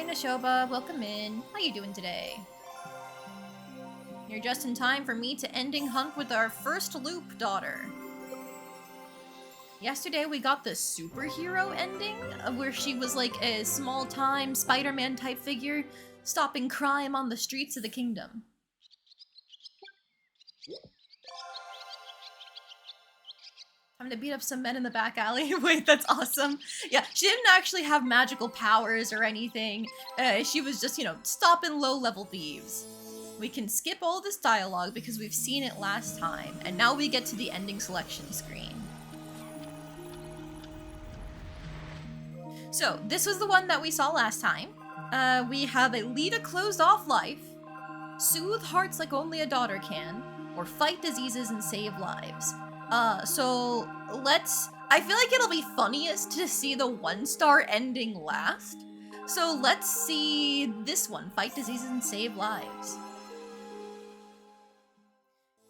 Nashoba, welcome in. How you doing today? You're just in time for me to ending hunt with our first loop daughter. Yesterday we got the superhero ending, where she was like a small-time Spider-Man type figure, stopping crime on the streets of the kingdom. Time to beat up some men in the back alley. Wait, that's awesome. Yeah, she didn't actually have magical powers or anything. She was just, stopping low-level thieves. We can skip all this dialogue because we've seen it last time, and now we get to the ending selection screen. So, this was the one that we saw last time. We have a lead a closed-off life, soothe hearts like only a daughter can, or fight diseases and save lives. So I feel like it'll be funniest to see the 1-star ending last. So let's see this one, fight diseases and save lives.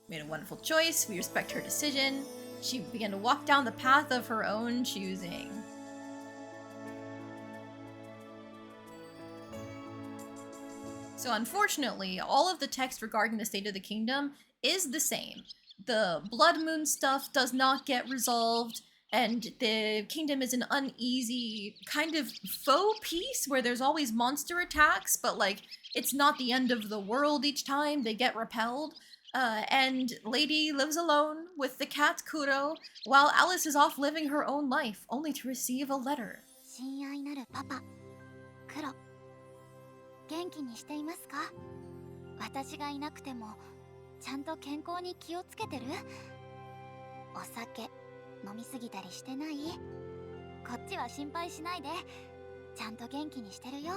Made a wonderful choice, we respect her decision. She began to walk down the path of her own choosing. So unfortunately, all of the text regarding the state of the kingdom is the same. The Blood Moon stuff does not get resolved, and the kingdom is an uneasy kind of faux peace where there's always monster attacks, but like, it's not the end of the world each time they get repelled. And Lady lives alone with the cat Kuro, while Alice is off living her own life, only to receive a letter. 元気にしていますか? 私がいなくてもちゃんと健康に気をつけてる? お酒飲みすぎたりしてない? こっちは心配しないで。ちゃんと元気にしてるよ。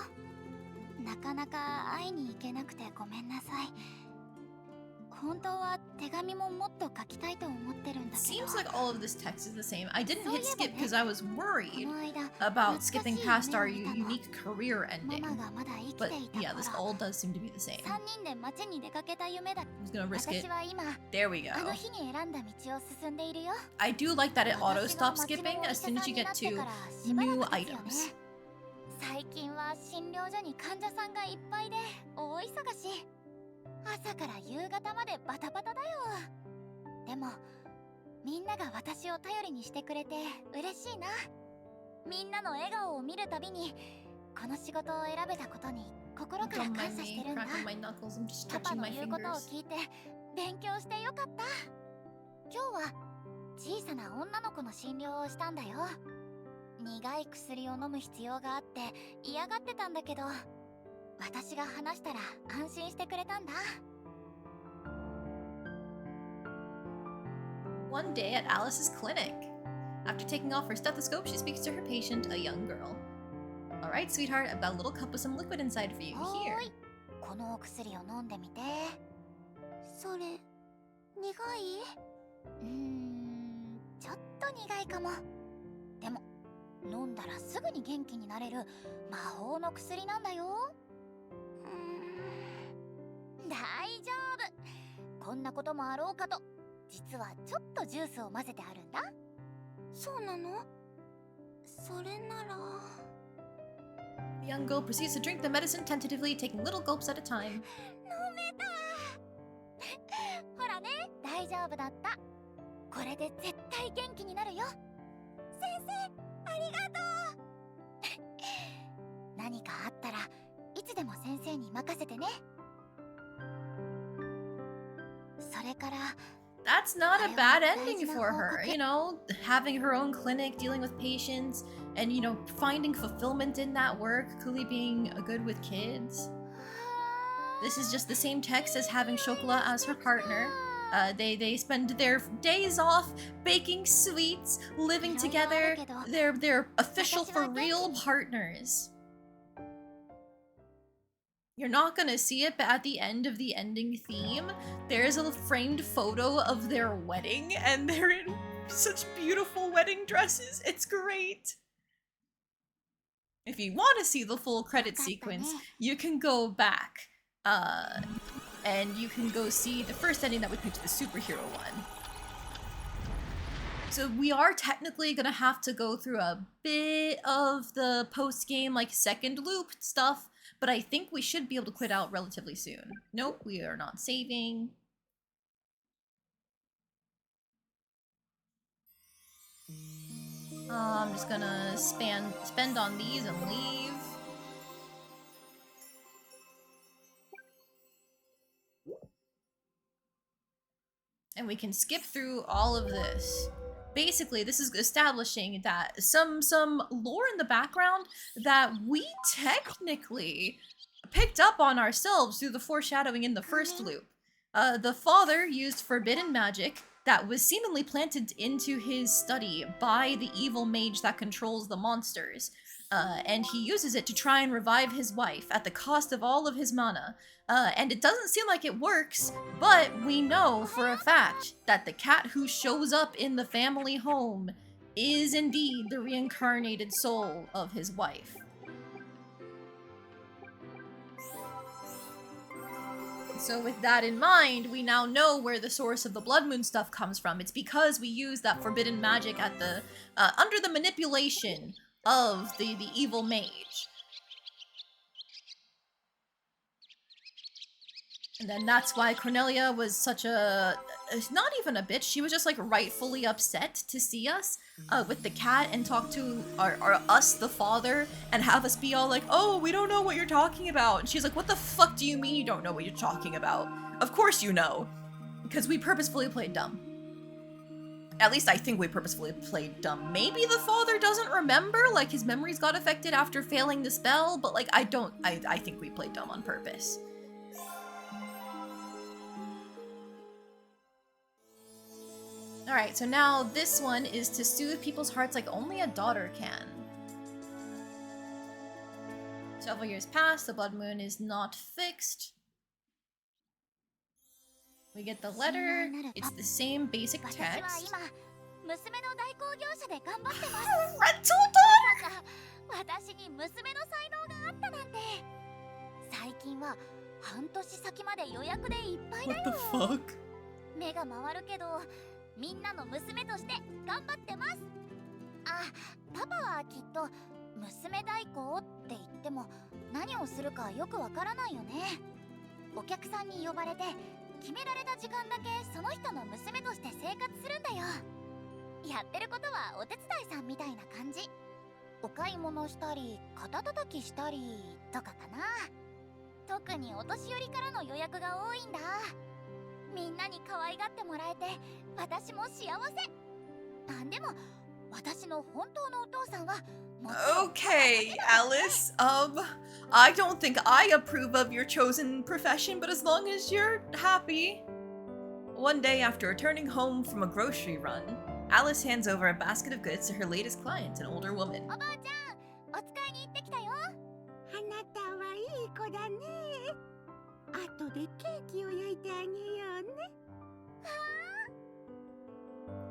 なかなか会いに行けなくてごめんなさい。本当は手紙ももっと書きたいと思ってるんだけど。 Seems like all of this text is the same. I didn't hit skip because I was worried about skipping past our unique career ending. But yeah, this all does seem to be the same. I'm just gonna risk it. There we go. I do like that it auto-stops skipping as soon as you get to new items. 最近は診療所に患者さんがいっぱいで大忙し。朝から夕方までバタバタだよ。でもみんなが私を頼りにしてくれて嬉しいな。みんなの笑顔を見るたびにこの仕事を選べたことに心から感謝してるんだ。パパの言うことを聞いて勉強してよかった。今日は小さな女の子の診療をしたんだよ。苦い薬を飲む必要があって嫌がってたんだけど、私が話したら安心してくれたんだ。 One day at Alice's clinic. After taking off her stethoscope, she speaks to her patient, a young girl. Alright, sweetheart, I've got a little cup with some liquid inside for you. Here. このお薬を飲んでみて。それ、苦い？ちょっと苦いかも。でも、飲んだらすぐに元気になれる魔法の薬なんだよ。大丈夫。こんなこともあろうかと、実はちょっとジュースを混ぜてあるんだ。そうなの？それなら。 The young girl proceeds to drink the medicine tentatively, taking little gulps at a time. 飲めた。ほらね、大丈夫だった。これで絶対元気になるよ。先生、ありがとう。何かあったらいつでも先生に任せてね。 That's not a bad ending for her, having her own clinic, dealing with patients, and, finding fulfillment in that work, clearly being good with kids. This is just the same text as having Chocolat as her partner. They spend their days off baking sweets, living together. They're official for real partners. You're not gonna see it, but at the end of the ending theme, there's a framed photo of their wedding, and they're in such beautiful wedding dresses. It's great. If you want to see the full credit sequence, you can go back, and you can go see the first ending that we picked, the superhero one. So we are technically gonna have to go through a bit of the post-game, like, second loop stuff, but I think we should be able to quit out relatively soon. Nope, we are not saving. I'm just gonna spend on these and leave. And we can skip through all of this. Basically, this is establishing that some lore in the background that we technically picked up on ourselves through the foreshadowing in the first loop. The father used forbidden magic that was seemingly planted into his study by the evil mage that controls the monsters. And he uses it to try and revive his wife at the cost of all of his mana. And it doesn't seem like it works, but we know for a fact that the cat who shows up in the family home is indeed the reincarnated soul of his wife. So with that in mind, we now know where the source of the Blood Moon stuff comes from. It's because we use that forbidden magic at the under the manipulation of the evil mage. And then that's why Cornelia was such a, not even a bitch, she was just like rightfully upset to see us with the cat and talk to us, the father, and have us be all like, oh, we don't know what you're talking about. And she's like, what the fuck do you mean you don't know what you're talking about? Of course you know, because we purposefully played dumb. At least I think we purposefully played dumb. Maybe the father doesn't remember, like his memories got affected after failing the spell, but like I think we played dumb on purpose. Alright, so now this one is to soothe people's hearts like only a daughter can. Several years pass, the blood moon is not fixed. We get the letter, it's the same basic text. What the fuck? みんなの娘として頑張ってます。あ、パパはきっと娘代行って言っても何をするかよくわからないよね。お客さんに呼ばれて決められた時間だけその人の娘として生活するんだよ。やってることはお手伝いさんみたいな感じ。お買い物したり、肩たたきしたりとかかな。特にお年寄りからの予約が多いんだ。みんなに可愛がってもらえて私も幸せ。あ、でも私の本当のお父さんは Okay, Alice, I don't think I approve of your chosen profession, but as long as you're happy. One day after returning home from a grocery run, Alice hands over a basket of goods to her latest client, an older woman. おばあちゃん、お使いに行ってきたよ。あなたはいい子だね。後でケーキを焼いてあげようね。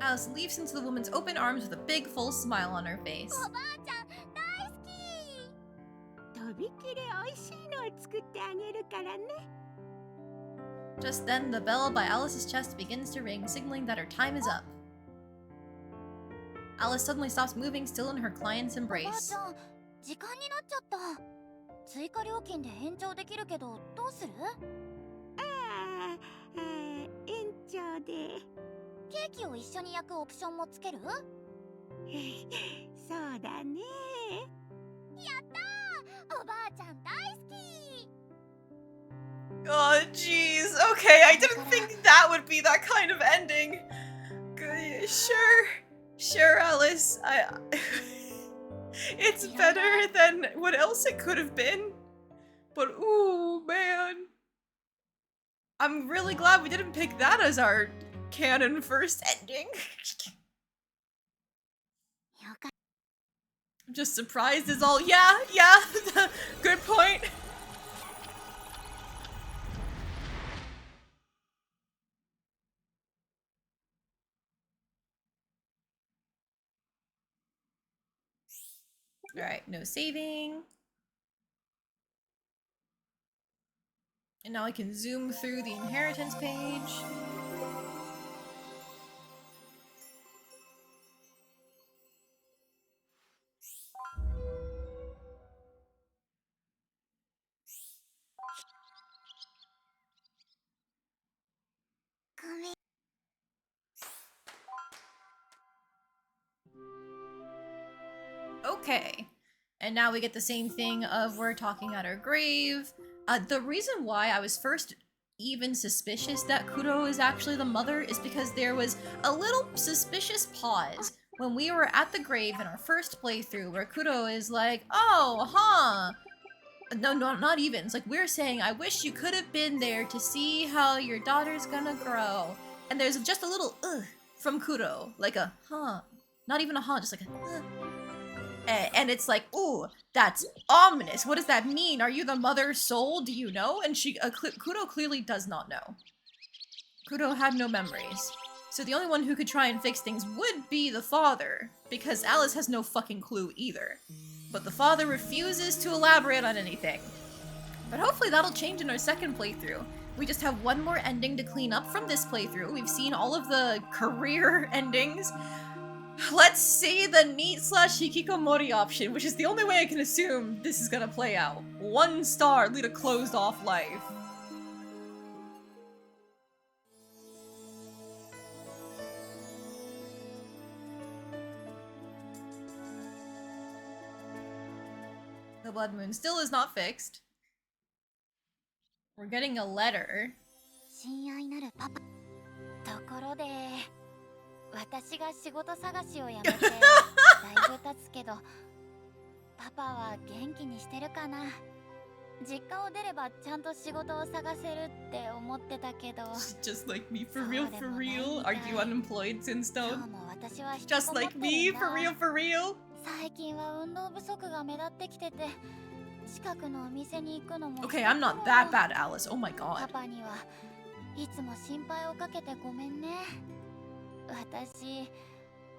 Alice leaps into the woman's open arms with a big, full smile on her face. おばあちゃん、大好き。とびきり美味しいのを作ってあげるからね。Just then, the bell by Alice's chest begins to ring, signaling that her time is up. Alice suddenly stops moving, still in her client's embrace. おばあちゃん、時間になっちゃった。追加料金で延長できるけど、どうする？延長で。ケーキを一緒に焼くオプションもつける？そうだね。やったー！おばあちゃん大好き。 Oh, jeez. Okay, I didn't think that would be that kind of ending. Good, sure, Alice. It's better than what else it could have been. But ooh, man. I'm really glad we didn't pick that as our canon first ending. I'm just surprised as all. Yeah, good point. Alright, no saving. And now I can zoom through the inheritance page. Okay. And now we get the same thing of we're talking at her grave. The reason why I was first even suspicious that Kuro is actually the mother is because there was a little suspicious pause when we were at the grave in our first playthrough where Kuro is like, oh, huh. No, not even. It's like we're saying, I wish you could have been there to see how your daughter's gonna grow. And there's just a little from Kuro. Like a huh. Not even a huh, just like a and it's like, ooh, that's ominous. What does that mean? Are you the mother's soul? Do you know? And Kuro clearly does not know. Kuro had no memories. So the only one who could try and fix things would be the father, because Alice has no fucking clue either. But the father refuses to elaborate on anything. But hopefully that'll change in our second playthrough. We just have one more ending to clean up from this playthrough. We've seen all of the career endings. Let's see the NEET/Hikikomori option, which is the only way I can assume this is gonna play out. 1 star, lead a closed off life. The blood moon still is not fixed. We're getting a letter. 親愛なるパパ。ところで、私が仕事探しをやめてだいぶ経つけど、パパは元気にしてるかな。実家を出ればちゃんと仕事を探せるって思ってたけど。Just like me, for real, for real. Are you unemployed, Sinstone? 今日も私は引き Just こもっ like て me, るんだ。 for real, for real. 最近は運動不足が目立ってきてて、近くのお店に行くのも。Okay, I'm not that bad, Alice. Oh my パ god. パにはいつも心配をかけてごめんね。私、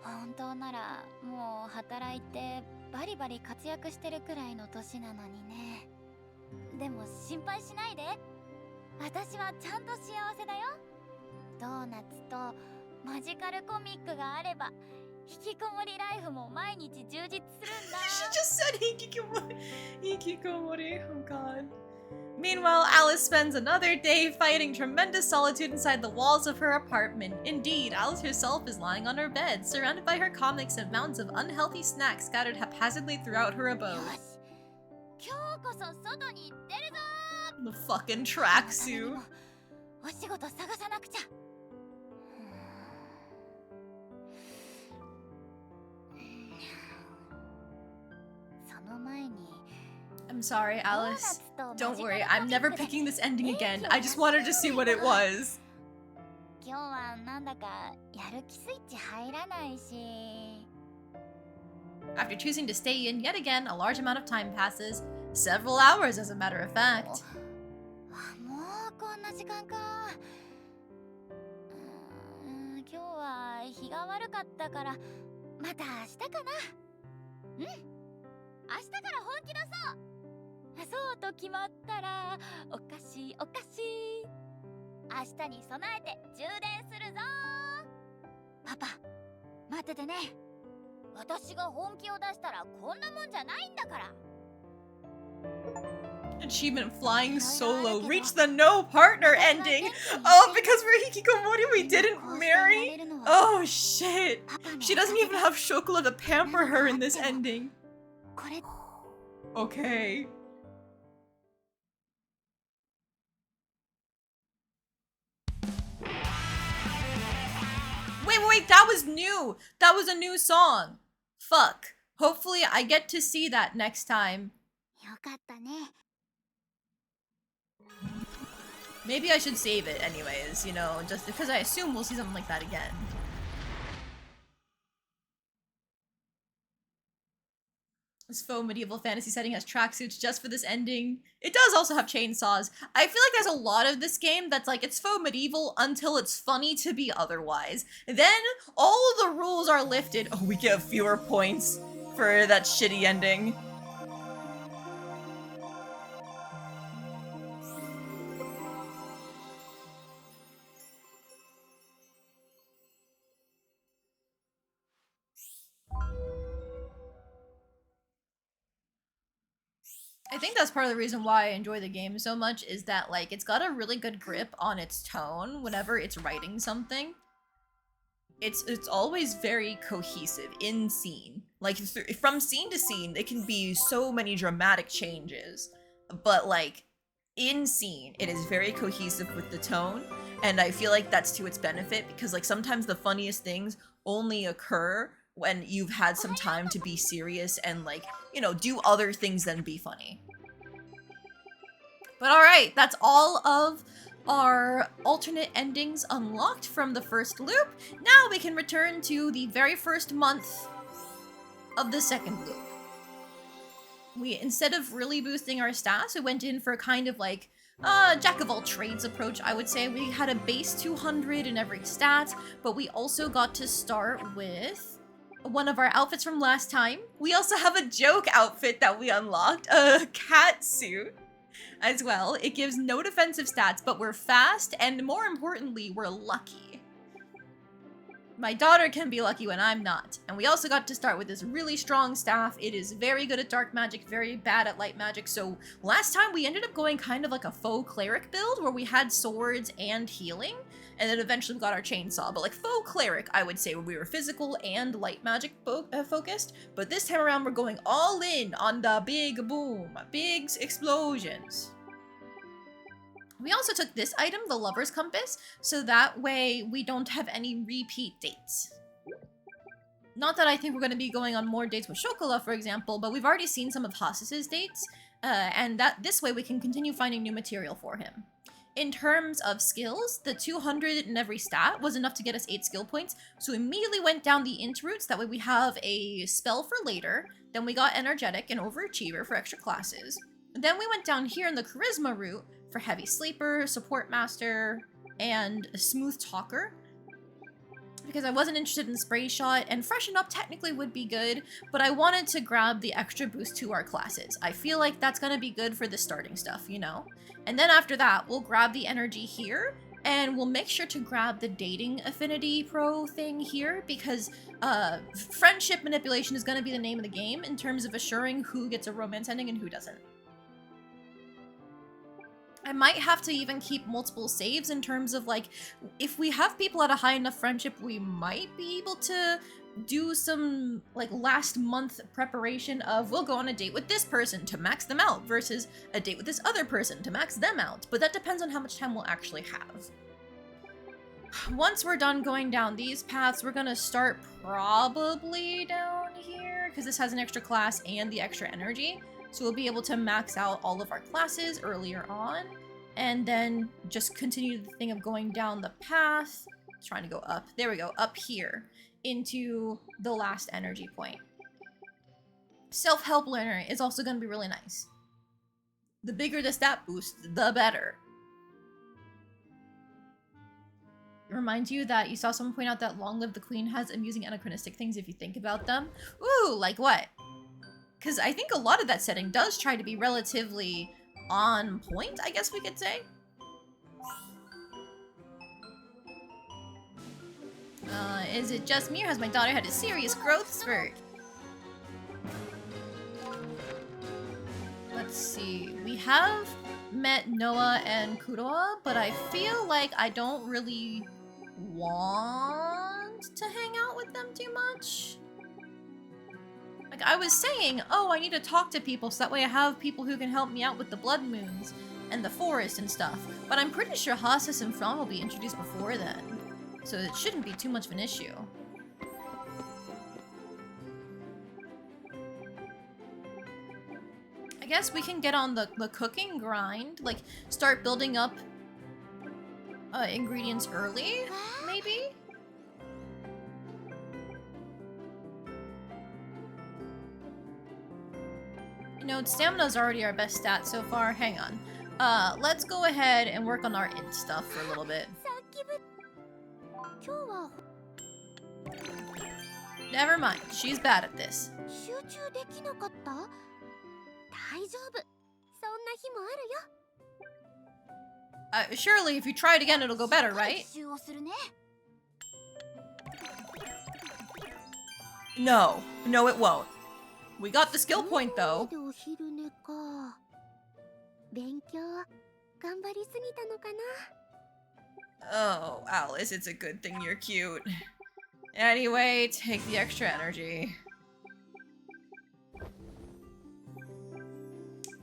本当ならもう働いてバリバリ活躍してるくらいの年なのにね。でも心配しないで。私はちゃんと幸せだよ。ドーナツとマジカルコミックがあれば引きこもりライフも毎日充実するんだ。She just said hikikomori. Hikikomori. Oh god. Meanwhile, Alice spends another day fighting tremendous solitude inside the walls of her apartment. Indeed, Alice herself is lying on her bed, surrounded by her comics and mounds of unhealthy snacks scattered haphazardly throughout her abode. よし、今日こそ外に出るぞ。 The fucking tracksuit. お仕事探さなくちゃ。その前に。 I'm sorry, Alice. Don't worry, I'm never picking this ending again. I just wanted to see what it was. 今日はなんだかやる気スイッチ入らないし。 After choosing to stay in yet again, a large amount of time passes. Several hours, as a matter of fact. もうこんな時間か。今日は日が悪かったからまた明日かな。うん。明日から本気出そう。そうと決まったらおかしいおかしい。明日に備えて充電するぞ。パパ、待っててね。私が本気を出したらこんなもんじゃないんだから。Achievement flying solo. Reach the no partner ending. Oh, because we're hikikomori, we didn't marry? Oh shit. She doesn't even have Shokula to pamper her in this ending. Okay. Wait, that was new. That was a new song. Fuck. Hopefully I get to see that next time. よかったね。 Maybe I should save it anyways, you know, just because I assume we'll see something like that again. This faux medieval fantasy setting has tracksuits just for this ending. It does also have chainsaws. I feel like there's a lot of this game that's like, it's faux medieval until it's funny to be otherwise. Then, all the rules are lifted. Oh, we get fewer points for that shitty ending. I think that's part of the reason why I enjoy the game so much is that, like, it's got a really good grip on its tone whenever it's writing something. It's always very cohesive in scene. Like, from scene to scene, it can be so many dramatic changes. But, like, in scene, it is very cohesive with the tone. And I feel like that's to its benefit because, like, sometimes the funniest things only occur when you've had some time to be serious and, like, you know, do other things than be funny. But alright, that's all of our alternate endings unlocked from the first loop. Now we can return to the very first month of the second loop. Instead of really boosting our stats, we went in for kind of like jack of all trades approach, I would say. We had a base 200 in every stat, but we also got to start with one of our outfits from last time. We also have a joke outfit that we unlocked, a cat suit as well. It gives no defensive stats, but we're fast, and more importantly, we're lucky. My daughter can be lucky when I'm not. And we also got to start with this really strong staff. It is very good at dark magic, very bad at light magic. So last time we ended up going kind of like a faux cleric build where we had swords and healing. And then eventually we got our chainsaw. But like faux cleric, I would say, where we were physical and light magic focused. But this time around, we're going all in on the big boom, big explosions. We also took this item, the Lover's Compass, so that way we don't have any repeat dates. Not that I think we're going to be going on more dates with Shokola, for example, but we've already seen some of Hasis's dates, and this way we can continue finding new material for him. In terms of skills, the 200 in every stat was enough to get us 8 skill points, so we immediately went down the int routes. That way we have a spell for later, then we got Energetic and Overachiever for extra classes. Then we went down here in the Charisma route, for Heavy Sleeper, Support Master, and a Smooth Talker. Because I wasn't interested in Spray Shot, and Freshen Up technically would be good, but I wanted to grab the extra boost to our classes. I feel like that's gonna be good for the starting stuff, you know? And then after that, we'll grab the energy here, and we'll make sure to grab the Dating Affinity Pro thing here, because friendship manipulation is gonna be the name of the game in terms of assuring who gets a romance ending and who doesn't. I might have to even keep multiple saves in terms of, like, if we have people at a high enough friendship, we might be able to do some, like, last month preparation of, we'll go on a date with this person to max them out versus a date with this other person to max them out. But that depends on how much time we'll actually have. Once we're done going down these paths, we're gonna start probably down here, because this has an extra class and the extra energy. So we'll be able to max out all of our classes earlier on, and then just continue the thing of going down the path, trying to go up, there we go, up here, into the last energy point. Self-help learner is also going to be really nice. The bigger the stat boost, the better. It reminds you that you saw someone point out that Long Live the Queen has amusing anachronistic things if you think about them. Ooh, like what? Because I think a lot of that setting does try to be relatively on point, I guess we could say. Is it just me or has my daughter had a serious growth spurt? Let's see. We have met Noah and Kuroa, but I feel like I don't really want to hang out with them too much. Like, I was saying, oh, I need to talk to people so that way I have people who can help me out with the blood moons and the forest and stuff. But I'm pretty sure Hasis and Fran will be introduced before then, so it shouldn't be too much of an issue. I guess we can get on the cooking grind, like start building up ingredients early, maybe? You know, stamina's already our best stat so far. Hang on. Let's go ahead and work on our int stuff for a little bit. Never mind, she's bad at this. Surely if you try it again, it'll go better, right? No, it won't. We got the skill point, though. Oh, Alice, it's a good thing you're cute. Anyway, take the extra energy.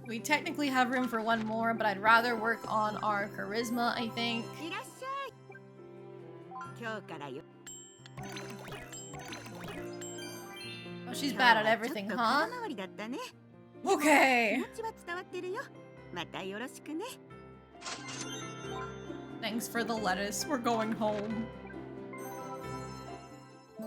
We technically have room for one more, but I'd rather work on our charisma, I think. いらっしゃい。今日からよ。 Oh, she's bad at everything, ちょっと huh? 空回りだったね。 Okay. 気持ちは伝わってるよ。またよろしくね。 Thanks for the lettuce. We're going home. おー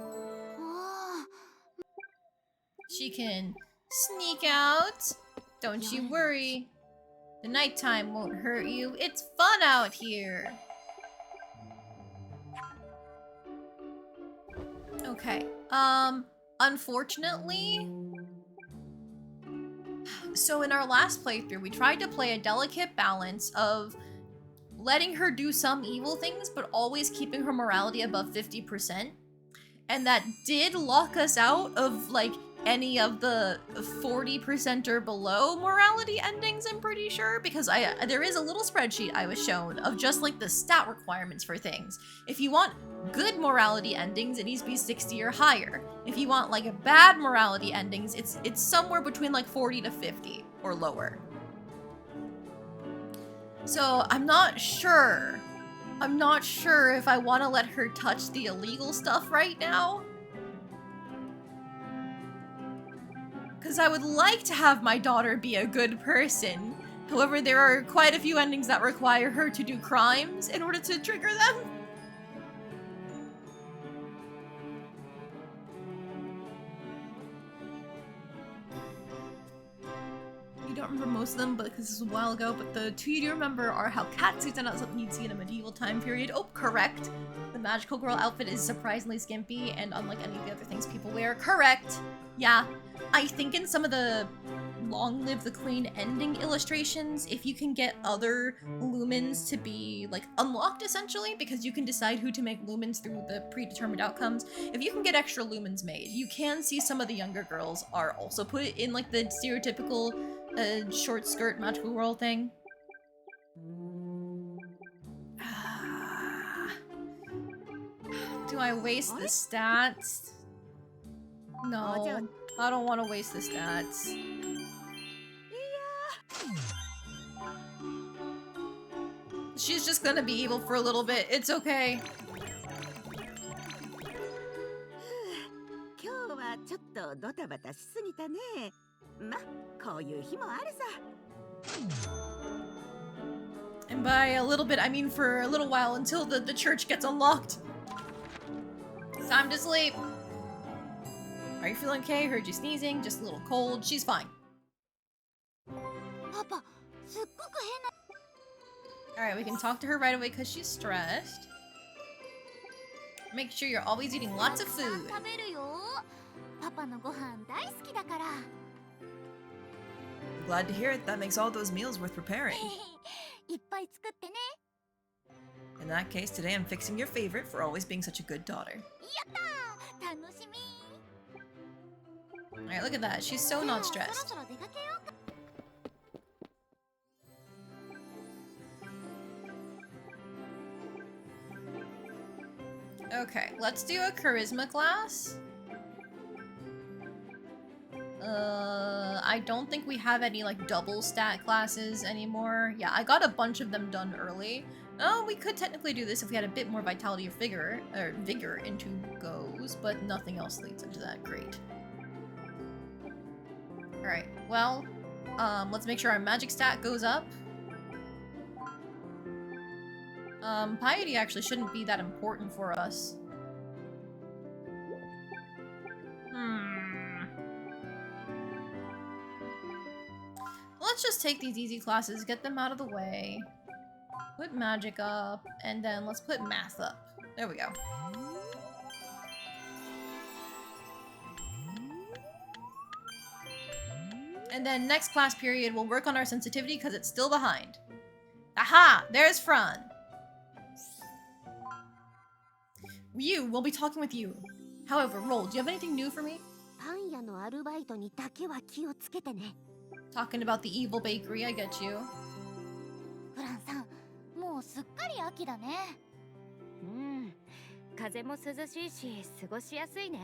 She can sneak out. Don't you worry. The nighttime won't hurt you. It's fun out here. Okay. Unfortunately, so in our last playthrough, we tried to play a delicate balance of letting her do some evil things, but always keeping her morality above 50%. And that did lock us out of, like, any of the 40% or below morality endings, I'm pretty sure, because there is a little spreadsheet I was shown of just, like, the stat requirements for things. If you want good morality endings, it needs to be 60 or higher. If you want, like, bad morality endings, it's somewhere between, like, 40 to 50 or lower. So, I'm not sure if I want to let her touch the illegal stuff right now. Because I would like to have my daughter be a good person. However, there are quite a few endings that require her to do crimes in order to trigger them. You don't remember most of them, but because this was a while ago, but the two you do remember are how catsuits are not something you'd see in a medieval time period. Oh, correct. The magical girl outfit is surprisingly skimpy and unlike any of the other things people wear. Correct. Yeah. I think in some of the Long Live the Queen ending illustrations, if you can get other lumens to be, like, unlocked, essentially, because you can decide who to make lumens through the predetermined outcomes, if you can get extra lumens made, you can see some of the younger girls are also put in, like, the stereotypical short skirt magical girl thing. Do I waste the stats? No. I don't want to waste the stats. She's just gonna be evil for a little bit. It's okay. 今日はちょっとドタバタしすぎたね。ま、こういう日もあるさ。 And by a little bit, I mean for a little while until the church gets unlocked. Time to sleep. Are you feeling okay? Heard you sneezing, just a little cold. She's fine. パパ、すっごく変な Alright, we can talk to her right away because she's stressed. Make sure you're always eating lots of たくさん food. 食べるよ。パパのご飯大好きだから。 Glad to hear it. That makes all those meals worth preparing. いっぱい作ってね。 In that case, today I'm fixing your favorite for always being such a good daughter. やったー、楽しみ。 Alright, look at that. She's so じゃあ not そろ stressed. そろ出かけようか。 Okay, let's do a charisma class. I don't think we have any, like, double stat classes anymore. Yeah, I got a bunch of them done early. Oh, we could technically do this if we had a bit more vitality or vigor into goes, but nothing else leads into that. Great. Alright, well, let's make sure our magic stat goes up. Piety actually shouldn't be that important for us. Let's just take these easy classes, get them out of the way. Put magic up, and then let's put math up. There we go. And then next class period, we'll work on our sensitivity because it's still behind. Aha! There's Fran! We'll be talking with you. However, Roll, do you have anything new for me? パン屋のアルバイトにだけは気をつけてね。 Talking about the evil bakery, I get you. フランさん、もうすっかり秋だね。うん、風も涼しいし過ごしやすいね。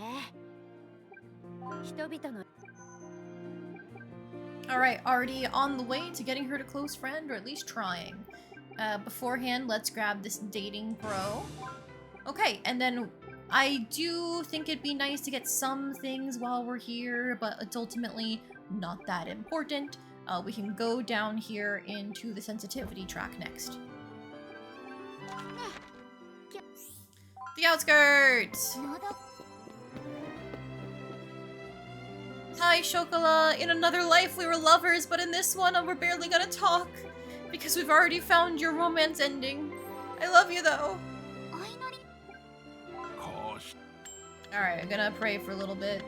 人々の Alright, already on the way to getting her to close friend, or at least trying. Beforehand, let's grab this dating bro. Okay, and then I do think it'd be nice to get some things while we're here, but it's ultimately not that important. We can go down here into the sensitivity track next. The outskirts! Hi, Chocolat. In another life we were lovers, but in this one we're barely gonna talk. Because we've already found your romance ending. I love you though. Alright, I'm gonna pray for a little bit.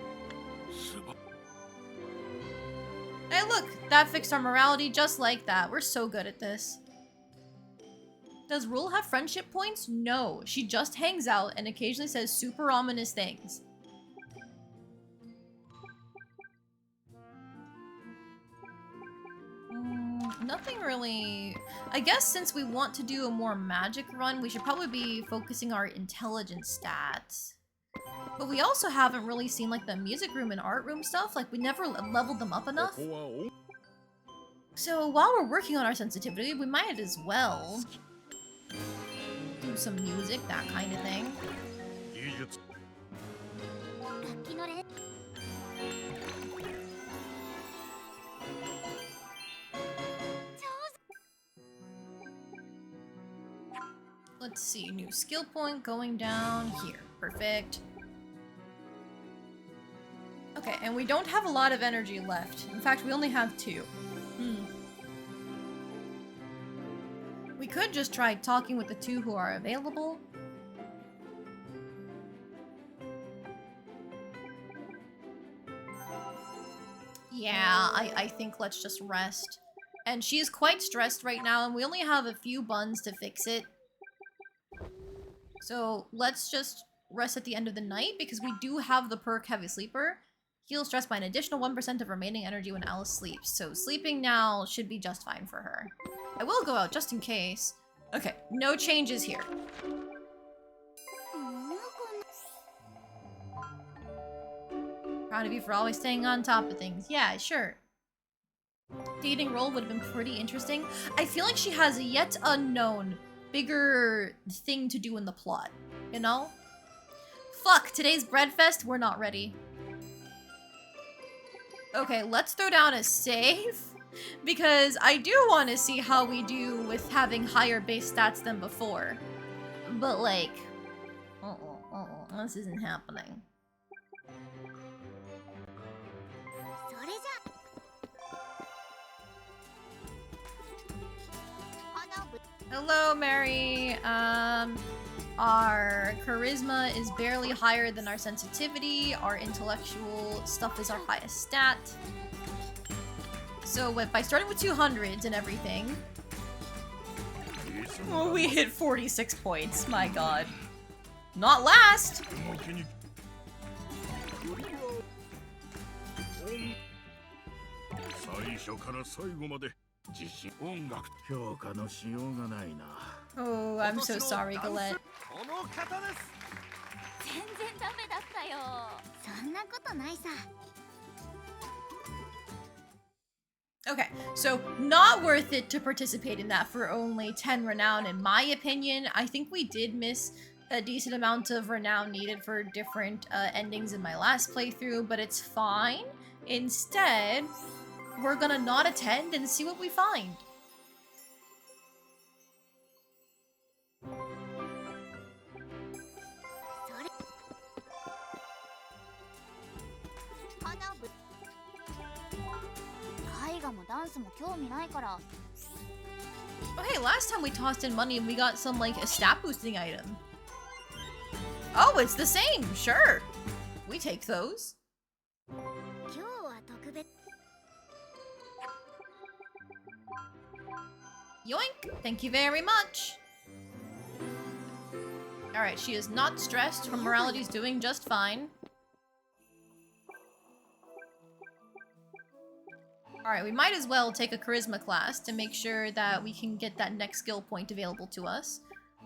Hey look, that fixed our morality just like that. We're so good at this. Does Rule have friendship points? No, she just hangs out and occasionally says super ominous things. Nothing really... I guess since we want to do a more magic run, we should probably be focusing our intelligence stats. But we also haven't really seen like the music room and art room stuff, like we never leveled them up enough. So while we're working on our sensitivity, we might as well do some music, that kind of thing. Let's see, new skill point going down here. Perfect. Okay, and we don't have a lot of energy left. In fact, we only have 2. We could just try talking with the 2 who are available. Yeah, I think let's just rest. And she's quite stressed right now, and we only have a few buns to fix it. So let's just rest at the end of the night, because we do have the perk Heavy Sleeper. Heal stress by an additional 1% of remaining energy when Alice sleeps. So sleeping now should be just fine for her. I will go out just in case. Okay, no changes here. Proud of you for always staying on top of things. Yeah, sure. Dating role would have been pretty interesting. I feel like she has a yet unknown, bigger thing to do in the plot. You know? Fuck, today's Breadfest, we're not ready. Okay, let's throw down a save. Because I do want to see how we do with having higher base stats than before. But like... this isn't happening. Hello, Mary. Our charisma is barely higher than our sensitivity. Our intellectual stuff is our highest stat. So by starting with 200s and everything... Oh, we hit 46 points. My god. Not last! Oh, I'm so sorry, Galette. Okay, so not worth it to participate in that for only 10 renown, in my opinion. I think we did miss a decent amount of renown needed for different endings in my last playthrough, but it's fine. Instead, we're gonna not attend and see what we find. Oh hey, last time we tossed in money and we got some like a stat boosting item. Oh, it's the same, sure. We take those. Yoink! Thank you very much! Alright, she is not stressed. Her morality's doing just fine. Alright, we might as well take a charisma class to make sure that we can get that next skill point available to us.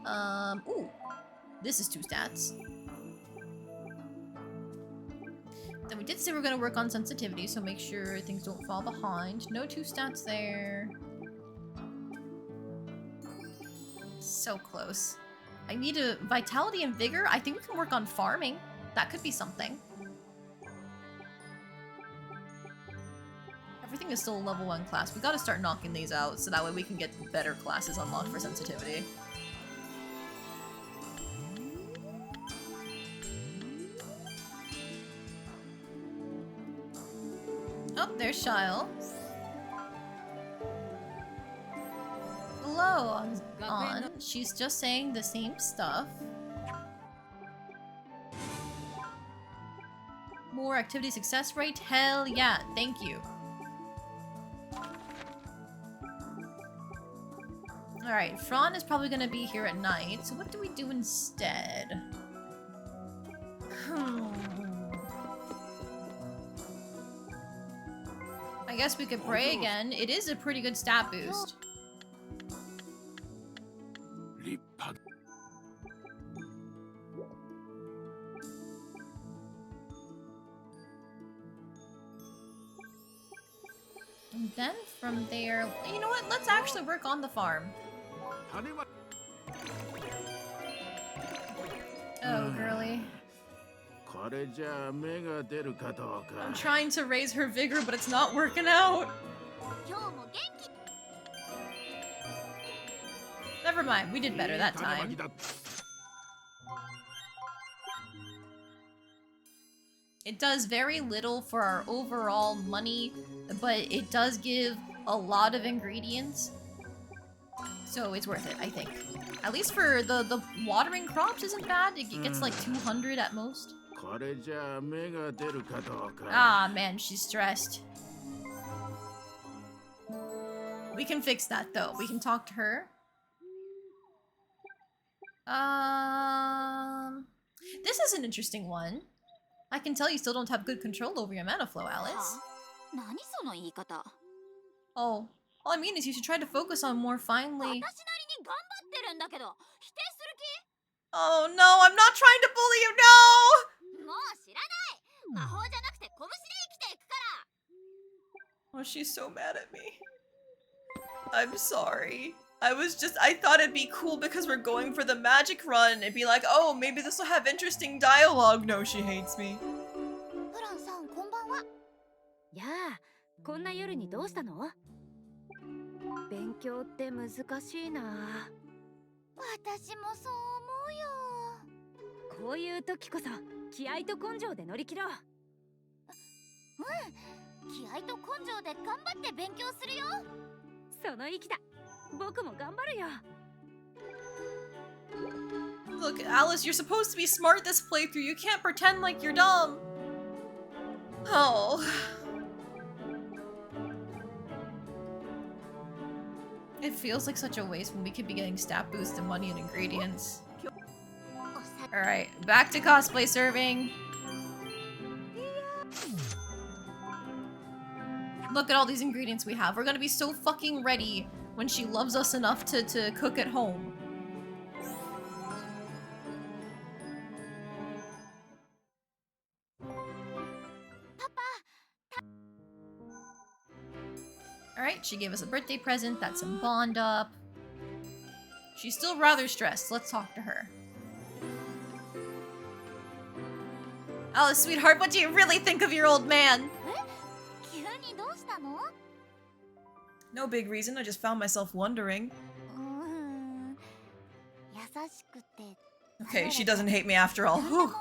Ooh. This is 2 stats. Then we did say we're gonna work on sensitivity, so make sure things don't fall behind. No 2 stats there. So close. I need a vitality and vigor. I think we can work on farming. That could be something. Everything is still a level 1 class. We gotta start knocking these out so that way we can get better classes unlocked for sensitivity. Oh, there's Shile. Hello, on. She's just saying the same stuff. More activity success rate? Hell yeah, thank you. Alright, Fran is probably gonna be here at night, so what do we do instead? I guess we could pray again. It is a pretty good stat boost. And then from there, you know what? Let's actually work on the farm. Oh, girly. I'm trying to raise her vigor, but it's not working out. Never mind, we did better that time. It does very little for our overall money, but it does give a lot of ingredients. So it's worth it, I think. At least for the watering crops isn't bad. It gets like 200 at most. Ah, man, she's stressed. We can fix that, though. We can talk to her. This is an interesting one. I can tell you still don't have good control over your mana flow, Alice. Oh, all I mean is you should try to focus on more finely. Oh no, I'm not trying to bully you, no! Oh, she's so mad at me. I'm sorry. I thought it'd be cool because we're going for the magic run. It'd be like, oh, maybe this will have interesting dialogue. No, she hates me. やあ、こんな夜にどうしたの？勉強って難しいな。私もそう思うよ。こういう時こそ気合と根性で乗り切ろう。気合と根性で頑張って勉強するよ。その意気だ。僕も頑張るよ。Look, Alice, you're supposed to be smart this playthrough. You can't pretend like you're dumb. Oh. It feels like such a waste when we could be getting stat boosts and money and ingredients. Alright, back to cosplay serving. Look at all these ingredients we have. We're gonna be so fucking ready when she loves us enough to cook at home. Alright, she gave us a birthday present. That's some bond up. She's still rather stressed. Let's talk to her. Alice, sweetheart, what do you really think of your old man? No big reason, I just found myself wondering. Okay, she doesn't hate me after all. Whew.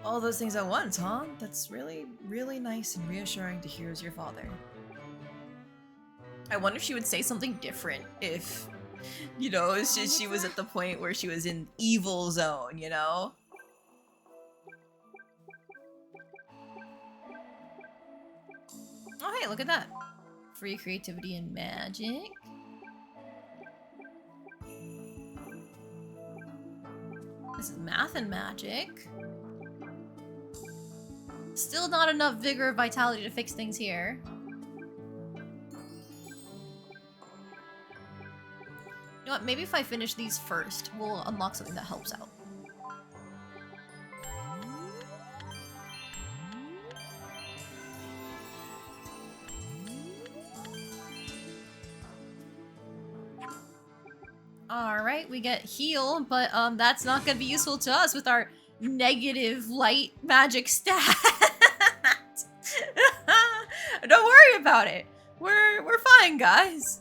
All those things at once, huh? That's really, really nice and reassuring to hear as your father. I wonder if she would say something different if, you know, she was at the point where she was in evil zone, you know? Oh hey, look at that. Free creativity and magic. This is math and magic. Still not enough vigor or vitality to fix things here. You know what, maybe if I finish these first, we'll unlock something that helps out. Alright, we get heal, but that's not gonna be useful to us with our negative light magic stat. Don't worry about it. We're fine, guys.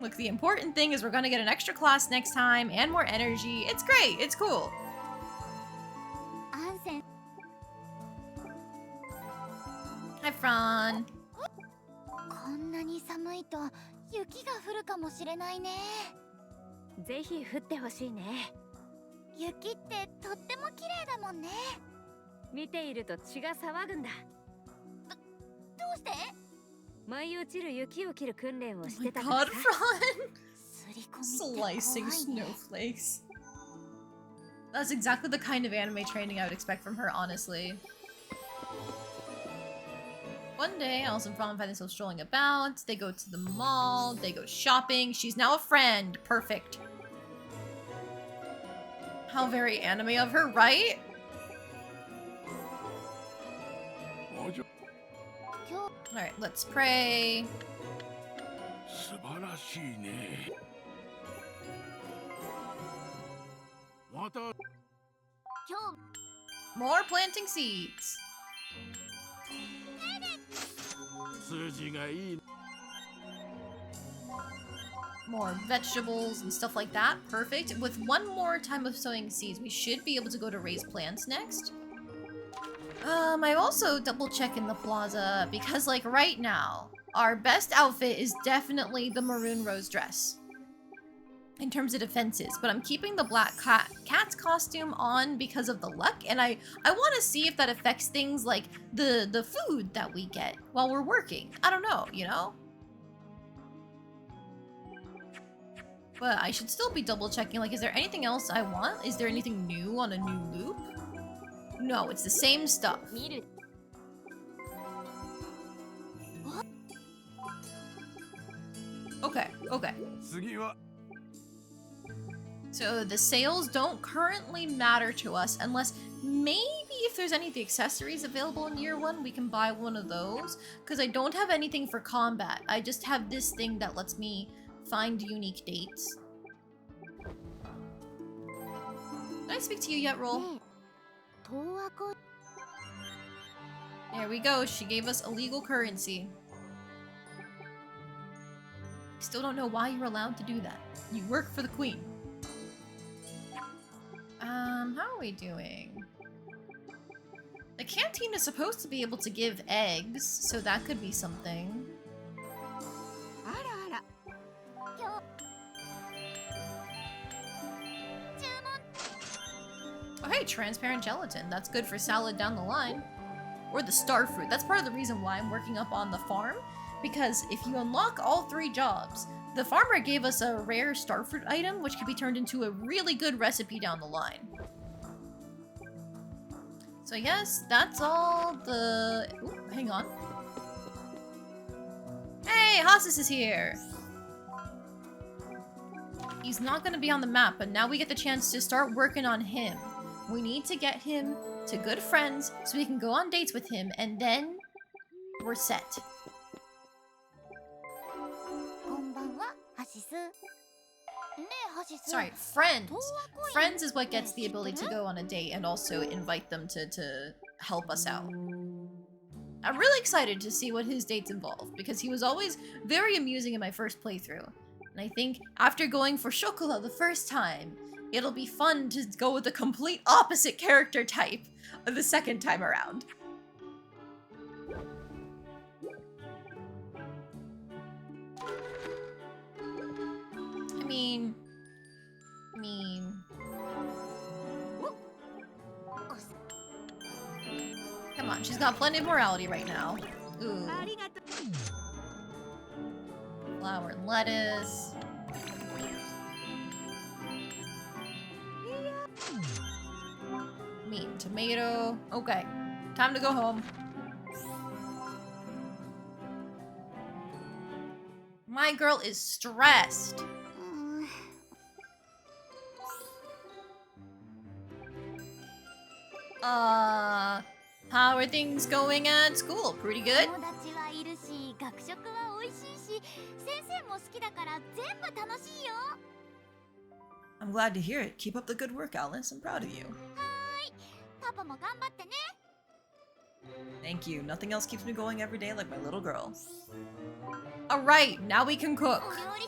Look, the important thing is we're gonna get an extra class next time and more energy. It's great. It's cool. アンセン Hi, Fran. こんなに寒いと雪が降るかもしれないね。ぜひ降ってほしいね。雪ってとっても綺麗だもんね。見ていると血が騒ぐんだ。どうして？舞い落ちる雪を切る訓練を Oh し my てたから god, さ。 Fran. すり込みって怖い Slicing ね。 snowflakes. That's exactly the kind of anime training I would expect from her, honestly. One day, Alice and Fran find themselves strolling about. They go to the mall. They go shopping. She's now a friend. Perfect. How very anime of her, right? 今日 Alright, let's pray. 素晴らしいね。また今日 More planting seeds. 数字がいい。 More vegetables and stuff like that. Perfect. With one more time of sowing seeds, we should be able to go to raise plants next. I'm also double checking the plaza because, like, right now, our best outfit is definitely the maroon rose dress in terms of defenses, but I'm keeping the black cat's costume on because of the luck, and I want to see if that affects things like the food that we get while we're working. I don't know, you know? But I should still be double checking, like, is there anything else I want? Is there anything new on a new loop? No, it's the same stuff. 見る。 Okay, okay. 次は So the sales don't currently matter to us unless maybe if there's any of the accessories available in year one, we can buy one of those. Because I don't have anything for combat. I just have this thing that lets me find unique dates. Did I speak to you yet, Roll? ねえ、東亜コ There we go. She gave us illegal currency. Still don't know why you're allowed to do that. You work for the queen. How are we doing? The canteen is supposed to be able to give eggs, so that could be something. あらあら。今日注文 Oh, hey, transparent gelatin. That's good for salad down the line. Or the star fruit. That's part of the reason why I'm working up on the farm. Because if you unlock all 3 jobs, the farmer gave us a rare starfruit item, which could be turned into a really good recipe down the line. So yes, that's all the... Ooh, hang on. Hey, Hasis is here! He's not gonna be on the map, but now we get the chance to start working on him. We need to get him to good friends so we can go on dates with him, and then we're set. こんばんは、ハシス。ねえ、ハシス。 Sorry, friends. 東亜コイン Friends is what gets the ability to go on a date and also invite them to help us out. I'm really excited to see what his dates involve because he was always very amusing in my first playthrough. And I think after going for Shokola the first time, it'll be fun to go with the complete opposite character type the second time around. I mean... Come on, she's got plenty of morality right now. Ooh. ありがとう。 Flour and lettuce. Meat and tomato. Okay, time to go home. My girl is stressed. うーん How are things going at school? Pretty good? 友達はいるし、学食は美味しいし、先生も好きだから全部楽しいよ。 I'm glad to hear it. Keep up the good work, Alice. I'm proud of you. パパも頑張ってね。 Thank you. Nothing else keeps me going every day like my little girl. Alright, now we can お cook. 料理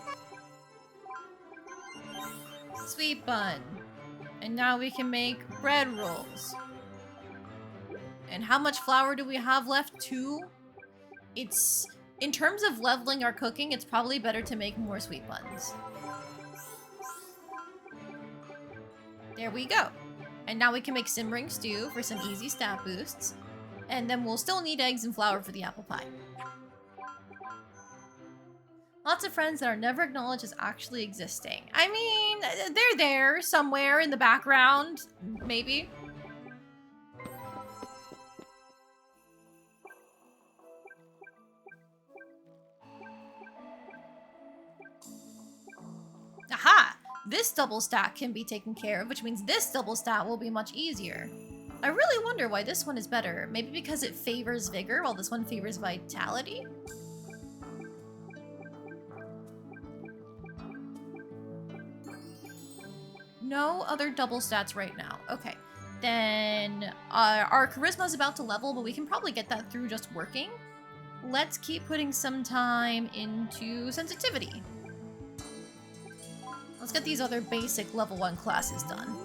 Sweet bun. And now we can make bread rolls. And how much flour do we have left? 2? It's... In terms of leveling our cooking, it's probably better to make more sweet buns. There we go. And now we can make simmering stew for some easy stat boosts. And then we'll still need eggs and flour for the apple pie. Lots of friends that are never acknowledged as actually existing. I mean, they're there somewhere in the background, maybe. Aha! This double stack can be taken care of, which means this double stack will be much easier. I really wonder why this one is better. Maybe because it favors vigor while this one favors vitality? No other double stats right now. Okay. Then our charisma is about to level, but we can probably get that through just working. Let's keep putting some time into sensitivity. Let's get these other basic level 1 classes done.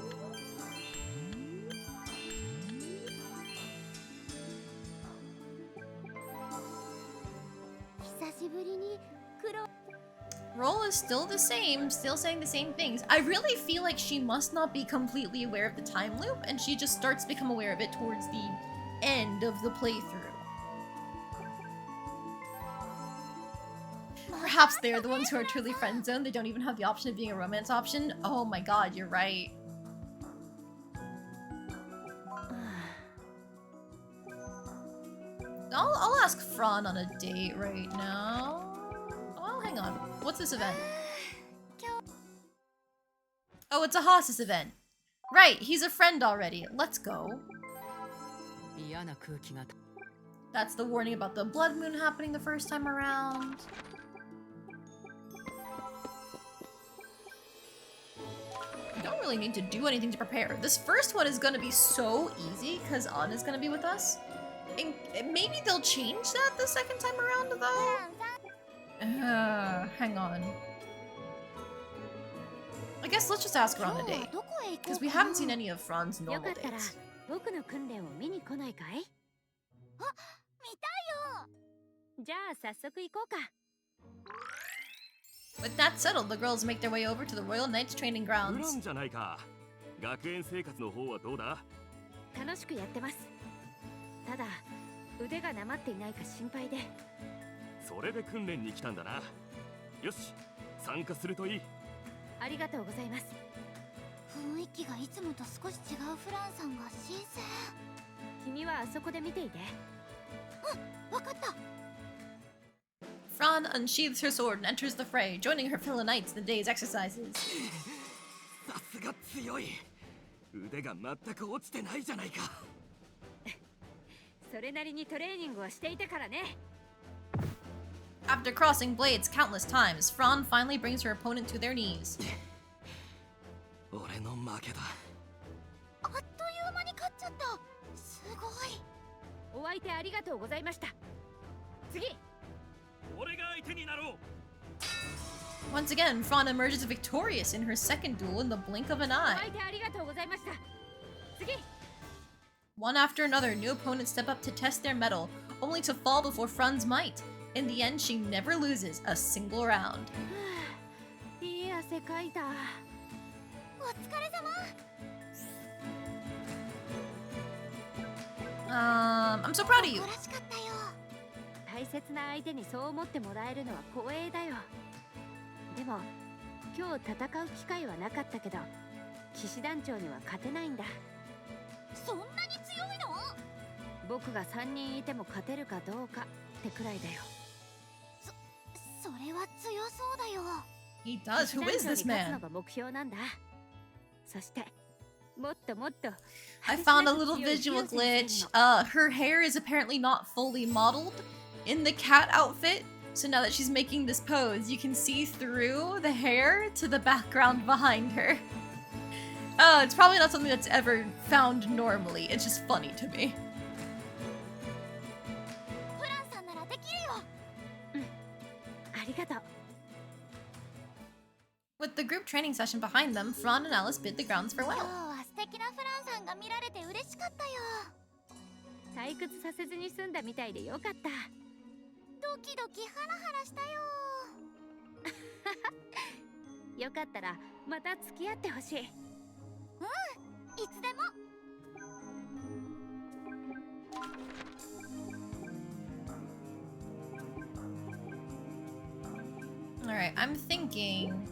Roll is still the same, still saying the same things. I really feel like she must not be completely aware of the time loop, and she just starts to become aware of it towards the end of the playthrough. Perhaps they're the ones who are truly friend zoned. They don't even have the option of being a romance option. Oh my god, you're right. I'll ask Fran on a date right now. Oh, hang on. What's this event? Oh, it's a Hasis event. Right, he's a friend already. Let's go. That's the warning about the blood moon happening the first time around. We don't really need to do anything to prepare. This first one is gonna be so easy because Anna's gonna be with us. And maybe they'll change that the second time around though? Hang on. I guess let's just ask her on a date. Because we haven't seen any of Fran's normal dates. 僕の訓練を見に来ないかい？見たいよ。じゃあ早速行こうか。 With that settled, the girls make their way over to the Royal Knights training プラ grounds. ンじゃないか。学園生活の方はどうだ？楽しくやってます。ただ腕がなまっていないか心配で。それで訓練に来たんだな。よし、参加するといい。ありがとうございます。雰囲気がいつもと少し違うフランさんが新鮮。君はあそこで見ていて。わかった。 Fran unsheathes her sword and enters the fray, joining her fellow knights in the day's exercises. さすが強い。腕が全く落ちてないじゃないか。それなりにトレーニングをしていたからね。 After crossing blades countless times, Fran finally brings her opponent to their knees. 俺の負けだ。あっという間に勝っちゃった。すごい。お相手ありがとうございました。次。 俺が相手になろう。 Once again, Fran emerges victorious in her second duel in the blink of an お eye. 相手ありがとうございました。次。 One after another, new opponents step up to test their mettle, only to fall before Fran's might. In the end, she never loses a single round. いい汗かいた。お疲れ様。 I'm so proud of you. 誇らしかったよ。大切な相手にそう思ってもらえるのは光栄だよ。でも今日戦う機会はなかったけど、騎士団長には勝てないんだ。そんなに強いの？僕が3人いても勝てるかどうかってくらいだよ。それは強そうだよ。 He does. 騎士 Who 団 is 長に this 勝つの man? が目標なんだ。そしてもっともっと I found a little visual glitch. Her hair is apparently not fully modeled in the cat outfit. So now that she's making this pose, you can see through the hair to the background behind her. It's probably not something that's ever found normally. It's just funny to me. フランさんならできるよ。ありがとう With the group training session behind them, Fran and Alice bid the grounds 今日 farewell. は素敵なフランさんが見られて嬉しかったよ。退屈させずに済んだみたいでよかったドキドキハラハラしたよ。よかったらまた付き合ってほしいいつでも。 Alright, I'm thinking...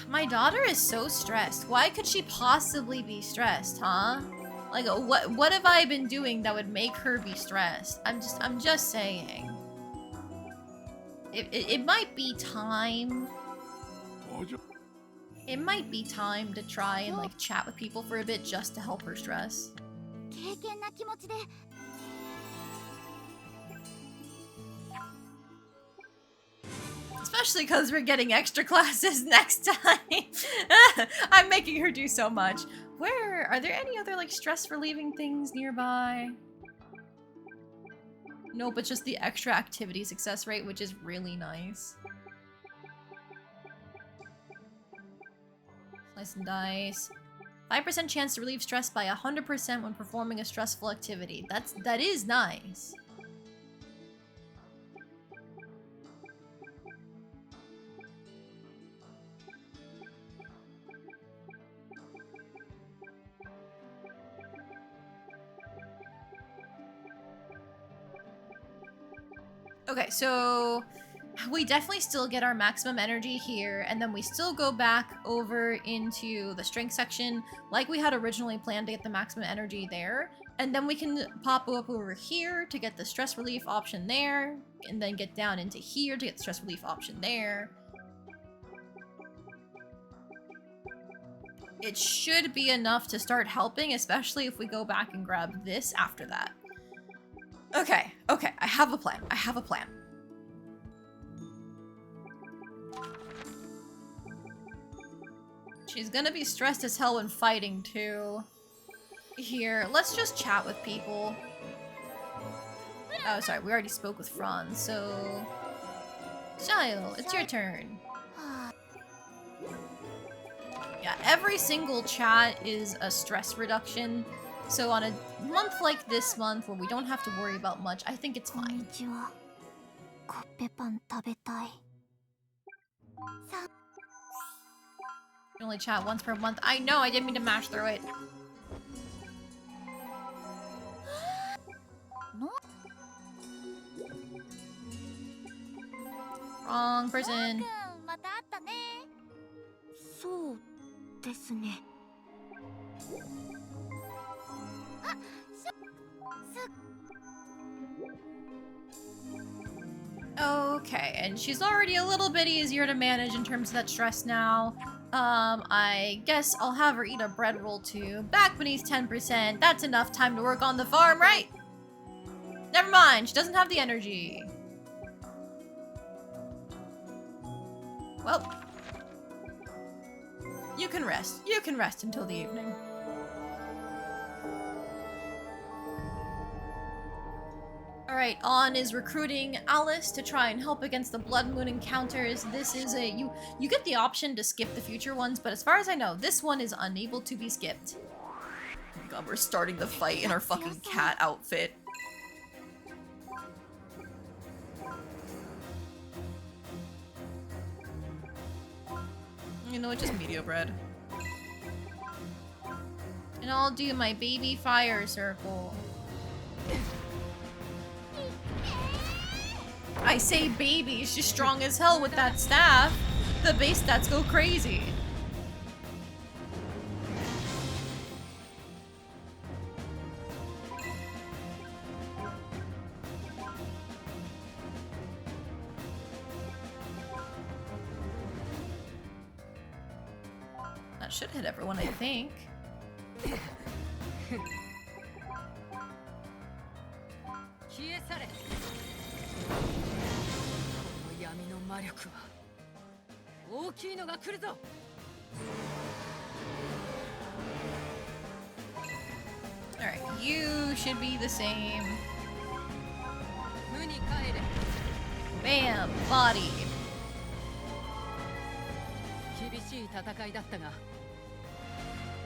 My daughter is so stressed. Why could she possibly be stressed, huh? Like, what have I been doing that would make her be stressed? I'm just saying. It might be time. It might be time to try and, like, chat with people for a bit just to help her stress. 経験な気持ちで Especially because we're getting extra classes next time. I'm making her do so much. Where are there any other like stress relieving things nearby? No, but just the extra activity success rate, which is really nice. Slice and dice. 5% chance to relieve stress by 100% when performing a stressful activity. That is nice. Okay, so we definitely still get our maximum energy here, and then we still go back over into the strength section like we had originally planned to get the maximum energy there. And then we can pop up over here to get the stress relief option there, and then get down into here to get the stress relief option there. It should be enough to start helping, especially if we go back and grab this after that. Okay, I have a plan. She's gonna be stressed as hell when fighting, too. Here, let's just chat with people. Oh, sorry, we already spoke with Franz, so... Shile, it's your turn. Yeah, every single chat is a stress reduction. So on a month like this month, where we don't have to worry about much, I think it's こんに fine. ちは。コッペパン食べたい。 You only chat once per month. I know, I didn't mean to mash through it. Wrong person. また会ったね。そうですね。あ、Okay, and she's already a little bit easier to manage in terms of that stress now. I guess I'll have her eat a bread roll too. Back beneath 10%. That's enough time to work on the farm, right? Never mind, she doesn't have the energy. Well, you can rest. You can rest until the evening. Alright, On is recruiting Alice to try and help against the Blood Moon encounters. This is a... You get the option to skip the future ones, but as far as I know, this one is unable to be skipped. Oh my god, we're starting the fight in our fucking cat outfit. You know what, just media bread. And I'll do my baby fire circle. I say baby, she's strong as hell with that staff. The base stats go crazy. That should hit everyone, I think. 消え去れ。この闇の魔力は大きいのが来るぞ。Alright, you should be the same. 無に帰れ。 Bam! Body. 厳しい戦いだったが。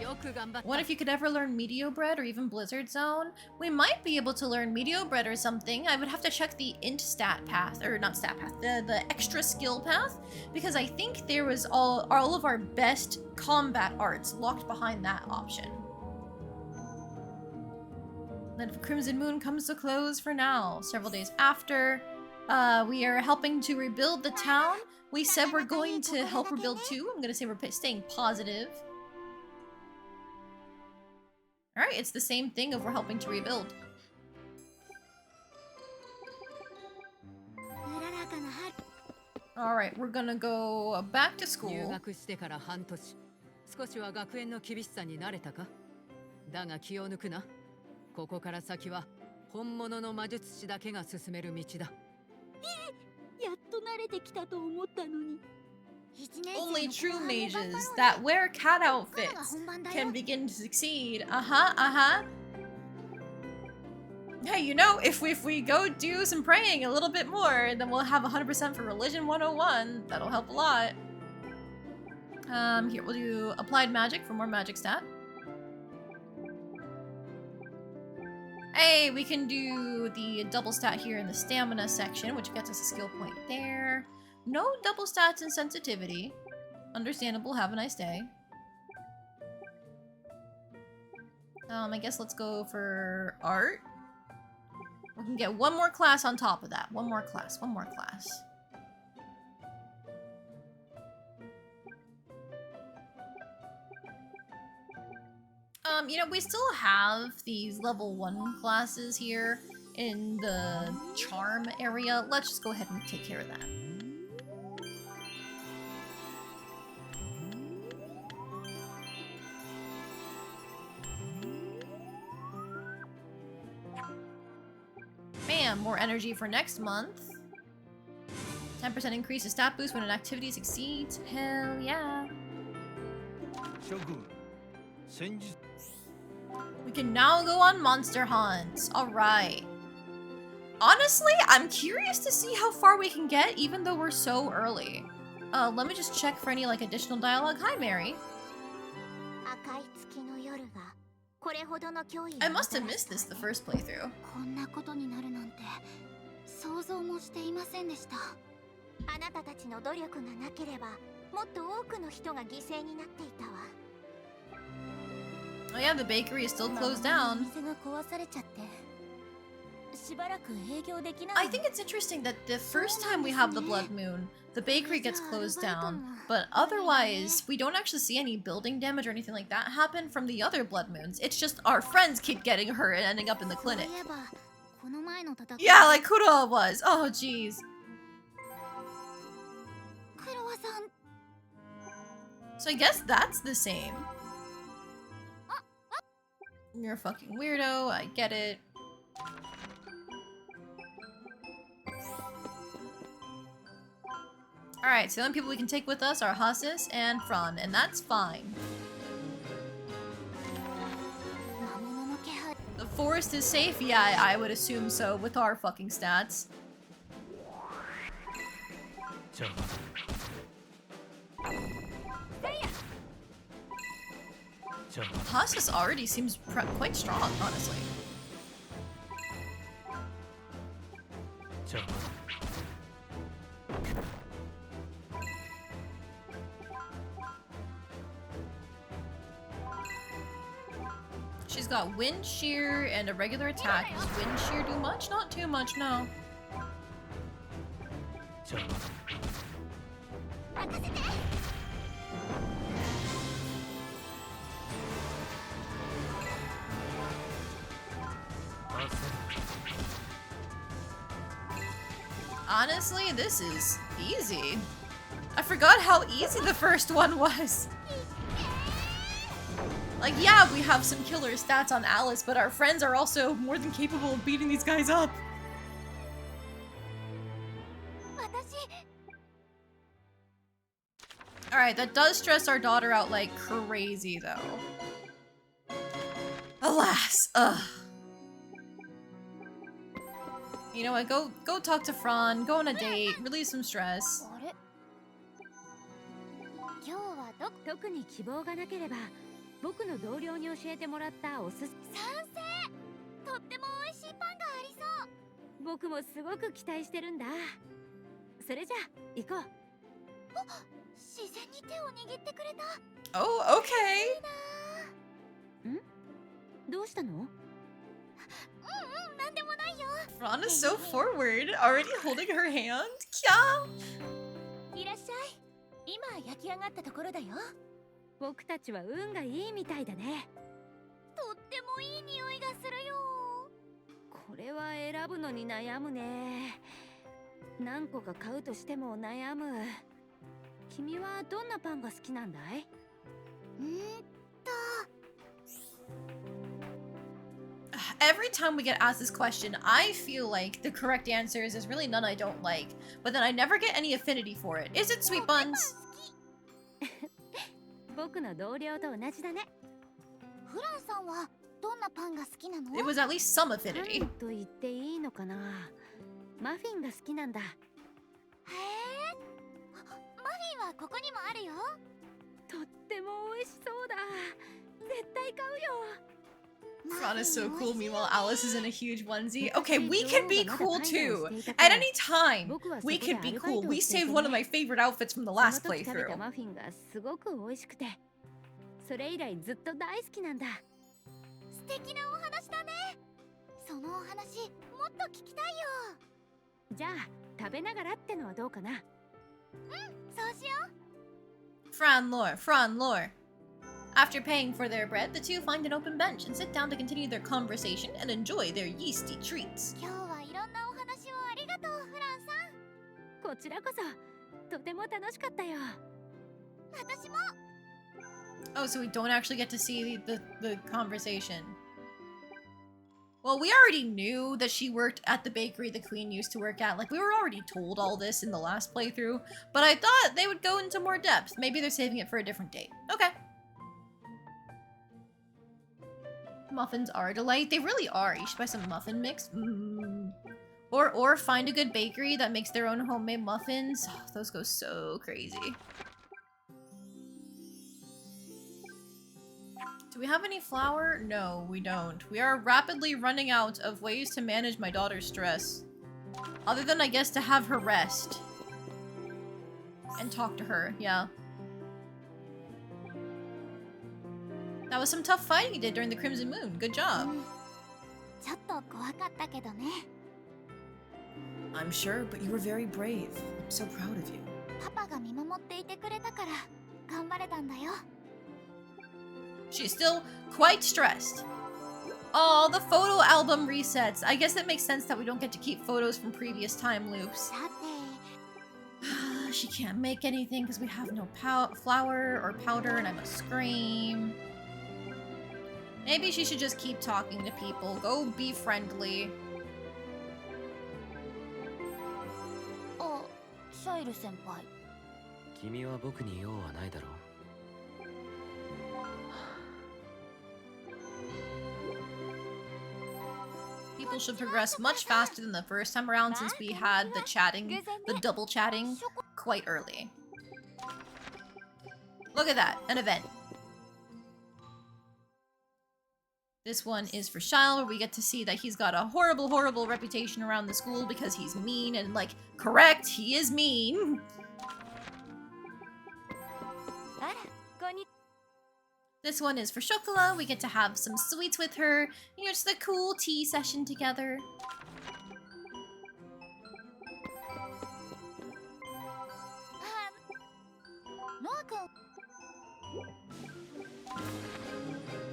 よく頑張った。 What if you could ever learn Meteo Bread or even Blizzard Zone? We might be able to learn Meteo Bread or something. I would have to check the int stat path, or not stat path, the extra skill path, because I think there was all of our best combat arts locked behind that option. Then Crimson Moon comes to close for now. Several days after, we are helping to rebuild the town. We said we're going to help rebuild too. I'm gonna say we're staying positive. Alright, it's the same thing of we're helping to rebuild. Alright, we're gonna go back to 入 school. 学してから半年、少しは学園の厳しさに慣れたか？だが気を抜くな。ここから先は本物の魔術師だけが進める道だ。やっと慣れてきたと思ったのに。 Only true mages that wear cat outfits can begin to succeed. Hey, you know, if we go do some praying a little bit more, then we'll have 100% for Religion 101. That'll help a lot. Here, we'll do Applied Magic for more magic stat. Hey, we can do the double stat here in the stamina section, which gets us a skill point there. No double stats in sensitivity. Understandable, have a nice day. I guess let's go for art. We can get one more class on top of that. One more class. You know, we still have these level 1 classes here in the charm area. Let's just go ahead and take care of that. Bam! More energy for next month. 10% increase in stat boost when an activity succeeds. Hell yeah. We can now go on monster hunts. Alright. Honestly, I'm curious to see how far we can get even though we're so early. Let me just check for any like additional dialogue. Hi, Mary. I must have missed this the first playthrough. こんなことになるなんて想像もしていませんでした。あなたたちの努力がなければもっと多くの人が犠牲になっていたわ。 Oh yeah, the bakery is still closed down. 店が壊されちゃってしばらく営業できない。 I think it's interesting that the first time we have the blood moon, the bakery gets closed down, but otherwise we don't actually see any building damage or anything like that happen from the other blood moons. It's just our friends keep getting hurt and ending up in the clinic. そういえばこの前の戦い。 Yeah, like Kuroa was. Oh jeez. クロワさん。 So I guess that's the same. You're a fucking weirdo, I get it. Alright, so the only people we can take with us are Hasis and Fran, and that's fine. 魔物の気配。 The forest is safe? Yeah, I would assume so with our fucking stats. Hasis already seems quite strong, honestly. She's got wind shear and a regular attack. Does wind shear do much? Not too much, no. Honestly, this is easy. I forgot how easy the first one was. Like, yeah, we have some killer stats on Alice, but our friends are also more than capable of beating these guys up. 私 Alright, that does stress our daughter out like crazy, though. Alas, ugh. You know what, go talk to Fran, go on a date, relieve some stress. あれ今日はどこ特に希望がなければ僕の同僚に教えてもらったおすす賛成とっても美味しいパンがありそう僕もすごく期待してるんだ。それじゃあ行こう。自然に手を握ってくれた Oh, okay. どうしたの？なんでもないよ Fran is so forward, already holding her hand. Kya? いらっしゃい今焼き上がったところだよ僕たちは運がいいみたいだね。とってもいい匂いがするよこれは選ぶのに悩むね。何個か買うとしても悩む。君はどんなパンが好きなんだい？Every time we get asked this question, I feel like the correct answer is there's really none I don't like, but then I never get any affinity for it. Is it sweet buns? 僕の同僚と同じだね。フランさんはどんなパンが好きなの It was at least some パ affinity. ンと言っていいのかな。マフィンが好きなんだ。へえマフィンはここにもあるよとっても美味しそうだ。絶対買うよ。 Fran is so cool, meanwhile Alice is in a huge onesie. Okay, we can be cool too. At any time, we can be cool. We saved one of my favorite outfits from the その last 時食べた playthrough. マフィンがすごく美味しくて、それ以来ずっと大好きなんだ。素敵なお話だねそのお話もっと聞きたいよじゃあ食べながらってのはどうかな。そうしよ Fran lore. After paying for their bread, the two find an open bench and sit down to continue their conversation and enjoy their yeasty treats. う今日はいろんなお話をありがとうフランさんこちらこそとても楽しかったよ。私も Oh, so we don't actually get to see the conversation. Well, we already knew that she worked at the bakery the queen used to work at. Like, we were already told all this in the last playthrough, but I thought they would go into more depth. Maybe they're saving it for a different date. Okay. Muffins are a delight. They really are. You should buy some muffin mix. Or find a good bakery that makes their own homemade muffins. Oh, those go so crazy. Do we have any flour? No, we don't. We are rapidly running out of ways to manage my daughter's stress. Other than, I guess, to have her rest. And talk to her, yeah. That was some tough fighting you did during the Crimson Moon. Good job. ちょっと怖かったけどね I'm sure, but you were very brave. I'm so proud of you. パパが見守っていてくれたから頑張れたんだよ She's still quite stressed. Oh, the photo album resets. I guess it makes sense that we don't get to keep photos from previous time loops. さて She can't make anything because we have no flour or powder and I must scream. Maybe she should just keep talking to people. Go be friendly. あシャイル先輩君は僕に用はないだろう。 People should progress much faster than the first time around since we had the chatting, the double chatting, quite early. Look at that, an event. This one is for Shile, where we get to see that he's got a horrible, horrible reputation around the school because he's mean and, like, correct, he is mean. あらこんに This one is for Chocola. We get to have some sweets with her. You know, just a cool tea session together.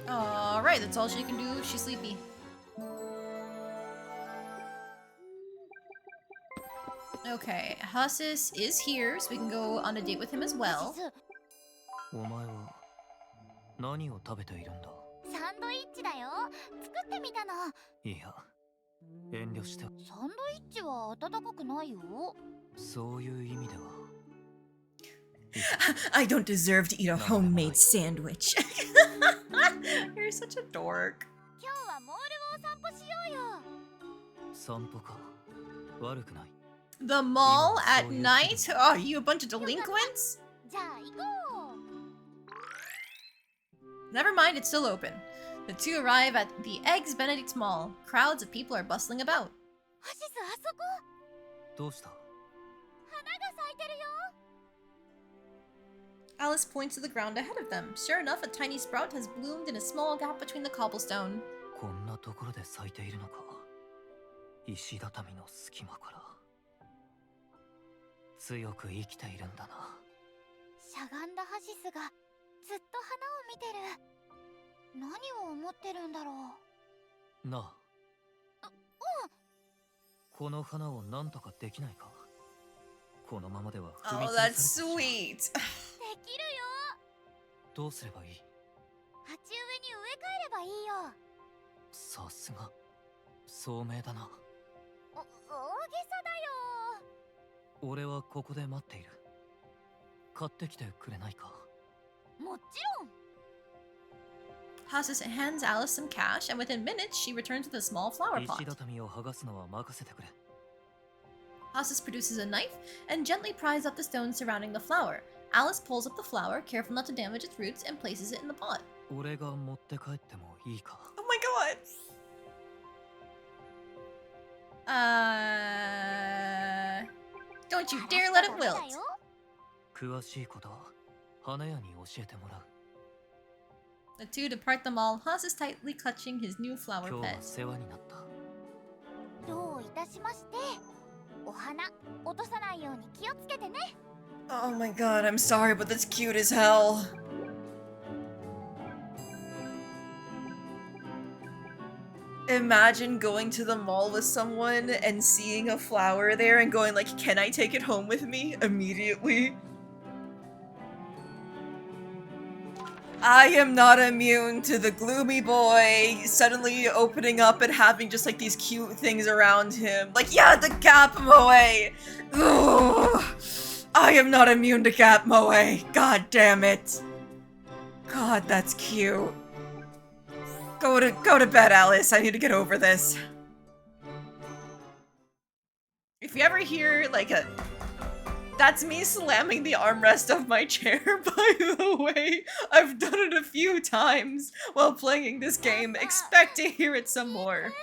Alright, that's all she can do if she's sleepy. Okay, Hasis is here, so we can go on a date with him as well. お前は何を食べているんだ。サンドイッチだよ。作ってみたの。いや、遠慮して。サンドイッチは温かくないよ。そういう意味では。I don't deserve to eat a homemade sandwich. You're such a dork. 今日はモールを散歩しようよ。散歩か。悪くない。The mall at night? Oh, are you a bunch of delinquents? じゃあ行こう。 Never mind, it's still open. The two arrive at the Eggs Benedict Mall. Crowds of people are bustling about. ハシス、あそこどうした。花が咲いてるよ。 Alice points to the ground ahead of them. Sure enough, a tiny sprout has bloomed in a small gap between the cobblestone. こんなところで咲いているのか。石畳の隙間から。強く生きているんだな。しゃがんだハシスがずっと花を見てる。何を思ってるんだろう。なあ。この花をなんとかできないか。このままでは踏み Oh, 潰されて that's しまう。 sweet. できるよ。どうすればいい。鉢植えに植え替えればいいよ。さすが聡明だな。大げさだよ。俺はここで待っている。買ってきてくれないか。もちろん。 Hasis hands Alice some cash, and within minutes, she returns with a small flower 石 pot. 畳を剥がすのは任せてくれ。 Hasis produces a knife and gently pries up the stones surrounding the flower. Alice pulls up the flower, careful not to damage its roots, and places it in the pot. 俺が持って帰ってもいいか。 Oh my god. Don't you dare let it wilt. 詳しいことは花屋に教えてもらう。 The two depart the mall, Hasis tightly clutching his new flower 今日は pet. 世話になった。どういたしまして。お花落とさないように気をつけてね。 Oh my god, I'm sorry, but that's cute as hell. Imagine going to the mall with someone and seeing a flower there and going like, can I take it home with me immediately? I am not immune to the gloomy boy suddenly opening up and having just like these cute things around him. Like, yeah, the Gap Moe! Ugh. I am not immune to Gap Moe. God damn it. God, that's cute. Go to bed, Alice. I need to get over this. If you ever hear like a... That's me slamming the armrest of my chair, by the way. I've done it a few times while playing this game. Expect to hear it some more.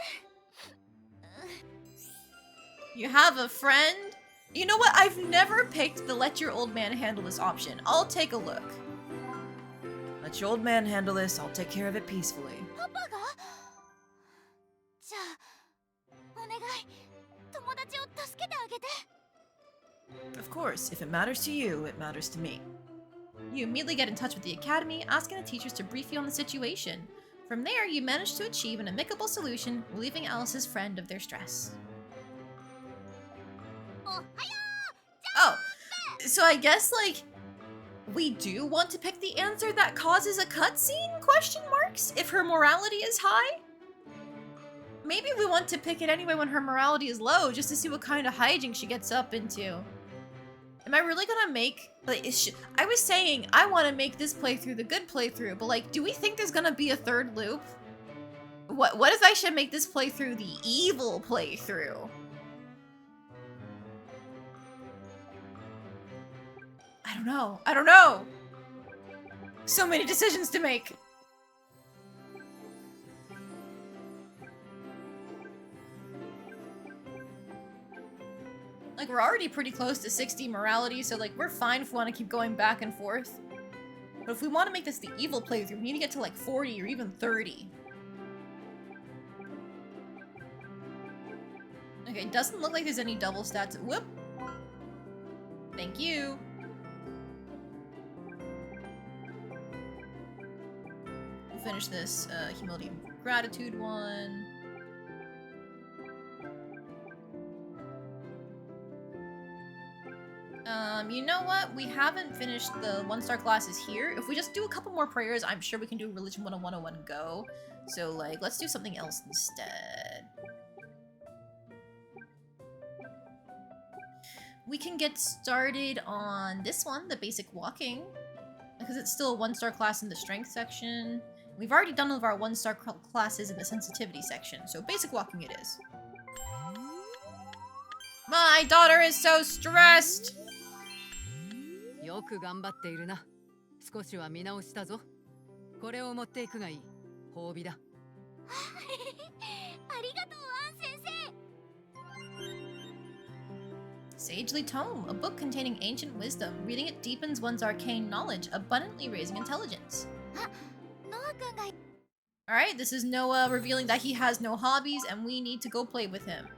You have a friend? You know what? I've never picked the let your old man handle this option. I'll take a look. Let your old man handle this. I'll take care of it peacefully. パパが？じゃあ、お願い。友達を助けてあげて。 Of course, if it matters to you, it matters to me. You immediately get in touch with the academy, asking the teachers to brief you on the situation. From there, you manage to achieve an amicable solution, relieving Alice's friend of their stress. おはよ Oh, so I guess, like, we do want to pick the answer that causes a cutscene? Question marks? If her morality is high? Maybe we want to pick it anyway when her morality is low, just to see what kind of hijinks she gets up into. Am I really gonna make, like, I was saying I want to make this playthrough the good playthrough, but like, do we think there's gonna be a third loop? What if I should make this playthrough the evil playthrough? I don't know. I don't know. So many decisions to make. Like, we're already pretty close to 60 morality, so like, we're fine if we want to keep going back and forth. But if we want to make this the evil playthrough, we need to get to like 40 or even 30. Okay, doesn't look like there's any double stats. Whoop. Thank you. We'll finish this humility and gratitude one. You know what? We haven't finished the 1-star classes here. If we just do a couple more prayers, I'm sure we can do Religion 101 Go. So, like, let's do something else instead. We can get started on this one, the basic walking, because it's still a 1-star class in the strength section. We've already done all of our 1-star classes in the sensitivity section, so basic walking it is. My daughter is so stressed! よく頑張っているな。少しは見直したぞ。これを持っていくがいい。褒美だ。ありがとう、アン先生。 Sagely Tome, a book containing ancient wisdom. Reading it deepens one's arcane knowledge, abundantly raising intelligence. ノア君が Alright, this is Noah revealing that he has no hobbies and we need to go play with him.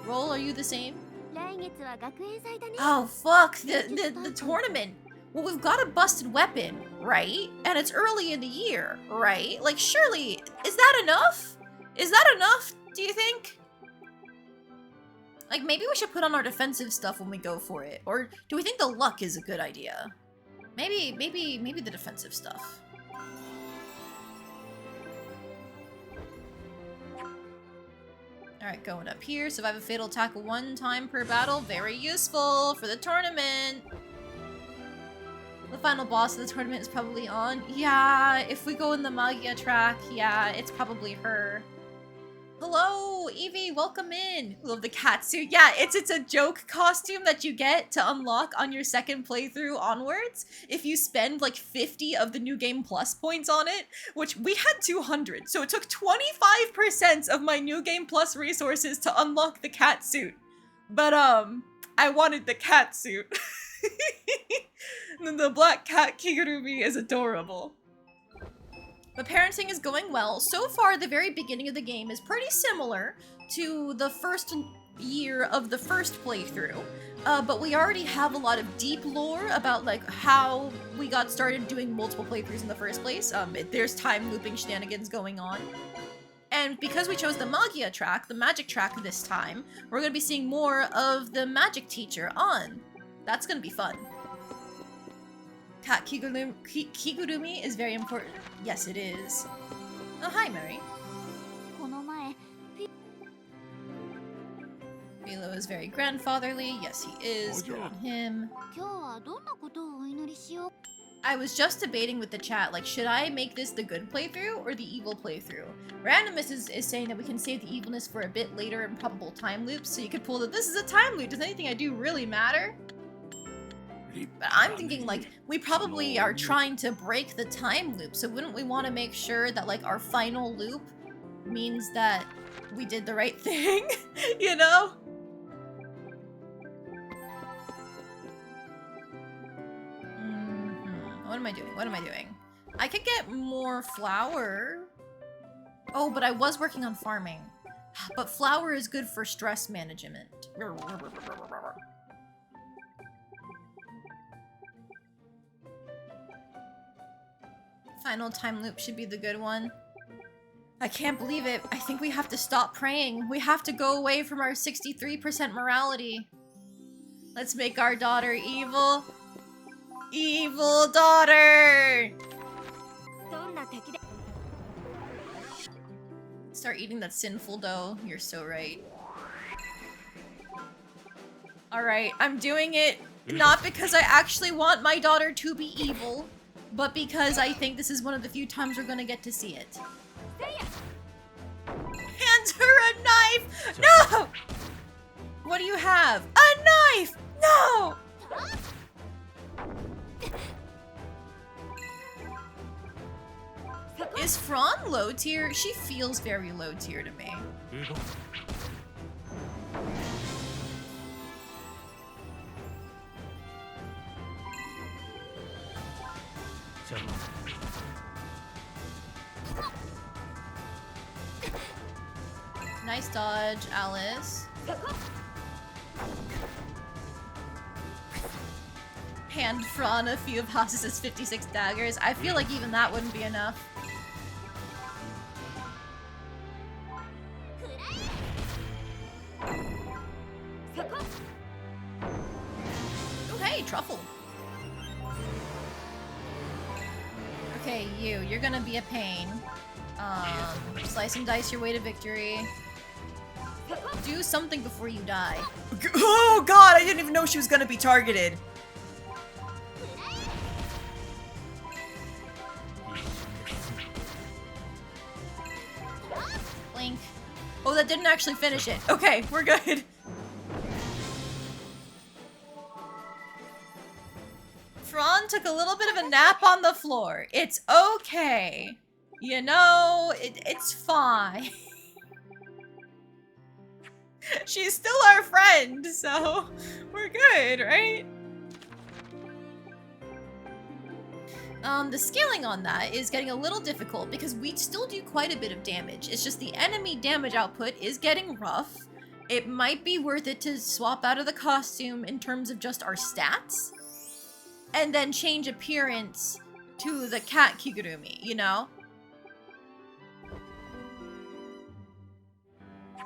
Roll, are you the same? 来月は学園祭だね。 Oh, fuck, the tournament. Well, we've got a busted weapon, right? And it's early in the year, right? Like, surely, is that enough? Is that enough, do you think? Like, maybe we should put on our defensive stuff when we go for it. Or do we think the luck is a good idea? Maybe the defensive stuff. Alright, going up here. Survive a fatal attack 1 time per battle. Very useful for the tournament. The final boss of the tournament is probably on. Yeah, if we go in the Magia track, yeah, it's probably her. Hello, Evie, welcome in. Love the cat suit. Yeah, it's a joke costume that you get to unlock on your second playthrough onwards if you spend like 50 of the New Game Plus points on it, which we had 200, so it took 25% of my New Game Plus resources to unlock the cat suit. But I wanted the cat suit. And the black cat Kigurumi is adorable. But parenting is going well. So far, the very beginning of the game is pretty similar to the first year of the first playthrough. But we already have a lot of deep lore about like how we got started doing multiple playthroughs in the first place. There's time looping shenanigans going on. And because we chose the Magia track, the magic track this time, we're going to be seeing more of the magic teacher on. That's going to be fun. Cat Kigurumi is very important. Yes, it is. Oh, hi, Mary. この前 Philo is very grandfatherly. Yes, he is. Good on him. 今日はどんなことをお祈りしよう。 I was just debating with the chat, like, should I make this the good playthrough or the evil playthrough? Randomness is saying that we can save the evilness for a bit later in probable time loops, so you could pull that this is a time loop. Does anything I do really matter? But I'm thinking, like, we probably are trying to break the time loop, so wouldn't we want to make sure that, like, our final loop means that we did the right thing? You know? What am I doing? What am I doing? I could get more flour. Oh, but I was working on farming. But flour is good for stress management. Final time loop should be the good one. I can't believe it. I think we have to stop praying. We have to go away from our 63% morality. Let's make our daughter evil. Evil daughter! Start eating that sinful dough. You're so right. Alright, I'm doing it not because I actually want my daughter to be evil, but because I think this is one of the few times we're gonna get to see it. Hand her a knife! No! What do you have? A knife! No! Is Fran low tier? She feels very low tier to me. Nice dodge, Alice. Hand Fran a few of Hasis' 56 daggers. I feel like even that wouldn't be enough. Hey, truffle. Okay, you're gonna be a pain. Slice and dice your way to victory. Do something before you die. Oh god, I didn't even know she was gonna be targeted. Blink. Oh, that didn't actually finish it. Okay, we're good. Fran took a little bit of a nap on the floor. It's okay. You know, it's fine. She's still our friend, so we're good, right? The scaling on that is getting a little difficult because we still do quite a bit of damage. It's just the enemy damage output is getting rough. It might be worth it to swap out of the costume in terms of just our stats. And then change appearance to the cat Kigurumi, you know?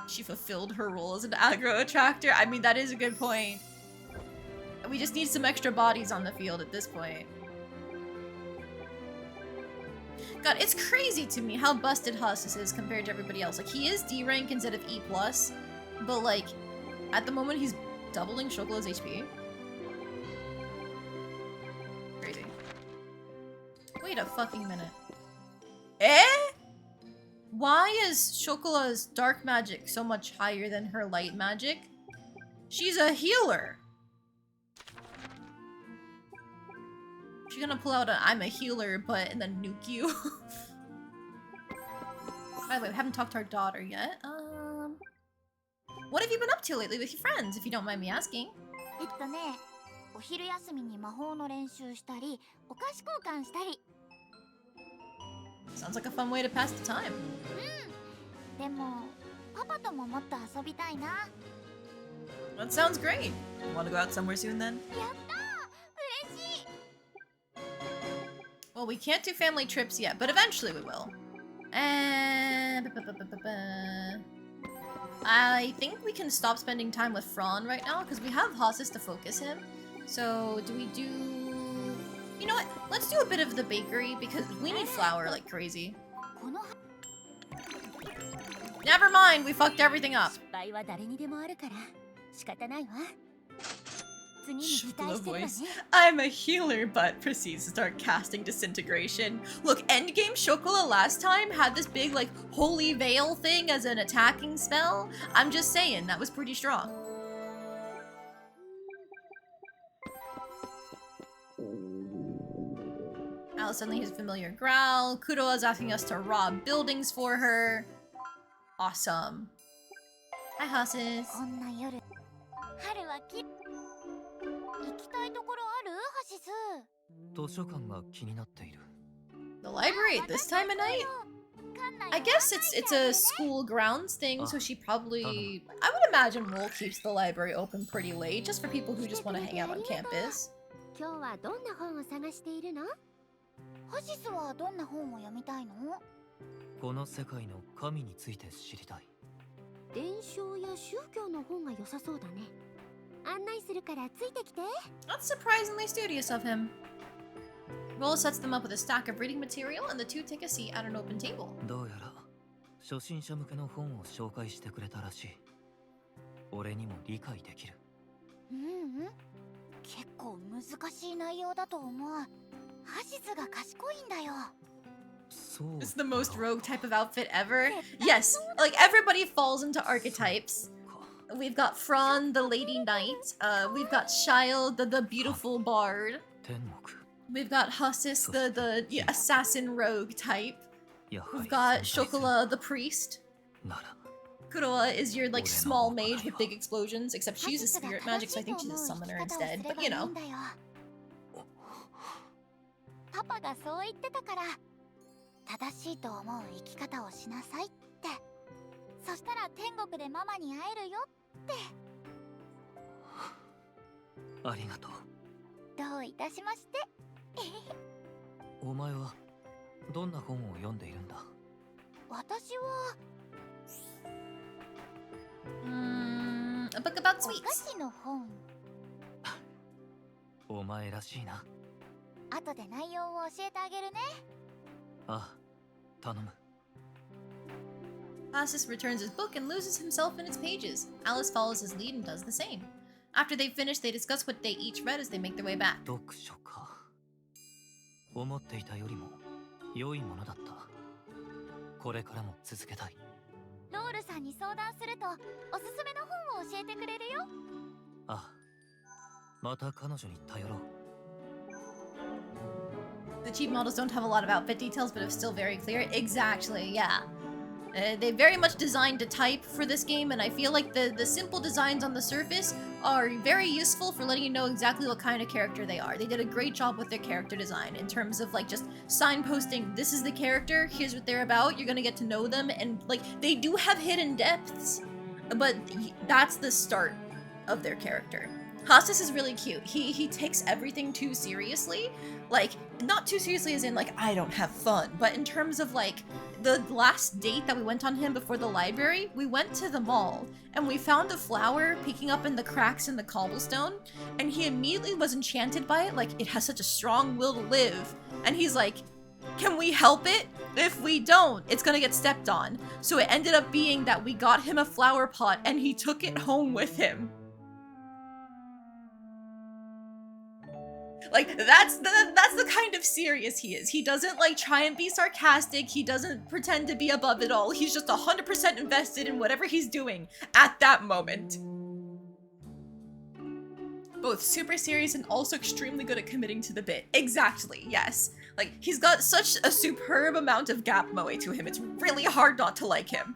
She fulfilled her role as an aggro attractor. I mean, that is a good point. We just need some extra bodies on the field at this point. God, it's crazy to me how busted Hasis is compared to everybody else. Like, he is D rank instead of E+, but like, at the moment he's doubling Shokolo's HP. Crazy. Wait a fucking minute. Eh? Why is Shokola's dark magic so much higher than her light magic? She's a healer! She's gonna pull out a I'm a healer, but and then nuke you. By the way, we haven't talked to our daughter yet. What have you been up to lately with your friends, if you don't mind me asking? お昼休みに魔法の練習したり、お菓子交換したり。 Sounds like a fun way to pass the time. でも、パパとももっと遊びたいな。 That sounds great. Want to go out somewhere soon then? やったー！嬉しい！ Well, we can't do family trips yet, but eventually we will. And I think we can stop spending time with Fran right now because we have Hasis to focus him. So do we do... You know what? Let's do a bit of the bakery because we need flour like crazy. この Never mind, we fucked everything up. 失敗は誰にでもあるから仕方ないわ。次に期 Shokola 待してるわね。 voice. I'm a healer, but proceeds to start casting disintegration. Look, endgame Shokola last time had this big, like, holy veil thing as an attacking spell. I'm just saying, that was pretty strong. Alice suddenly hears a familiar growl. Kuroa is asking us to rob buildings for her. Awesome. Hi, Hasis. こんな夜、春はきっ行きたいところある？ハシス。図書館が気になっている。 The library at this time of night? I guess it's a school grounds thing, so she probably... I would imagine Roll keeps the library open pretty late, just for people who just want to hang out on campus. 今日はどんな本を探しているの？ハシスはどんな本を読みたいの？この世界の神について知りたい。伝承や宗教の本が良さそうだね。案内するからついてきて。 That's surprisingly studious of him. Roll sets them up with a stack of reading material, and the two take a seat at an open table. どうやら初心者向けの本を紹介してくれたらしい。俺にも理解できる。うんうん。結構難しい内容だと思う。ハシスが賢いんだよ。そう。 It's the most rogue type of outfit ever. Yes, like everybody falls into archetypes. We've got Fran, the lady knight. We've got Shile, the beautiful bard. 天目。 We've got Hasis, the assassin rogue type. やは We've り got 存在する Shokola, the priest. なら Kuroa is your like small mage with big explosions, except she uses spirit magic, so I think she's a summoner instead. But you know. パパがそう言ってたから、正しいと思う生き方をしなさいって。そしたら天国でママに会えるよって。ありがとう。どういたしまして。お前はどんな本を読んでいるんだ？私は A book about お菓 sweets. 子の本。俺前らしいな。後で内容を教えてあげるね。ああ、頼む。 Hasis returns his book and loses himself in its pages. Alice follows his lead and does the same. After they finish, they discuss what they each read as they make their way back. 読書か。思っていたよりも良いものだった。これからも続けたい。ロールさんに相談するとおすすめの本を教えてくれるよ。ああ、また彼女に頼ろう。 The cheap models don't have a lot of outfit details, but it's still very clear. Exactly, yeah. They very much designed to type for this game, and I feel like the simple designs on the surface are very useful for letting you know exactly what kind of character they are. They did a great job with their character design in terms of like just signposting, this is the character, here's what they're about, you're gonna get to know them, and like they do have hidden depths, but that's the start of their character. Hasis is really cute. He takes everything too seriously. Like, not too seriously as in, like, I don't have fun, but in terms of, like, the last date that we went on him before the library, we went to the mall, and we found a flower peeking up in the cracks in the cobblestone, and he immediately was enchanted by it, like, it has such a strong will to live, and he's like, can we help it? If we don't, it's gonna get stepped on. So it ended up being that we got him a flower pot, and he took it home with him. Like, that's the kind of serious he is. He doesn't, like, try and be sarcastic. He doesn't pretend to be above it all. He's just 100% invested in whatever he's doing at that moment. Both super serious and also extremely good at committing to the bit. Exactly, yes. Like, he's got such a superb amount of gap moe to him. It's really hard not to like him.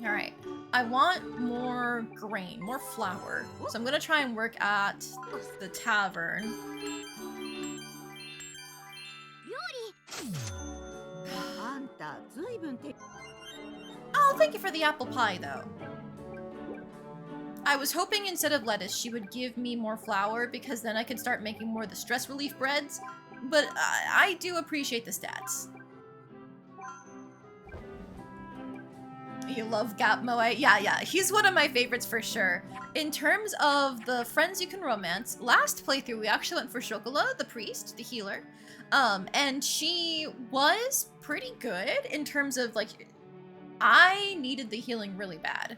Alright. I want more grain, more flour. So I'm gonna try and work at the tavern. Oh, thank you for the apple pie, though. I was hoping instead of lettuce, she would give me more flour because then I could start making more of the stress relief breads. But I do appreciate the stats. You love Gap Moe? Yeah, he's one of my favorites for sure. In terms of the friends you can romance, last playthrough we actually went for Chocolat, the priest, the healer. And she was pretty good in terms of, like, I needed the healing really bad.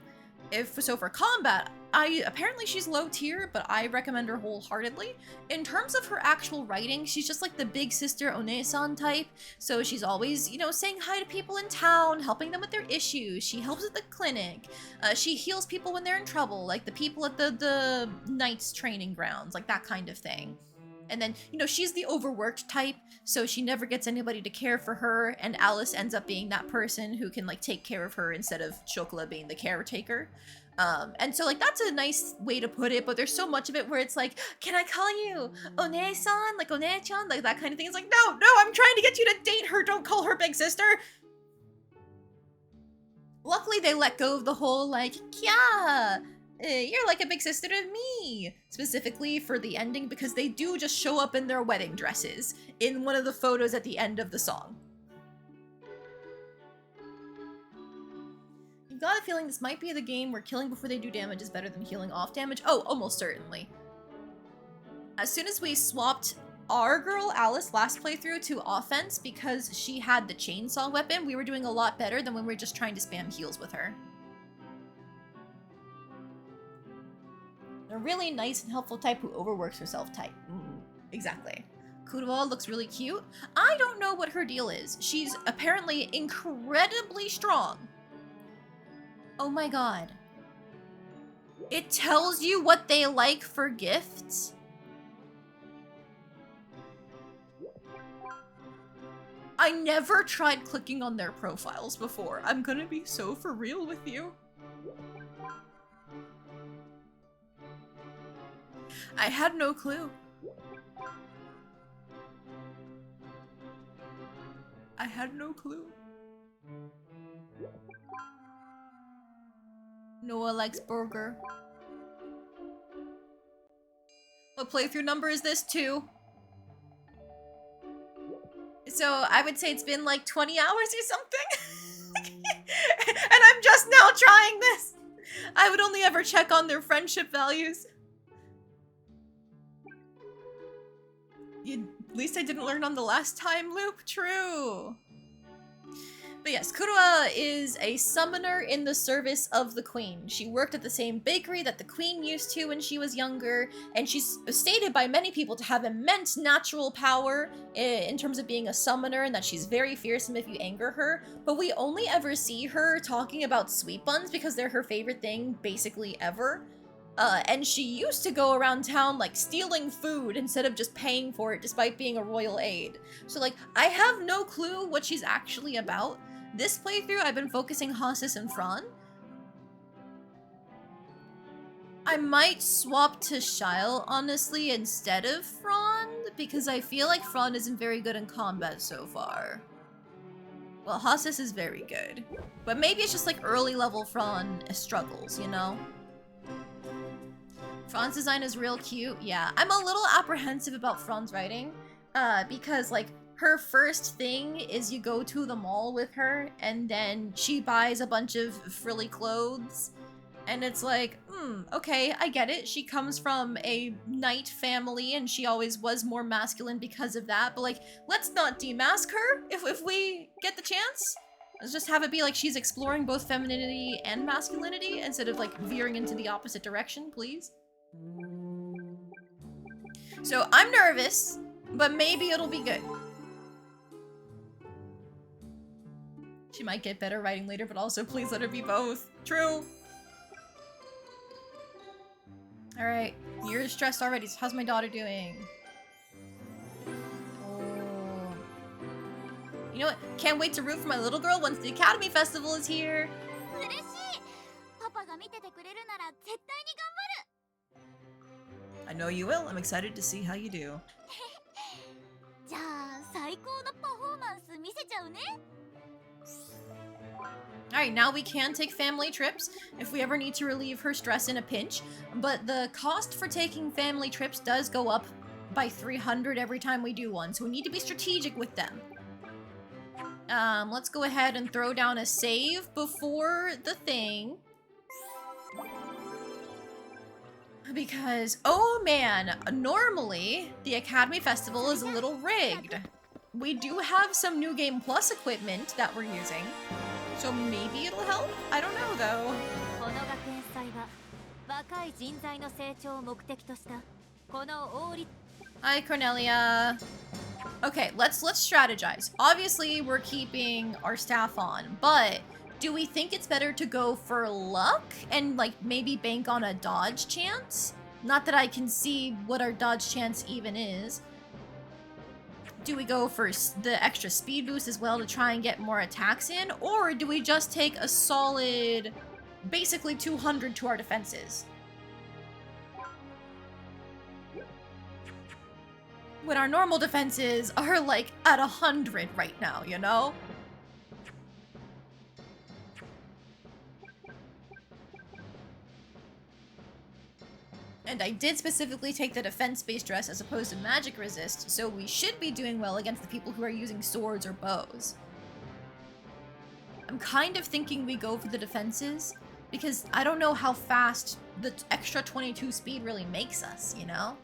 So for combat, apparently she's low tier, but I recommend her wholeheartedly. In terms of her actual writing, she's just like the big sister One-san type. So she's always, you know, saying hi to people in town, helping them with their issues. She helps at the clinic. She heals people when they're in trouble, like the people at the Knights training grounds, like that kind of thing. And then, you know, she's the overworked type, so she never gets anybody to care for her, and Alice ends up being that person who can, like, take care of her instead of Chocolat being the caretaker. And so, like, that's a nice way to put it, but there's so much of it where it's like, can I call you One-san? Like, One-chan? Like, that kind of thing. It's like, no, I'm trying to get you to date her, don't call her big sister! Luckily, they let go of the whole, like, Kya! You're like a big sister to me, specifically for the ending, because they do just show up in their wedding dresses in one of the photos at the end of the song. You've got a feeling this might be the game where killing before they do damage is better than healing off damage? Oh, almost certainly. As soon as we swapped our girl, Alice, last playthrough to offense because she had the chainsaw weapon, we were doing a lot better than when we were just trying to spam heals with her. A really nice and helpful type who overworks herself type. Exactly. Kurowa looks really cute. I don't know what her deal is. She's apparently incredibly strong. Oh my god. It tells you what they like for gifts? I never tried clicking on their profiles before. I'm gonna be so for real with you. I had no clue. I had no clue. Noah likes burger. What playthrough number is this? 2? So I would say it's been like 20 hours or something. And I'm just now trying this. I would only ever check on their friendship values. At least I didn't learn on the last time loop. True. But yes, Kurua is a summoner in the service of the queen. She worked at the same bakery that the queen used to when she was younger, and she's stated by many people to have immense natural power in terms of being a summoner, and that she's very fearsome if you anger her. But we only ever see her talking about sweet buns because they're her favorite thing basically ever. And she used to go around town, like, stealing food instead of just paying for it despite being a royal aide. So, like, I have no clue what she's actually about. This playthrough, I've been focusing Hasis and Fran. I might swap to Shyle, honestly, instead of Fran, because I feel like Fran isn't very good in combat so far. Well, Hasis is very good. But maybe it's just like early level Fran struggles, you know? Fran's design is real cute. Yeah, I'm a little apprehensive about Fran's writing, because like her first thing is you go to the mall with her and then she buys a bunch of frilly clothes, and it's like, okay, I get it. She comes from a knight family and she always was more masculine because of that, but like, let's not demask her if we get the chance. Let's just have it be like she's exploring both femininity and masculinity instead of like veering into the opposite direction, please. So I'm nervous, but maybe it'll be good. She might get better writing later, but also please let her be both. True. Alright, you're stressed already, so how's my daughter doing? Oh. You know what? Can't wait to root for my little girl once the Academy Festival is here. 嬉しい。パパが見ててくれるなら絶対に頑張る。 I know you will. I'm excited to see how you do. じゃあ最高のパフォーマンス見せちゃうね。 Alright, now we can take family trips if we ever need to relieve her stress in a pinch, but the cost for taking family trips does go up by 300 every time we do one, so we need to be strategic with them. Let's go ahead and throw down a save before the thing. Because, oh man, normally the Academy Festival is a little rigged. We do have some New Game Plus equipment that we're using, so maybe it'll help? I don't know though. この学園祭は若い人材の成長を目的としたこの王立 Hi, Cornelia. Okay, let's strategize. Obviously, we're keeping our staff on, but do we think it's better to go for luck and like maybe bank on a dodge chance? Not that I can see what our dodge chance even is. Do we go for the extra speed boost as well to try and get more attacks in? Or do we just take a solid, basically 200 to our defenses? When our normal defenses are like at 100 right now, you know? And I did specifically take the defense-based dress as opposed to magic resist, so we should be doing well against the people who are using swords or bows. I'm kind of thinking we go for the defenses, because I don't know how fast the extra 22 speed really makes us, you know?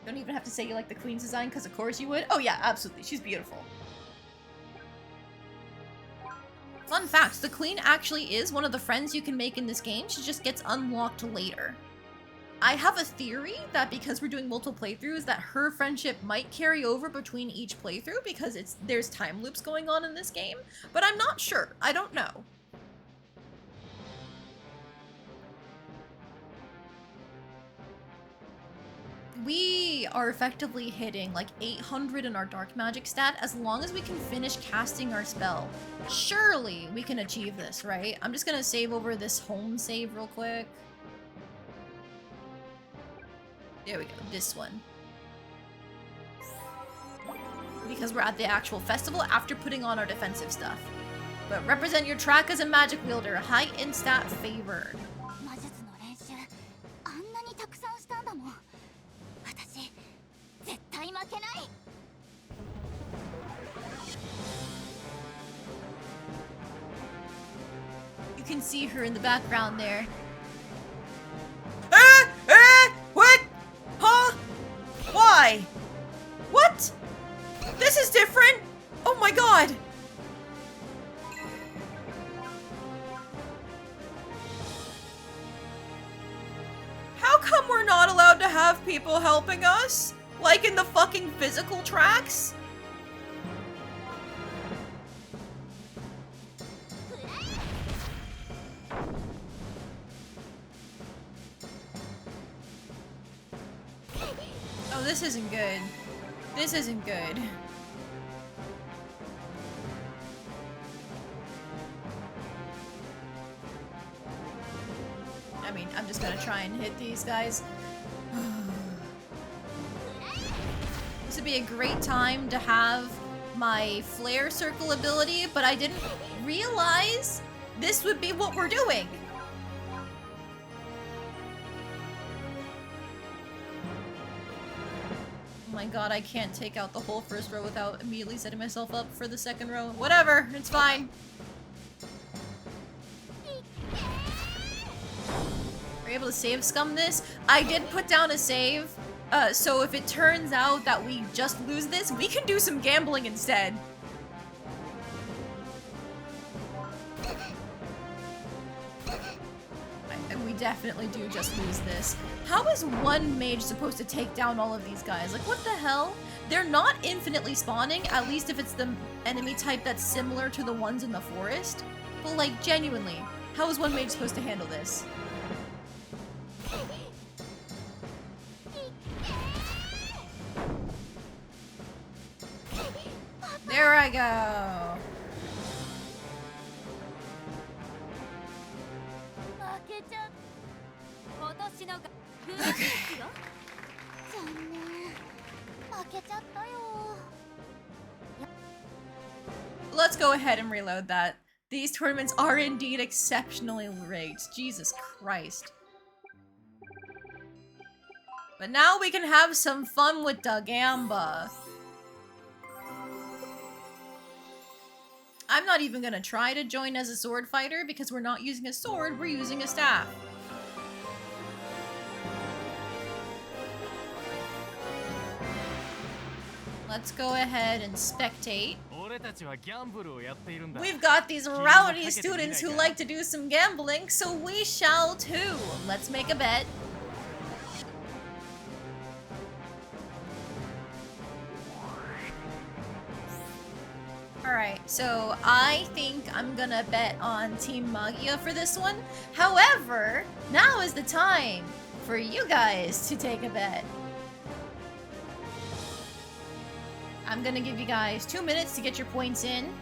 Don't even have to say you like the queen's design, because of course you would. Oh yeah, absolutely, she's beautiful. Fun fact, the queen actually is one of the friends you can make in this game. She just gets unlocked later. I have a theory that because we're doing multiple playthroughs that her friendship might carry over between each playthrough because there's time loops going on in this game, but I'm not sure. I don't know. We are effectively hitting like 800 in our dark magic stat as long as we can finish casting our spell. Surely we can achieve this, right? I'm just gonna save over this home save real quick. There we go, this one. Because we're at the actual festival after putting on our defensive stuff. But represent your track as a magic wielder, high in stat favored. 魔術の練習あんなにたくさんしたんだもん。私絶対負けない。 You can see her in the background there. What? Huh? Why? god! How come we're not allowed to have people helping us? Like in the fucking physical tracks? Oh, this isn't good. This isn't good. I mean, I'm just gonna try and hit these guys. This would be a great time to have my flare circle ability, but I didn't realize this would be what we're doing. Oh my god, I can't take out the whole first row without immediately setting myself up for the second row. Whatever, it's fine. Are you able to save scum this? I did put down a save, so if it turns out that we just lose this, we can do some gambling instead. And we definitely do just lose this. How is one mage supposed to take down all of these guys? Like, what the hell? They're not infinitely spawning, at least if it's the enemy type that's similar to the ones in the forest. But, like, genuinely, how is one mage supposed to handle this? There I go. Let's go ahead and reload that. These tournaments are indeed exceptionally rigged. Jesus Christ. But now we can have some fun with the Gamba. I'm not even gonna try to join as a sword fighter because we're not using a sword, we're using a staff. Let's go ahead and spectate. We've got these rowdy students who like to do some gambling, so we shall too. Let's make a bet. Alright, so I think I'm gonna bet on Team Magia for this one. However, now is the time for you guys to take a bet. I'm gonna give you guys 2 minutes to get your points in.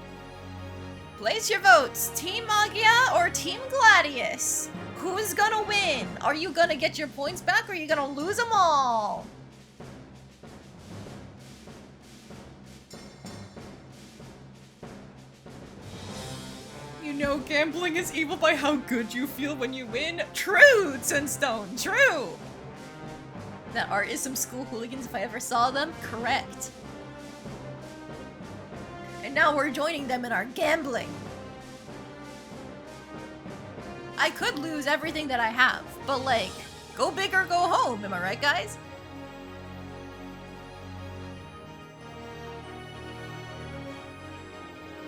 Place your votes, Team Magia or Team Gladius? Who's gonna win? Are you gonna get your points back or are you gonna lose them all? You know gambling is evil by how good you feel when you win. True, Sunstone, true! That art is some school hooligans if I ever saw them. Correct. And now we're joining them in our gambling. I could lose everything that I have, but like, go big or go home, am I right, guys?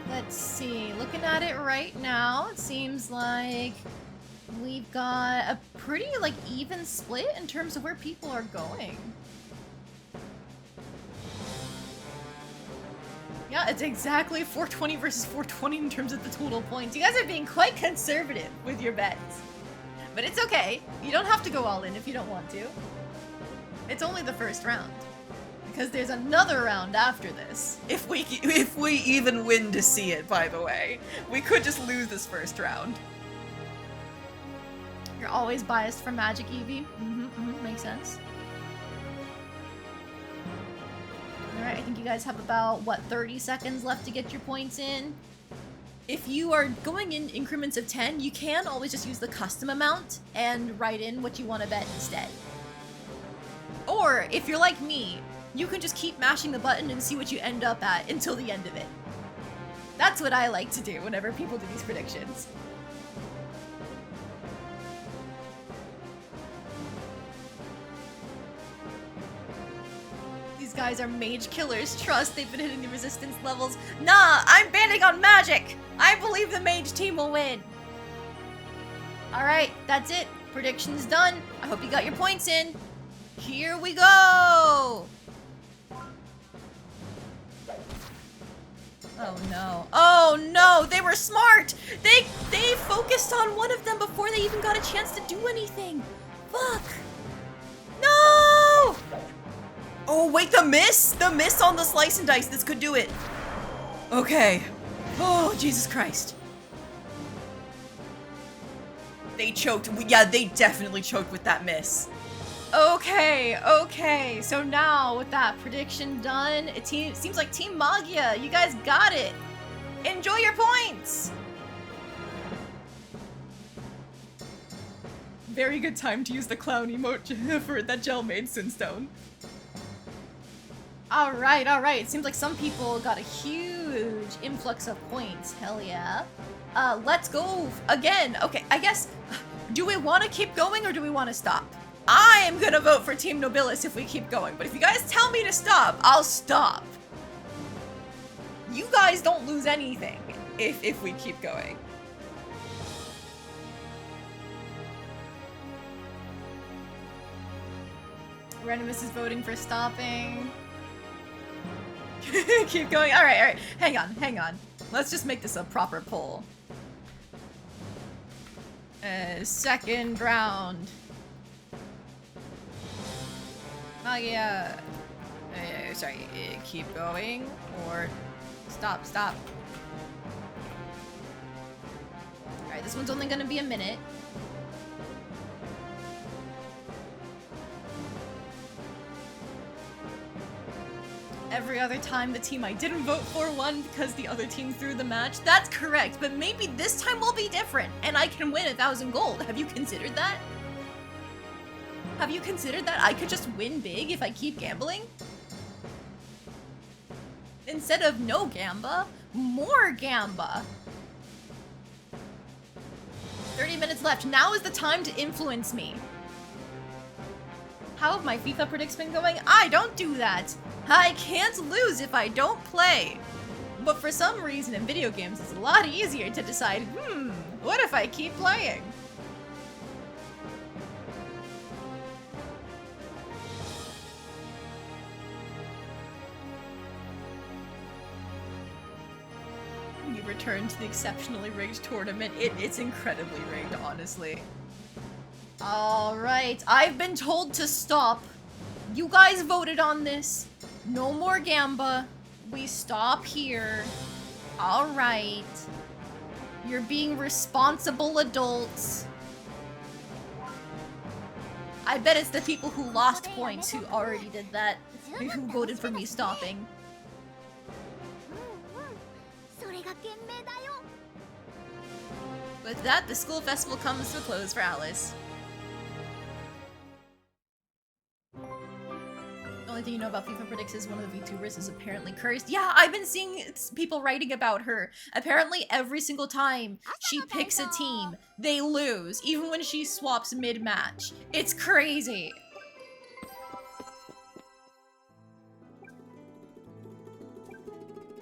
Let's see, looking at it right now, it seems like we've got a pretty, like, even split in terms of where people are going. Yeah, it's exactly 420 versus 420 in terms of the total points. You guys are being quite conservative with your bets. But it's okay. You don't have to go all in if you don't want to. It's only the first round. Because there's another round after this. If we even win to see it, by the way. We could just lose this first round. You're always biased for Magic, Evie. Makes sense. Alright, I think you guys have about, what, 30 seconds left to get your points in. If you are going in increments of 10, you can always just use the custom amount and write in what you want to bet instead. Or, if you're like me, you can just keep mashing the button and see what you end up at until the end of it. That's what I like to do whenever people do these predictions. guys are mage killers. Trust, they've been hitting the resistance levels. Nah, I'm banning on magic! I believe the mage team will win. Alright, that's it. Predictions done. I hope you got your points in. Here we go! Oh no. Oh no! They were smart! They focused on one of them before they even got a chance to do anything! Fuck! No! Oh wait, the miss? The miss on the slice and dice. This could do it. Okay. Oh, Jesus Christ. They choked. Yeah, they definitely choked with that miss. Okay, okay. So now with that prediction done, it seems like Team Magia, you guys got it. Enjoy your points. Very good time to use the clown emote for that gel made Sinstone. Alright, alright. It seems like some people got a huge influx of points. Hell yeah. Let's go again. Okay, I guess, do we want to keep going or do we want to stop? I am gonna vote for Team Nobilis if we keep going, but if you guys tell me to stop, I'll stop. You guys don't lose anything if we keep going. Randomus is voting for stopping. Keep going. Alright, alright. Hang on. Let's just make this a proper poll. Second round. Oh yeah. Sorry, keep going or stop. Alright, this one's only gonna be a minute. Every other time the team I didn't vote for won because the other team threw the match. That's correct, but maybe this time will be different and I can win 1,000 gold. Have you considered that? Have you considered that I could just win big if I keep gambling? Instead of no gamba, more gamba. 30 minutes left. Now is the time to influence me. How have my FIFA predicts been going? I don't do that. I can't lose if I don't play. But for some reason in video games, it's a lot easier to decide, what if I keep playing? You return to the exceptionally rigged tournament. It's incredibly rigged, honestly. Alright, I've been told to stop. You guys voted on this. No more gamba. We stop here. Alright. You're being responsible adults. I bet it's the people who lost points who already did that. Who voted for me stopping. With that, the school festival comes to a close for Alice. The only thing you know about FIFA Predicts is one of the VTubers is apparently cursed. Yeah, I've been seeing people writing about her. Apparently every single time she picks a team, they lose, even when she swaps mid-match. It's crazy.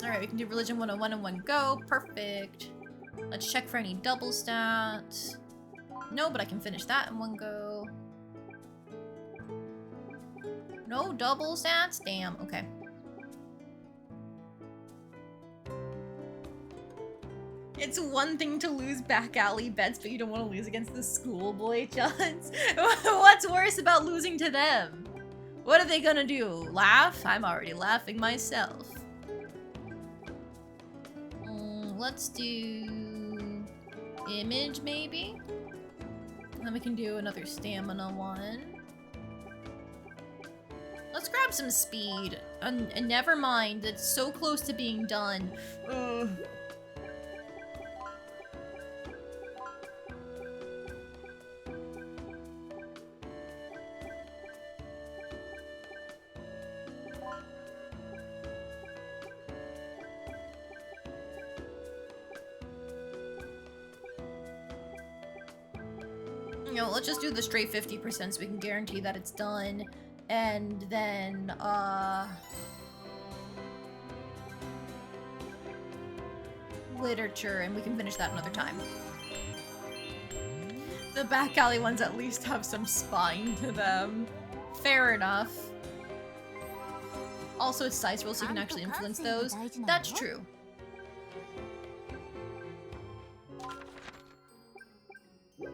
Alright, we can do Religion 101 in one go. Perfect. Let's check for any double stats. No, but I can finish that in one go. No double stats? Damn, okay. It's one thing to lose back alley bets, but you don't want to lose against the schoolboy chunts. What's worse about losing to them? What are they gonna do? Laugh? I'm already laughing myself. Let's do image, maybe? And then we can do another stamina one. Let's grab some speed. And never mind, it's so close to being done. You know, let's just do the straight 50% so we can guarantee that it's done. And then, literature, and we can finish that another time. The back alley ones at least have some spine to them. Fair enough. Also, it's size rules, so you can actually influence those. That's true.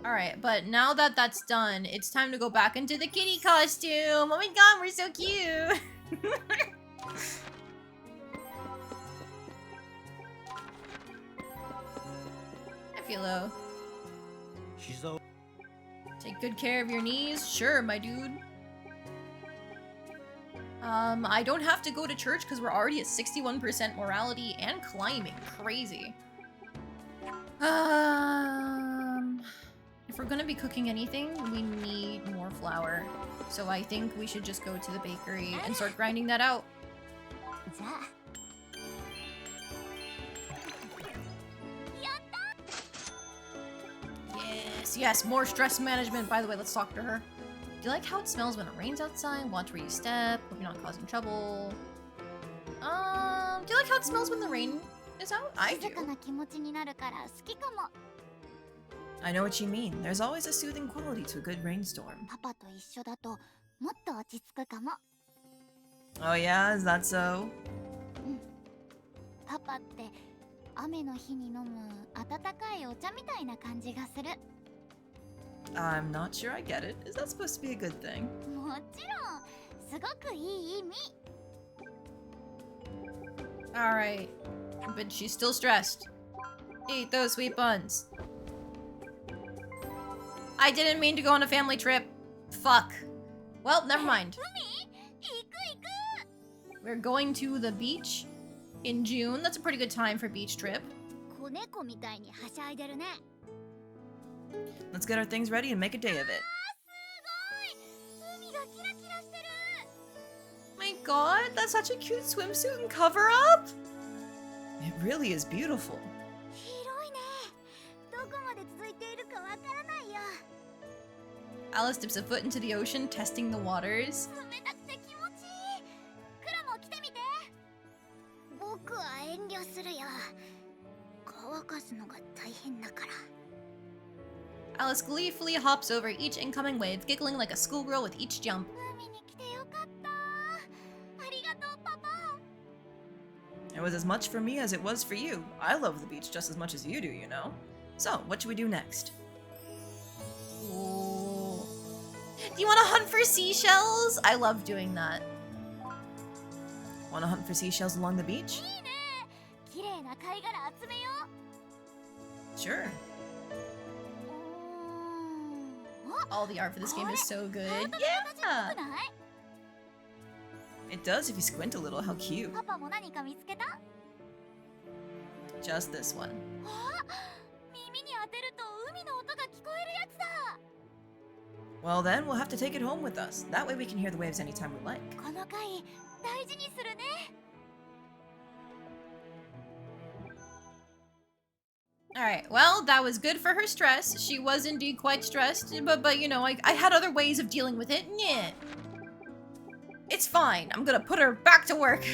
Alright, but now that that's done, it's time to go back into the kitty costume! Oh my god, we're so cute! Hi, Philo. Take good care of your knees? Sure, my dude. I don't have to go to church because we're already at 61% morality and climbing. Crazy. If we're gonna be cooking anything, we need more flour. So I think we should just go to the bakery and start grinding that out. Yes, yes, more stress management. By the way, let's talk to her. Do you like how it smells when it rains outside? Watch where you step. Hope you're not causing trouble. Do you like how it smells when the rain is out? I do. I know what you mean. There's always a soothing quality to a good rainstorm. Oh yeah, is that so? I'm not sure I get it. Is that supposed to be a good thing? Alright. But she's still stressed. Eat those sweet buns. I didn't mean to go on a family trip. Fuck. Well, never mind. We're going to the beach in June. That's a pretty good time for a beach trip. Let's get our things ready and make a day of it. My god, that's such a cute swimsuit and cover up! It really is beautiful. Alice dips a foot into the ocean, testing the waters. Alice gleefully hops over each incoming wave, giggling like a schoolgirl with each jump. It was as much for me as it was for you. I love the beach just as much as you do, you know? So, what should we do next? Ooh. Do you want to hunt for seashells? I love doing that. Want to hunt for seashells along the beach? Sure. All the art for this game is so good. Yeah! It does if you squint a little. How cute. Just this one. Well then, we'll have to take it home with us. That way we can hear the waves anytime we like. Alright, well, that was good for her stress. She was indeed quite stressed, but you know, I had other ways of dealing with it. Yeah. It's fine. I'm gonna put her back to work.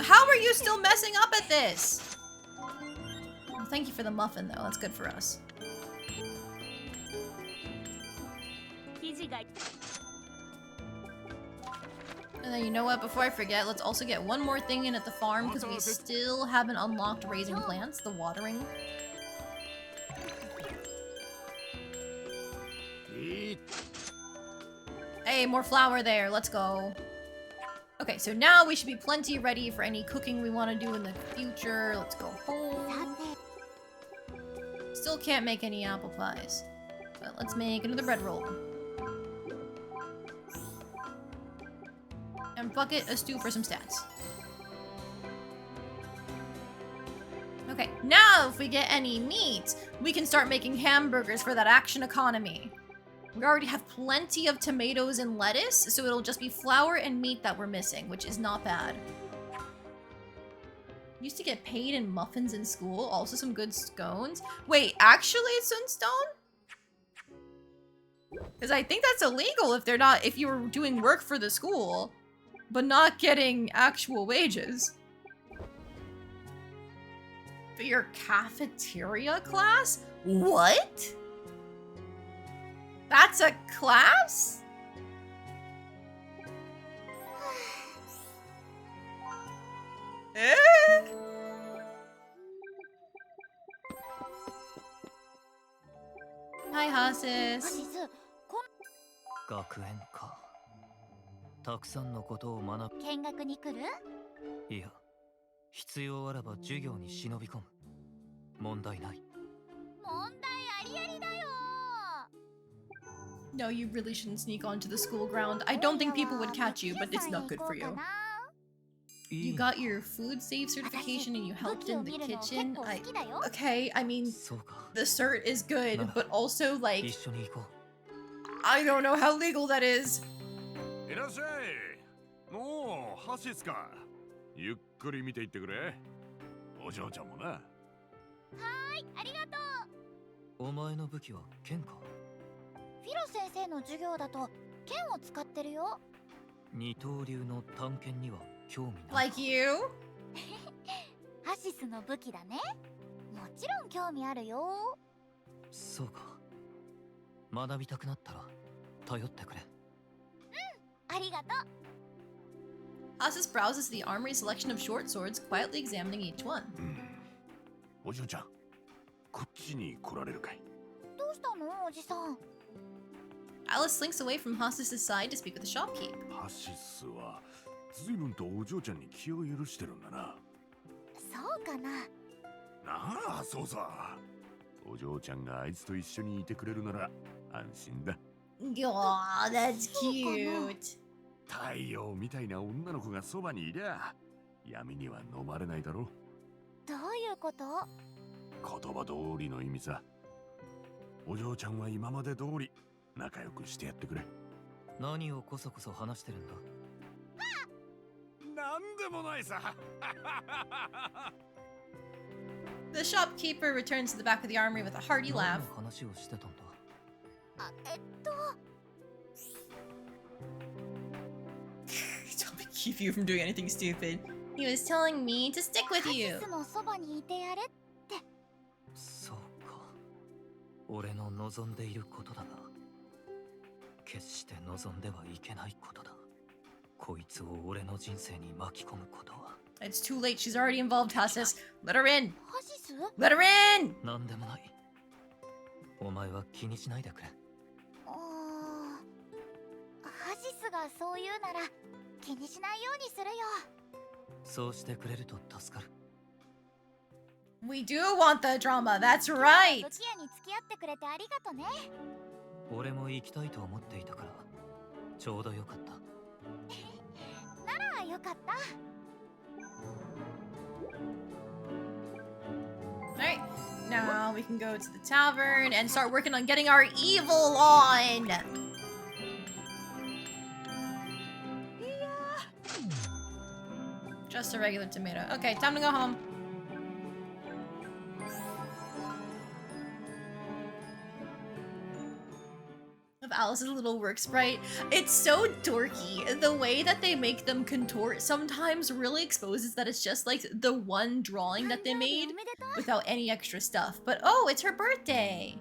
How are you still messing up at this? Well, thank you for the muffin, though. That's good for us. And then you know what? Before I forget, let's also get one more thing in at the farm because we still haven't unlocked raising plants, the watering. Hey, more flour there. Let's go. Okay, so now we should be plenty ready for any cooking we want to do in the future. Let's go home. Still can't make any apple pies. But let's make another bread roll. And bucket a stew for some stats. Okay, now if we get any meat, we can start making hamburgers for that action economy. We already have plenty of tomatoes and lettuce, so it'll just be flour and meat that we're missing, which is not bad. Used to get paid in muffins in school. Also some good scones. Wait, actually Sunstone? Because I think that's illegal if they're not, if you were doing work for the school, but not getting actual wages. For your cafeteria class? What? That's a class? Eh? Hi, Hasis. 学園か。たくさんのことを学ぶ。見学に来る？いや、必要あらば授業に忍び込む。問題ない。問題ありありだよ。 No, you really shouldn't sneak onto the school ground. I don't think people would catch you, but it's not good for you. You got your food safe certification and you helped in the kitchen. Okay, I mean, そうか。 the cert is good, but also, like, 一緒に行こ I don't know how legal that is. いらっしゃい。もうハシスか。ゆっくり見ていってくれ。お嬢ちゃんもな。はい、ありがとう。う。お前の武器は剣か。フィロ先生の授業だと剣を使ってるよ。二刀流の探検には興味ない。 Like you? ハシスの武器だね。もちろん興味あるよ。そうか。学びたくなったら頼ってくれ。ありがとう。 Hasis browses the armory selection of short swords, quietly examining each one. お嬢ちゃん、こっちに来られるかい。どうしたのおじさん。 Alice slinks away from Hasis' side to speak with the shopkeep. ハシスは随分とお嬢ちゃんに気を許してるんだな。そうかな。なあ、そうさ。お嬢ちゃんがあいつと一緒にいてくれるなら安心だ。Aw, that's cute. 太陽みたいな女の子がそばにいりゃ闇には飲まれないだろう。どういうこと？言葉通りの意味さ。お嬢ちゃんは今まで通り仲良くしてやってくれ。何をこそこそ話してるんだ。なんでもないさ。 The shopkeeper returns to the back of the armory with a hearty 何 laugh. の話をしてたんだ。あ、Don't keep you from doing anything stupid. He was telling me to stick with ハシ you. スのそばにいてやれ。そうか。俺の望んでいることだが、決して望んではいけないことだ。こいつを俺の人生に巻き込むことは。 It's too late. She's already involved, Hasis. Let her in. ハシス？ Let her in! なんでもない。お前は気にしないでくれ。ハシスがそう言うなら気にしないようにするよ。そうしてくれると助かる。We do want the drama. That's right. 武器屋に付き合ってくれてありがとね。俺も行きたいと思っていたから、ちょうどよかった。ならよかった。 Alright. Now we can go to the tavern and start working on getting our evil on. Just a regular tomato. Okay, time to go home. Of Alice's little work sprite. It's so dorky. The way that they make them contort sometimes really exposes that it's just like the one drawing that they made without any extra stuff. But oh, it's her birthday.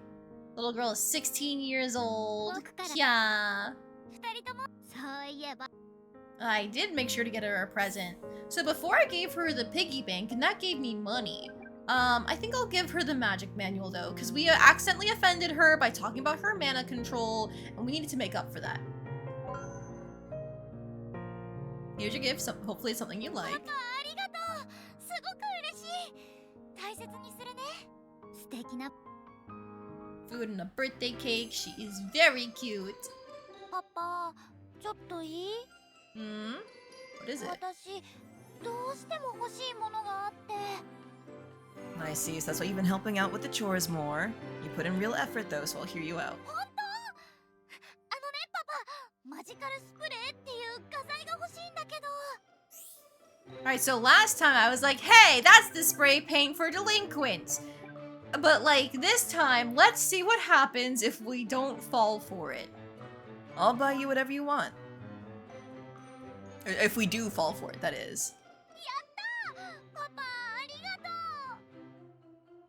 Little girl is 16 years old. Yeah. 二人ともそういえば I did make sure to get her a present. So before I gave her the piggy bank, and that gave me money, I think I'll give her the magic manual though, because we accidentally offended her by talking about her mana control, and we needed to make up for that. Here's your gift. Hopefully it's something you パ like. パありがとう。すごく嬉しい。大切にするね。素敵な Food and a birthday cake. She is very cute. パパ、ちょっといい？ Hmm? What is it? 私どうしても欲しいものがあって。 I see, so that's why you've been helping out with the chores more. You put in real effort though, so I'll hear you out. 本当？あのねパパ、マジカルスプレーっていう画材が欲しいんだけど。Alright, so last time I was like, hey, that's the spray paint for delinquents. But like this time, let's see what happens if we don't fall for it. I'll buy you whatever you want. If we do fall for it, that is. パパありがと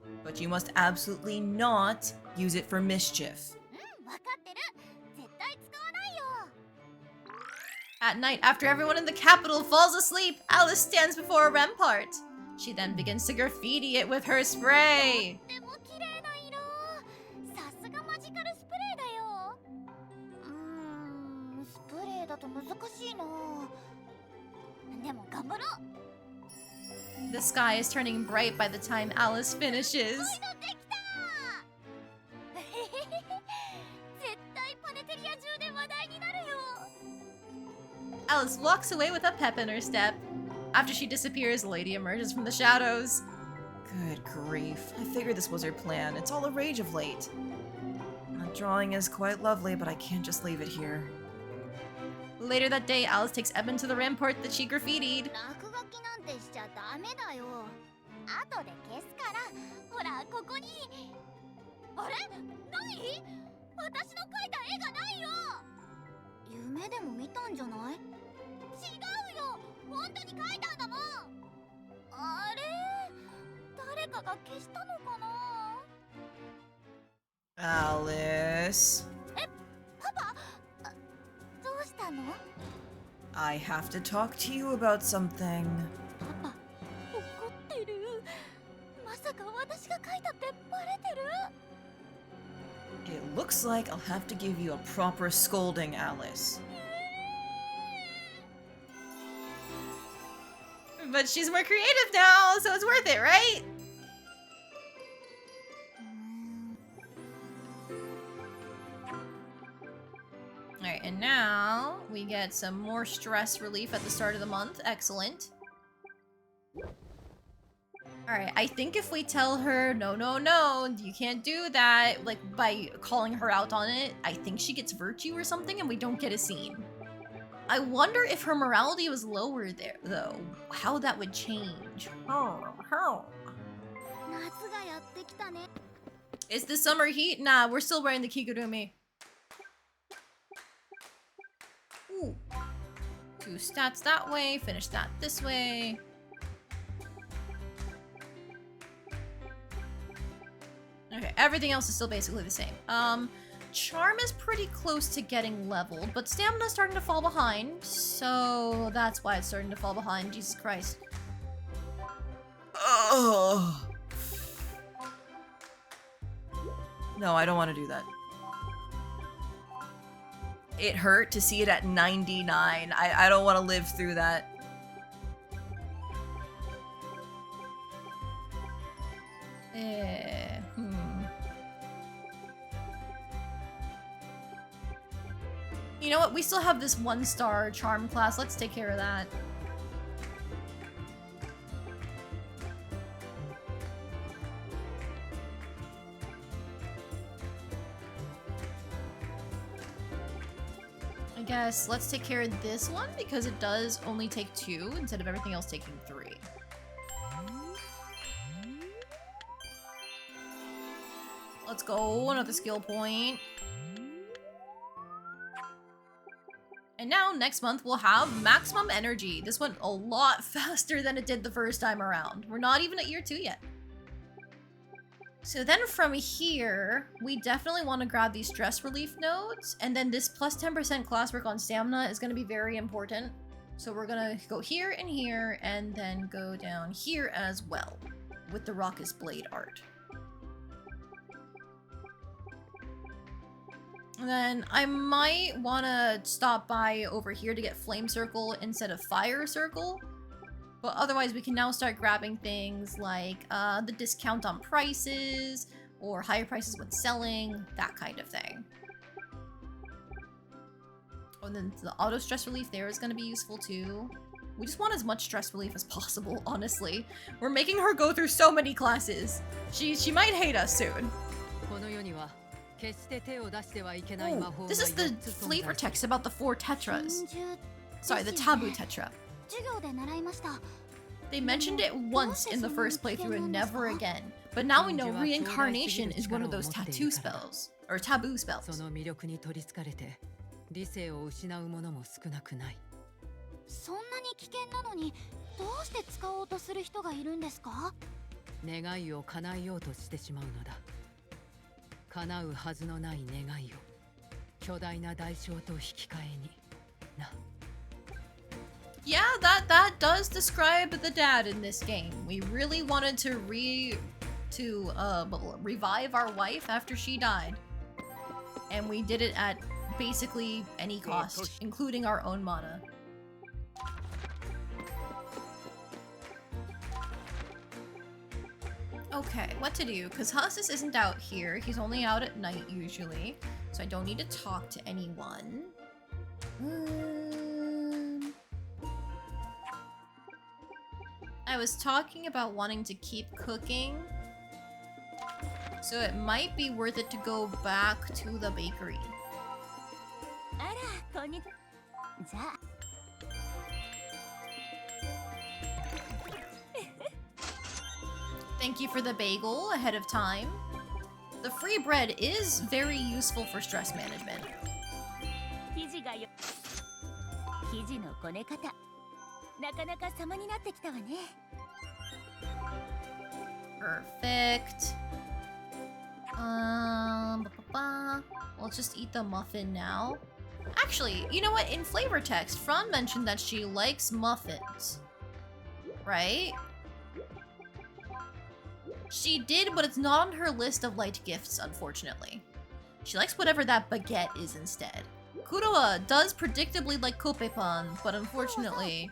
う But you must absolutely not use it for mischief. 分かってる絶対使わないよ At night, after everyone in the capital falls asleep, Alice stands before a rampart. She then begins to graffiti it with her spray. とっても綺麗な色さすがマジカルスプレーだよスプレーだと難しいなでも頑張ろう The sky is turning bright by the time Alice finishes. できた絶対パネテリア中で話題になるよ Alice walks away with a pep in her step. After she disappears, Lady emerges from the shadows. Good grief. I figured this was her plan. It's all a rage of late. That drawing is quite lovely, but I can't just leave it here. Later that day, Alice takes Eben to the rampart that she graffitied. 落書きなんてしちゃダメだよ後で消すからほらここにあれない私の描いた絵がないよ夢でも見たんじゃない違うよ本当に描いたんだもんあれ誰かが消したのかな Alice. パパどうしたの I have to talk to you about something. パパ怒ってるまさか私が描いたってバレてる It looks like I'll have to give you a proper scolding, Alice. But she's more creative now, so it's worth it, right? Alright, and now we get some more stress relief at the start of the month. Excellent. Alright, I think if we tell her, no, no, no, you can't do that, like, by calling her out on it, I think she gets virtue or something and we don't get a scene. I wonder if her morality was lower there, though. How that would change. How? 夏がやってきたね It's the summer heat? Nah, we're still wearing the kigurumi. Ooh. 2 stats that way, finish that this way. Okay, everything else is still basically the same. Charm is pretty close to getting leveled, but stamina's starting to fall behind, so that's why it's starting to fall behind. Jesus Christ. Oh. No, I don't want to do that. It hurt to see it at 99. I don't want to live through that. You know what? We still have this 1-star charm class. Let's take care of that. I guess let's take care of this one because it does only take 2 instead of everything else taking 3. Let's go, another skill point. And now, next month, we'll have maximum energy. This went a lot faster than it did the first time around. We're not even at year 2 yet. So then from here, we definitely want to grab these stress relief nodes. And then this plus 10% classwork on stamina is going to be very important. So we're going to go here and then go down here as well with the Raucous Blade art. And then I might want to stop by over here to get Flame Circle instead of Fire Circle. But otherwise, we can now start grabbing things like the discount on prices, or higher prices when selling, that kind of thing. Oh, and then the auto stress relief there is going to be useful too. We just want as much stress relief as possible, honestly. We're making her go through so many classes. She might hate us soon. Oh, this is the flavor text about the 4 tetras. Sorry, the taboo tetra. 授業で習いました。 They mentioned it once in the first playthrough and never again. But now we know reincarnation is one of those tattoo spells. Or taboo そ spells. の魅力に取りつかれて理性を失う者も少なくない。そんなに危険なのにどうして使おうとする人がいるんですか？願いを叶えようとしてしまうのだ。叶うはずのない願いを巨大な代償と引き換えにな。 Yeah, that does describe the dad in this game. We really wanted to revive our wife after she died. And we did it at basically any cost, including our own mana. Okay, what to do? Because Hasis isn't out here. He's only out at night usually. So I don't need to talk to anyone. I was talking about wanting to keep cooking. So it might be worth it to go back to the bakery. あら、こんにちは。じゃあ。 Thank you for the bagel ahead of time. The free bread is very useful for stress management. 生地がよ。生地のこね方。なかなか様になってきたわね。 Perfect. Let's just eat the muffin now. Actually, you know what? In flavor text, Fran mentioned that she likes muffins. Right? She did, but it's not on her list of light gifts, unfortunately. She likes whatever that baguette is instead. Kuroa does predictably like kopepan, but unfortunately,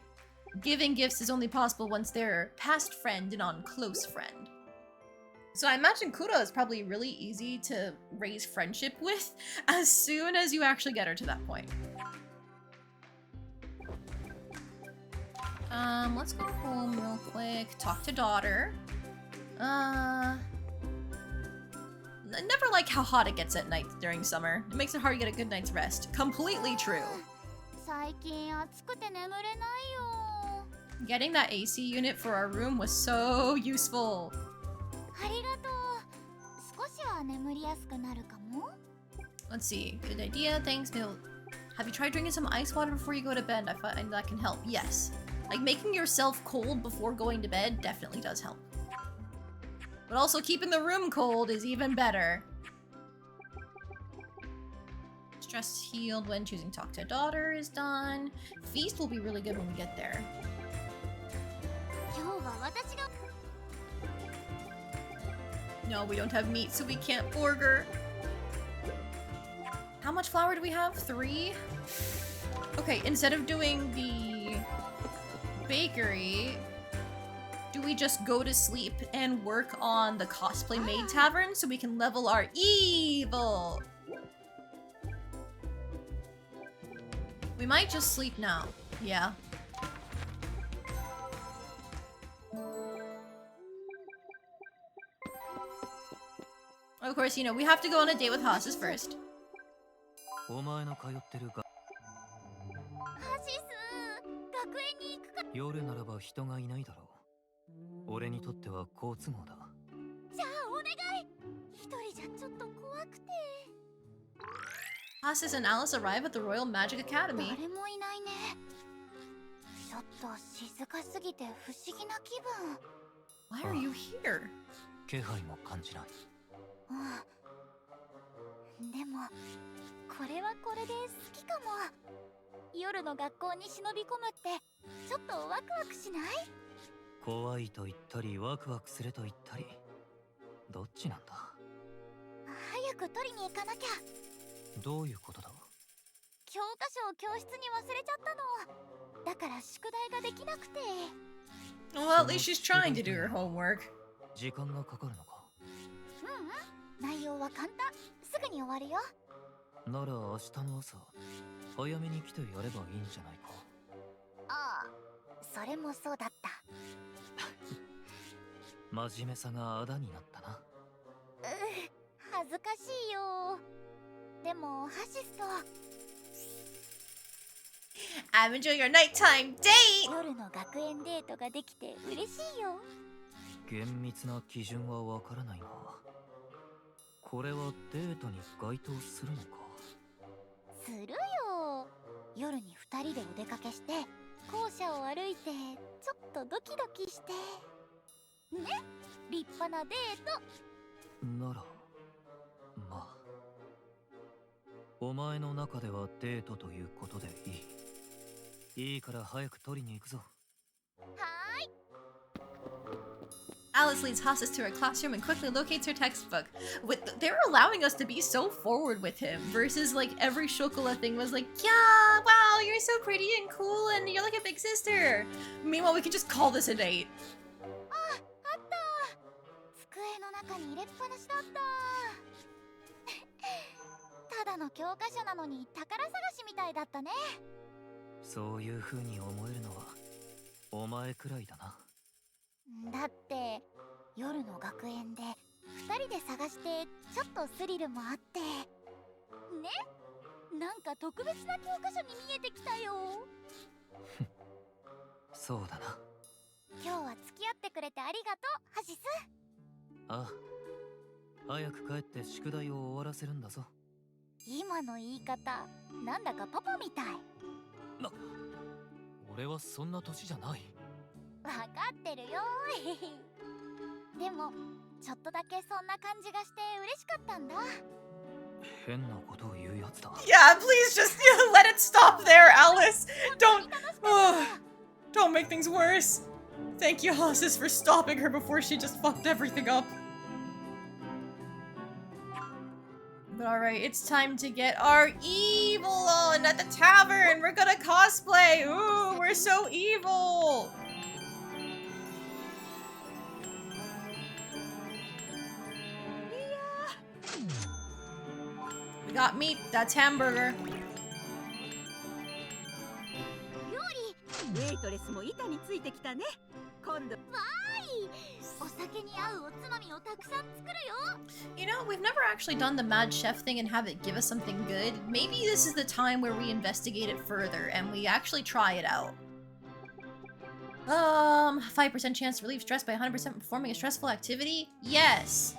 giving gifts is only possible once they're past friend and on close friend. So I imagine Kuroa is probably really easy to raise friendship with as soon as you actually get her to that point. Let's go home real quick, talk to daughter. I never like how hot it gets at night during summer. It makes it hard to get a good night's rest. Completely true. 最近暑くて眠れないよ。 Getting that AC unit for our room was so useful. ありがとう。少しは眠りやすくなるかも。 Let's see. Good idea. Thanks, Bill. Have you tried drinking some ice water before you go to bed? I find that can help. Yes. Like making yourself cold before going to bed definitely does help. But also keeping the room cold is even better. Stress healed when choosing talk to daughter is done. Feast will be really good when we get there. 今日は私が。 No, we don't have meat, so we can't burger. How much flour do we have? 3? Okay, instead of doing the bakery, do we just go to sleep and work on the cosplay maid tavern so we can level our evil? We might just sleep now. Yeah. Of course, you know, we have to go on a date with Hasis first. お前の通ってるがハシス、学園に行くか。夜ならば人がいないだろう。俺にとっては好都合だ。じゃあお願い。一人じゃちょっと怖くて。 Hasis and Alice arrive at the Royal Magic Academy. 誰もいないね。ちょっと静かすぎて不思議な気分。 Why are you here? 気配も感じない。うん。でもこれはこれで好きかも。夜の学校に忍び込むってちょっとワクワクしない？怖いと言ったりワクワクすると言ったり、どっちなんだ？早く取りに行かなきゃ。どういうことだ？教科書を教室に忘れちゃったの。だから宿題ができなくて。 Well, at least she's trying to do her homework. 時間がかかるのか？ううん、内容は簡単。すぐに終わるよ。なら明日の朝、早めに来てやればいいんじゃないか。ああ、それもそうだった。真面目さがあだになったな。恥ずかしいよ。でもハシスと I'm enjoying your nighttime date! 夜の学園デートができて嬉しいよ。厳密な基準はわからないが、これはデートに該当するのか。するよ。夜に2人でお出かけして校舎を歩いてちょっとドキドキしてね、立派なデート。ならまあ、お前の中ではデートということでいい。いいから早く取りに行くぞ。はーい。 Alice leads Hasis to her classroom and quickly locates her textbook. They're allowing us to be so forward with him versus like every Shokola thing was like, yeah, wow, you're so pretty and cool and you're like a big sister. Meanwhile, we could just call this a date. あった机の中に入れっぱなしだった。ただの教科書なのに宝探しみたいだったね。そういう風に思えるのはお前くらいだな。だって夜の学園で2人で探してちょっとスリルもあってね、なんか特別な教科書に見えてきたよ。そうだな。今日は付き合ってくれてありがとう、ハシス。ああ、早く帰って宿題を終わらせるんだぞ。今の言い方なんだかパパみたい。俺はそんな年じゃない。わかってるよでもちょっとだけそんな感じがして嬉しかったんだ。変なことを言うやつだ。Yeah, please just let it stop there, Alice! Don't make things worse. Thank you, Hasis, for stopping her before she just fucked everything up. But alright, it's time to get our evil on at the tavern! We're gonna cosplay! Ooh, we're so evil! We got meat, that's hamburger. ウェイトレスも板についてきたね。今度お酒に合うおつまみをたくさん作るよ。 You know, we've never actually done the mad chef thing and have it give us something good. Maybe this is the time where we investigate it further and we actually try it out. 5% chance to relieve stress by 100% performing a stressful activity? Yes!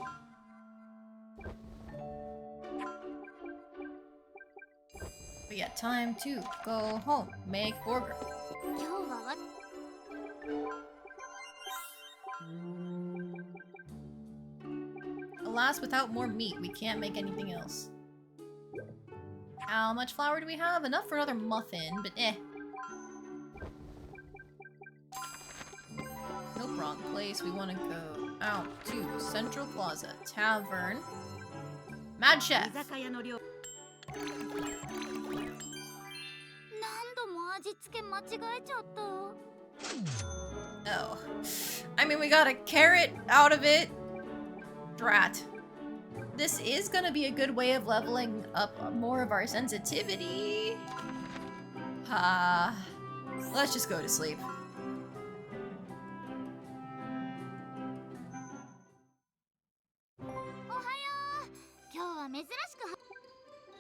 But yeah, time to go home. Make burger. 今日はAlas, without more meat, we can't make anything else. How much flour do we have? Enough for another muffin, but eh. Nope, wrong place. We want to go out to Central Plaza Tavern. Mad Chef! 居酒屋の料何度も味付け間違えちゃった。 Oh. I mean, we got a carrot out of it. Drat. This is gonna be a good way of leveling up more of our sensitivity. Let's just go to sleep.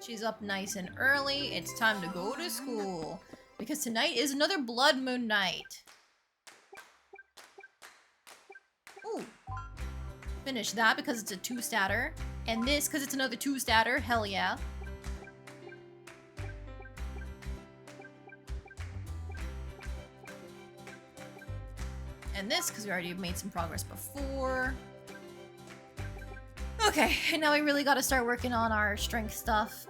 She's up nice and early. It's time to go to school. Because tonight is another blood moon night. Ooh. Finish that because it's a 2-statter. And this because it's another 2-statter. Hell yeah. And this because we already made some progress before. Okay, and now we really gotta start working on our strength stuff.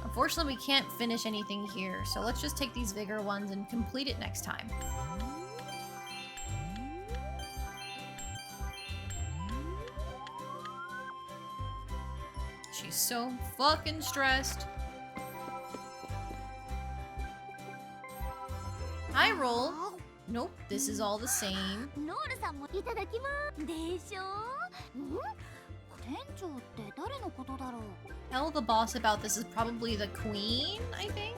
Unfortunately, we can't finish anything here, so let's just take these vigor ones and complete it next time. She's so fucking stressed. Hi, roll. Nope, this is all the same. ノールさんもいただきますでしょ。店長って誰のことだろう。 Tell the boss about this is probably the queen, I think?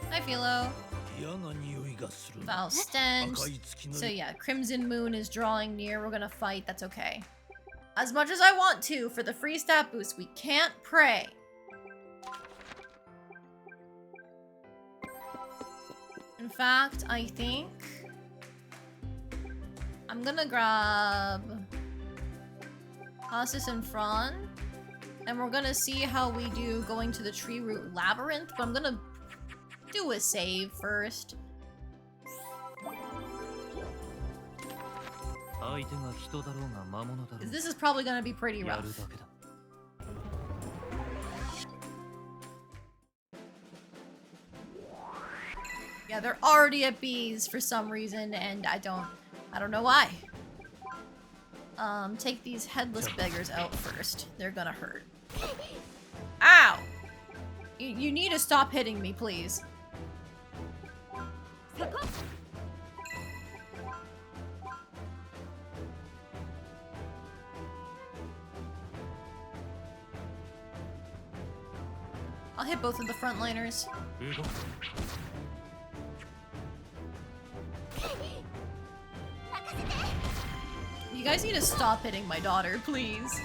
Hi, Philo. Foul stench. So yeah, Crimson Moon is drawing near. We're gonna fight. That's okay. As much as I want to for the free stat boost, we can't pray. In fact, I think I'm gonna grab Hasis and Fran, and we're gonna see how we do going to the tree root labyrinth, but I'm gonna do a save first. This is probably gonna be pretty rough. Yeah, they're already at B's for some reason, and I don't know why. Take these headless beggars out first. They're gonna hurt. Ow! You need to stop hitting me, please. I'll hit both of the frontliners. You guys need to stop hitting my daughter, please.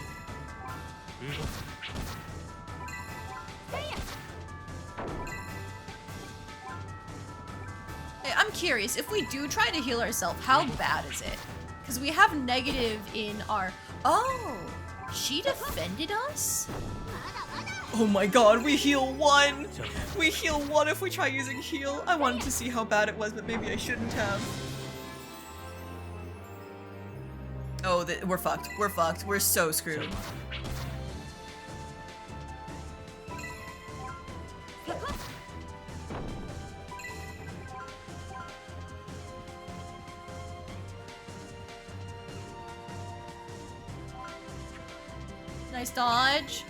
Hey, I'm curious, if we do try to heal ourselves, how bad is it? Because we have negative in our... Oh! She defended us? Oh my god, we heal 1! We heal 1 if we try using heal. I wanted to see how bad it was, but maybe I shouldn't have. Oh, we're fucked. We're fucked. We're so screwed. Nice dodge.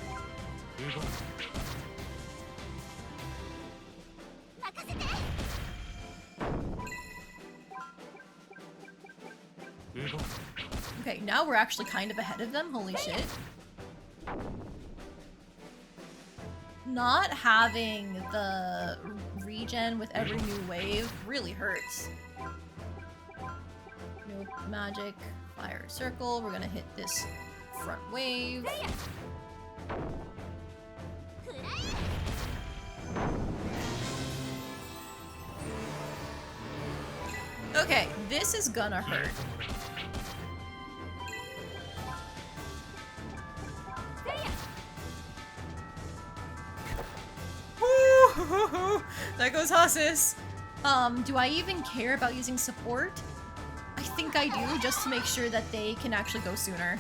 Okay, now we're actually kind of ahead of them. Holy shit. Not having the regen with every new wave really hurts. Nope, magic, fire circle. We're gonna hit this front wave. Okay, this is gonna hurt. There goes Hasis. Do I even care about using support? I think I do, just to make sure that they can actually go sooner.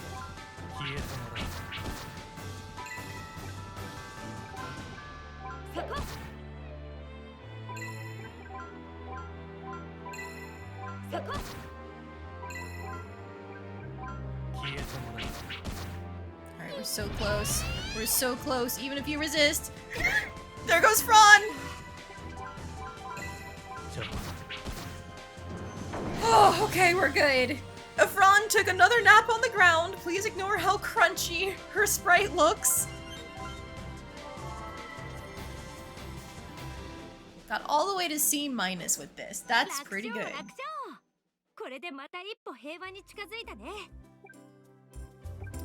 Alright, we're so close. We're so close, even if you resist. There goes Fran! Oh, okay, we're good. Fran took another nap on the ground. Please ignore how crunchy her sprite looks. Got all the way to C- with this. That's pretty good.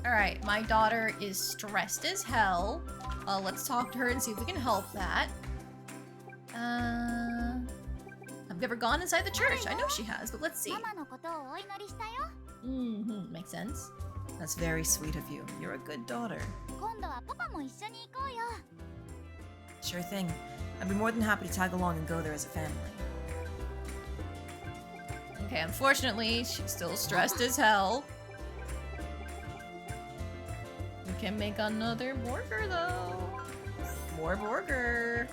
Alright, my daughter is stressed as hell. Let's talk to her and see if we can help that. I've never gone inside the church. I know she has, but let's see. Mm-hmm, makes sense. That's very sweet of you. You're a good daughter. Sure thing. I'd be more than happy to tag along and go there as a family. Okay, unfortunately, she's still stressed as hell. We can make another burger, though. More burger.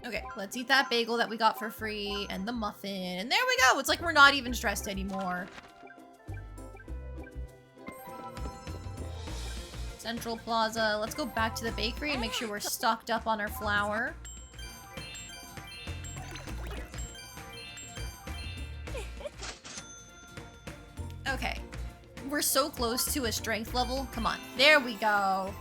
Okay, let's eat that bagel that we got for free and the muffin. And there we go. It's like we're not even stressed anymore. Central Plaza. Let's go back to the bakery and make sure we're stocked up on our flour. Okay. We're so close to a strength level. Come on. There we go.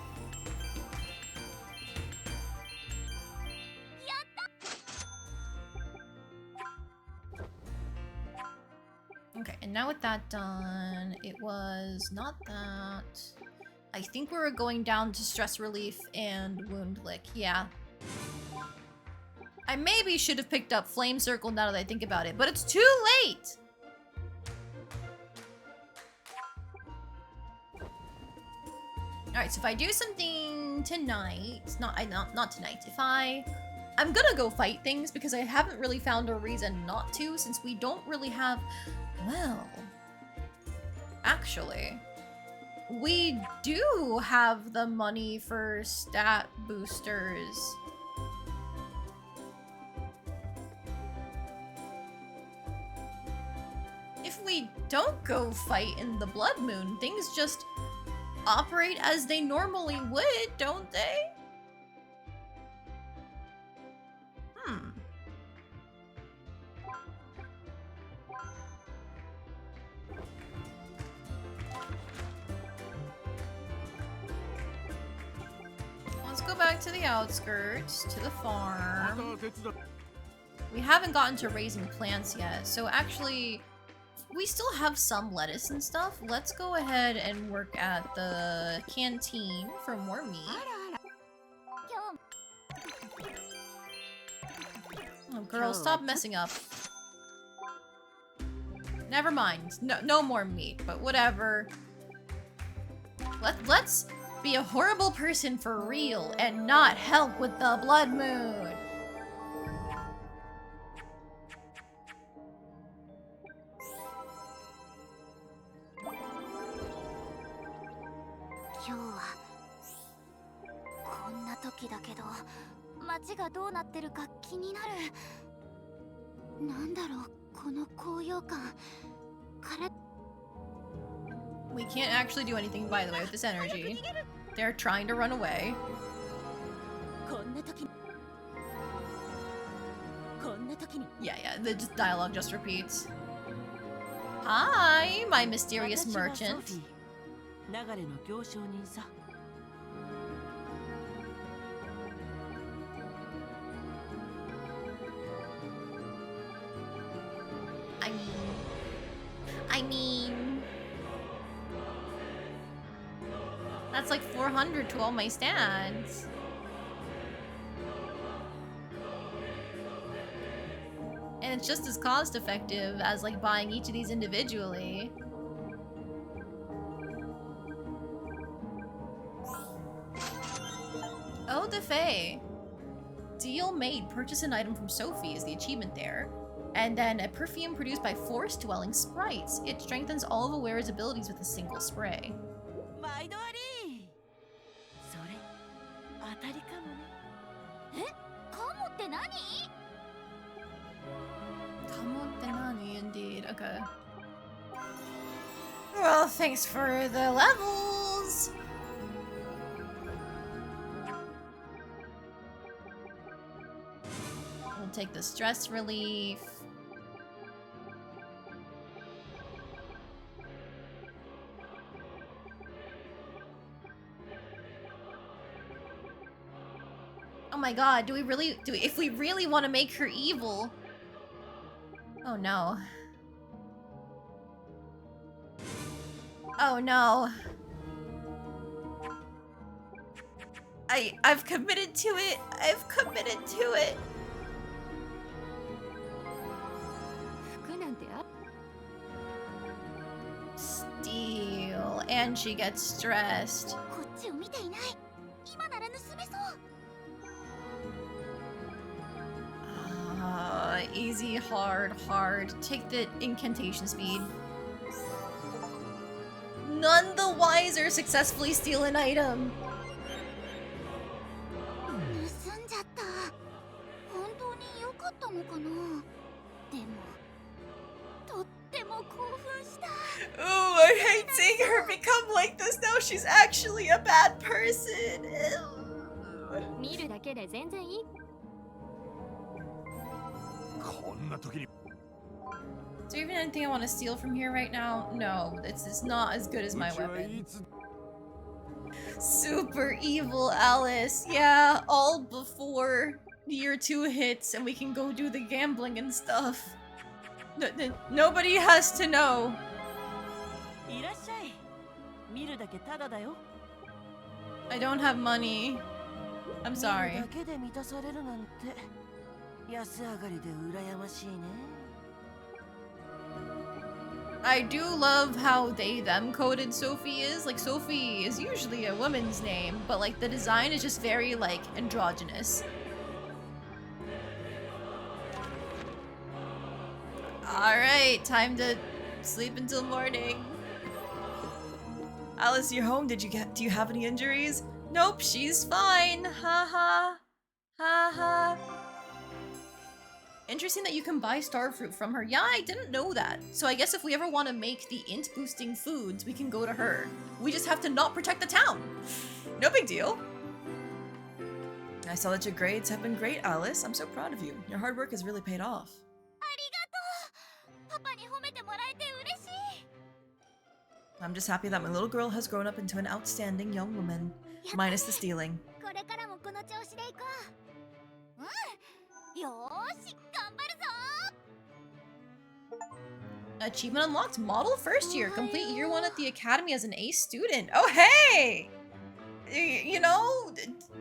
Okay, and now with that done, it was not that. I think we were going down to stress relief and wound lick. Yeah. I maybe should have picked up flame circle now that I think about it, but it's too late. All right, so if I do something tonight, not tonight. If I'm gonna go fight things because I haven't really found a reason not to, since we don't really have. Well, actually, we do have the money for stat boosters. If we don't go fight in the Blood Moon, things just operate as they normally would, don't they? Let's go back to the outskirts, to the farm. We haven't gotten to raising plants yet, so actually, we still have some lettuce and stuff. Let's go ahead and work at the canteen for more meat. Oh, girl, stop messing up. Never mind. No more meat, but whatever. Let's be a horrible person for real and not help with the Blood Moon. We can't actually do anything, by the way, with this energy. They're trying to run away. Yeah, the dialogue just repeats. Hi, my mysterious merchant. I mean, that's like 400 to all my stats. And it's just as cost effective as like buying each of these individually. Oh, the Fae. Deal made. Purchase an item from Sophie is the achievement there. And then a perfume produced by forest-dwelling sprites. It strengthens all of a wearer's abilities with a single spray. Indeed, okay. Well, thanks for the levels! We'll take the stress relief. Oh my god, if we really want to make her evil? Oh no. Oh no. I've committed to it. I've committed to it. Steal, and she gets stressed. Easy, hard, hard. Take the incantation speed. None the wiser successfully steal an item. Ooh, I hate seeing her become like this. Now she's actually a bad person. Is there even anything I want to steal from here right now? No, it's not as good as my weapon. Super evil Alice. Yeah, all before year 2 hits and we can go do the gambling and stuff. Nobody has to know. いらっしゃい。見るだけタダだよ。 I don't have money. I'm 見 sorry. るだけで満たされるなんて安上がりで羨ましいね。 I do love how they them coded Sophie is. Like Sophie is usually a woman's name, but like the design is just very like androgynous. Alright, time to sleep until morning. Alice, you're home. Do you have any injuries? Nope, she's fine. Ha ha. Ha ha. Interesting that you can buy star fruit from her. Yeah, I didn't know that. So I guess if we ever want to make the int boosting foods, we can go to her. We just have to not protect the town. No big deal. I saw that your grades have been great, Alice. I'm so proud of you. Your hard work has really paid off. ありがとう。パパに褒めてもらえて嬉しい。 I'm just happy that my little girl has grown up into an outstanding young woman. Minus the stealing. これからもこの調子でいこう。うん。よーし、頑張るぞ。 Achievement unlocked. Model first year. Complete year 1 at the academy as an A student. Oh, hey! You know,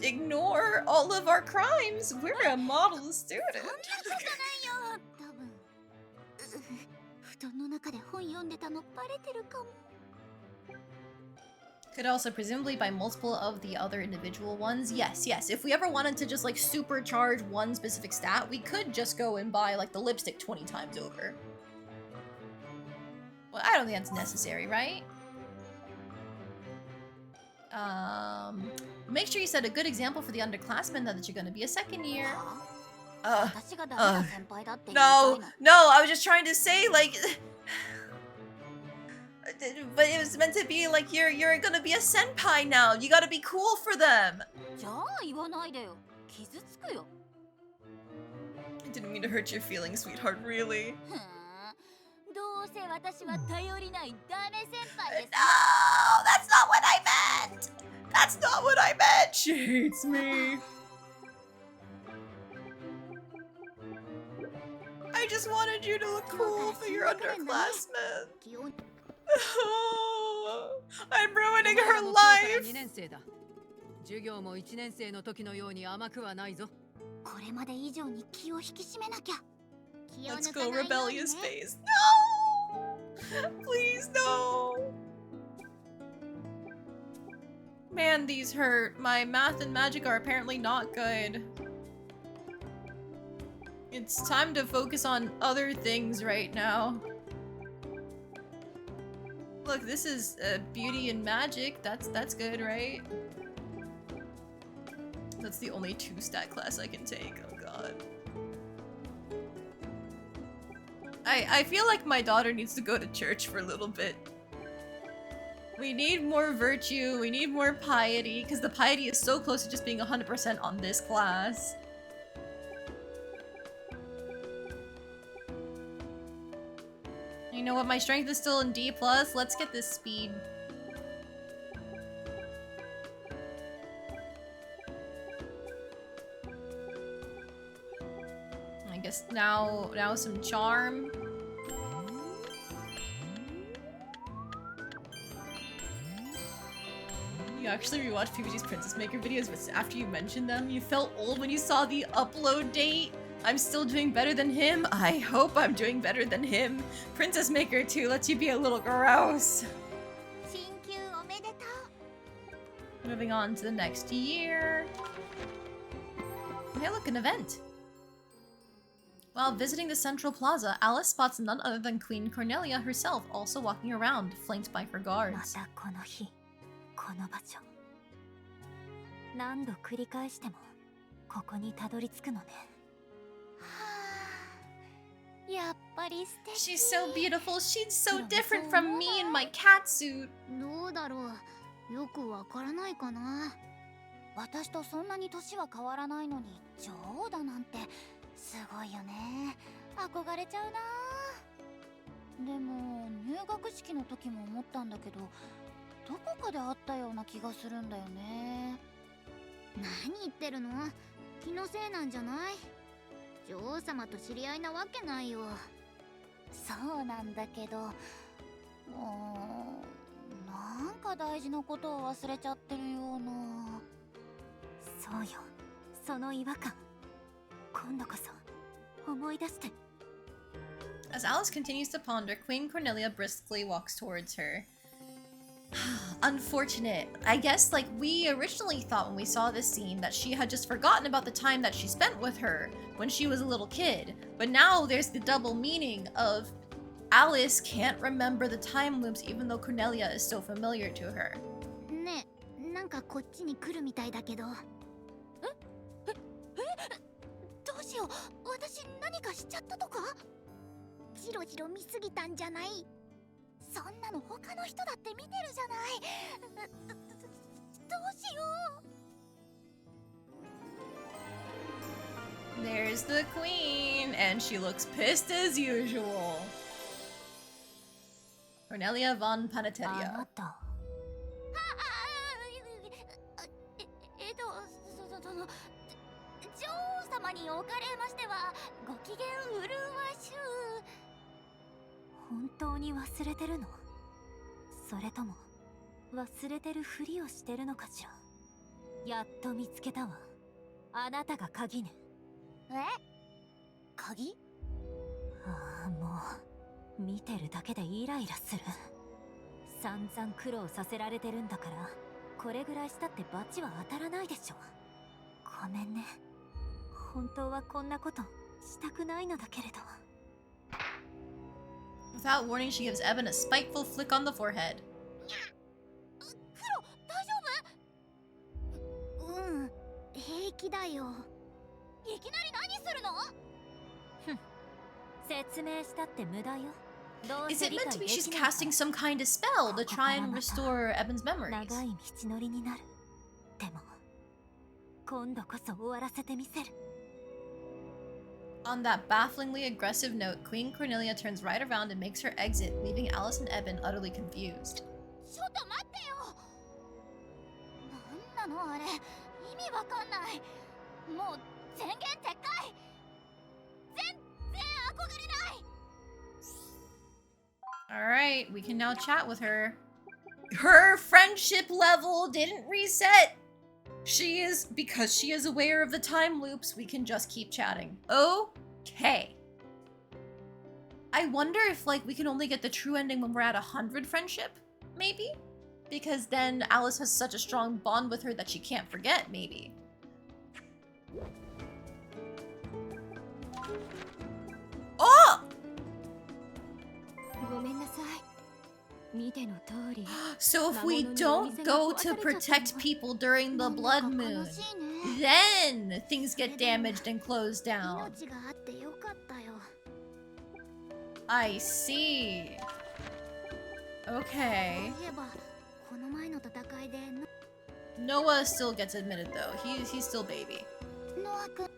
ignore all of our crimes. We're a model student. そんなことないよ。多分。布団の中で本読んでたのバレてるかも。 Could also presumably buy multiple of the other individual ones. Yes, yes. If we ever wanted to just like supercharge one specific stat, we could just go and buy like the lipstick 20 times over. Well, I don't think that's necessary, right? Make sure you set a good example for the underclassmen that you're gonna be a second year. No, 私が誰が先輩だって言いたい no, の。 no, I was just trying to say, like... But it was meant to be like you're gonna be a senpai now. You gotta be cool for them. じゃあ言わないでよ。傷つくよ。 I didn't mean to hurt your feelings, sweetheart, really. ふーん。どうせ私は頼りないダメ先輩です。 No, that's not what I meant. That's not what I meant. She hates me. I just wanted you to look cool for your underclassmen. 気を I'm ruining お前 her らも今日から life. 2年生だ。授業も1年生の時のように甘くはないぞ。これまで以上に気を引き締めなきゃ。気を Let's 抜かない go ように rebellious ね。 phase. No! Please, no! Man, these hurt. My math and magic are apparently not good. It's time to focus on other things right now. Look, this is beauty and magic. That's good, right? That's the only 2-stat class I can take. Oh god. I feel like my daughter needs to go to church for a little bit. We need more virtue, we need more piety, because the piety is so close to just being 100% on this class. You know what, my strength is still in D+, let's get this speed. I guess now some charm. You actually rewatched PBG's Princess Maker videos, but after you mentioned them, you felt old when you saw the upload date. I'm still doing better than him. I hope I'm doing better than him. Princess Maker 2 lets you be a little gross. 進級おめでとう。 Moving on to the next year. Hey, look, an event. While visiting the Central Plaza, Alice spots none other than Queen Cornelia herself also walking around, flanked by her ま guards. たこの日、この場所。何度繰り返してもここにたどり着くのね。はあ、やっぱり素敵。 She's so beautiful. She's so different from me in my cat suit. どうだろう。よくわからないかな。私とそんなに年は変わらないのに女王だなんてすごいよね。憧れちゃうな。でも入学式の時も思ったんだけど、どこかで会ったような気がするんだよね。何言ってるの？気のせいなんじゃない？女王様と知り合いなわけないよ。そうなんだけど、なんか大事なことを忘れちゃってるような。そうよ、その違和感。今度こそ思い出して。 As Alice continues to ponder, Queen Cornelia briskly walks towards her. Unfortunate. I guess, like, we originally thought when we saw this scene that she had just forgotten about the time that she spent with her when she was a little kid. But now there's the double meaning of Alice can't remember the time loops even though Cornelia is so familiar to her. ねえ、なんかこっちに来るみたいだけど。どうしよう、私何かしちゃったとか？ジロジロ見すぎたんじゃない？そんなの他の人だって見てるじゃない。どうしよう。 There's the queen, and she looks pissed as usual. Cornelia von あ Panateria. なた。その女王様におかれましてはご機嫌うるわしゅう。本当に忘れてるの？それとも忘れてるふりをしてるのかしら。やっと見つけたわ。あなたが鍵ね。え？鍵？ああ、もう見てるだけでイライラする。散々苦労させられてるんだから、これぐらいしたってバチは当たらないでしょ。ごめんね。本当はこんなことしたくないのだけれど。 Without warning, she gives Evan a spiteful flick on the forehead. 黒、大丈夫？うん、平気だよ。いきなり何するの？説明したって無駄よ。 Is it meant to be she's casting some kind of spell to try and restore Evan's memories? 長い道のりになる。でも今度こそ終わらせてみせる。 On that bafflingly aggressive note, Queen Cornelia turns right around and makes her exit, leaving Alice and Evan utterly confused. ちょっと待ってよ。なんなのあれ、意味わかんない。もう宣言撤回。全然憧れない。 Alright, we can now chat with her. Her friendship level didn't reset! Because she is aware of the time loops, we can just keep chatting. Okay. I wonder if, like, we can only get the true ending when we're at 100 friendship? Maybe? Because then Alice has such a strong bond with her that she can't forget, maybe. Oh! ごめんなさい。見ての通り。 So if we don't go to protect people during the blood moon, then things get damaged and closed down. 命があってよかったよ。 I see. Okay. そういえばこの前の戦いで Noah still gets admitted though. He's still baby. ノア君。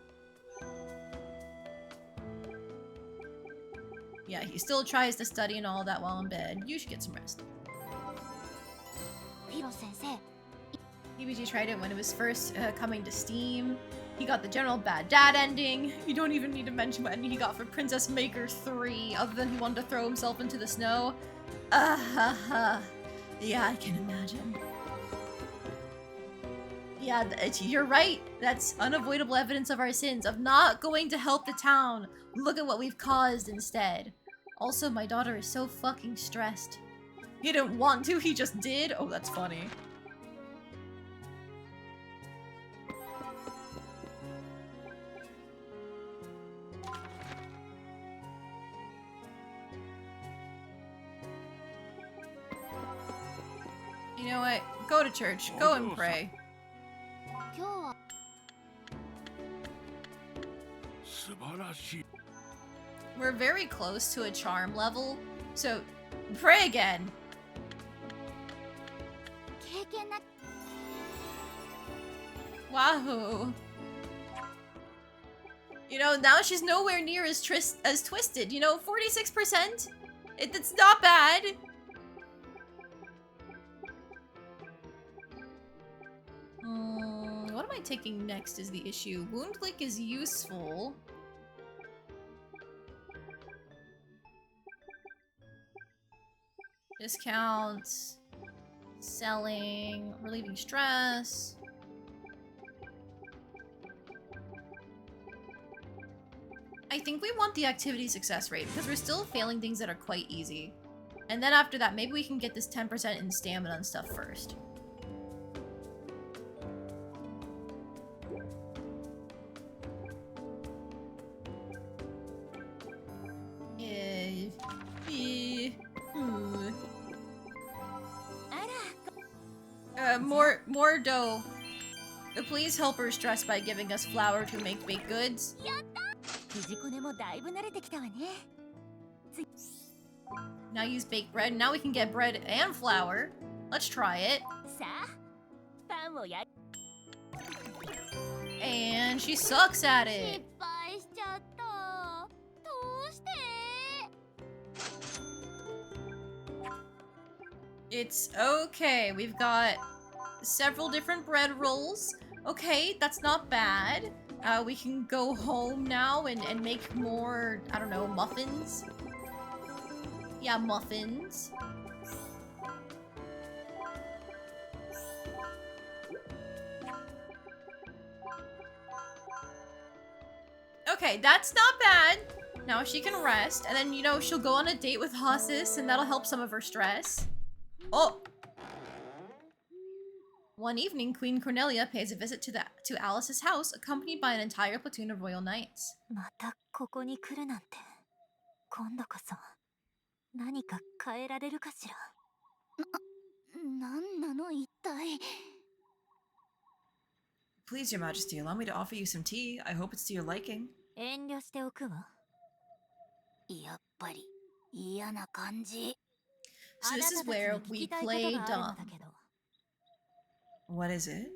Yeah, he still tries to study and all that while in bed. You should get some rest. ピロ先生。 PBG tried it when it was first coming to Steam. He got the general bad dad ending. You don't even need to mention what ending he got for Princess Maker 3, other than he wanted to throw himself into the snow. Yeah, I can imagine. Yeah, you're right. That's unavoidable evidence of our sins, of not going to help the town. Look at what we've caused instead. Also, my daughter is so fucking stressed. He didn't want to, he just did? Oh, that's funny. You know what? Go to church. Go and pray. 今日は 素晴らしい。 We're very close to a charm level, so pray again. 経験な Wahoo. You know, now she's nowhere near as twisted. You know, 46%? It's not bad. What am I taking next is the issue. Wound Lick is useful. Discounts. Selling. Relieving stress. I think we want the activity success rate because we're still failing things that are quite easy. And then after that, maybe we can get this 10% in stamina and stuff first. More dough. Please help her stress by giving us flour to make baked goods. Now use baked bread. Now we can get bread and flour. Let's try it. And she sucks at it. It's okay. We've got several different bread rolls. Okay, that's not bad. We can go home now and make more, I don't know, muffins? Yeah, muffins. Okay, that's not bad. Now she can rest, and then, you know, she'll go on a date with Hasis, and that'll help some of her stress. Oh! One evening, Queen Cornelia pays a visit to Alice's house, accompanied by an entire platoon of royal knights. またここに来るなんて。今度こそ何か変えられるかしら。なんなの一体。Please, Your Majesty, allow me to offer you some tea. I hope it's to your liking. 遠慮しておくわ。やっぱり嫌な感じ。 So this is where we play dumb. What is it?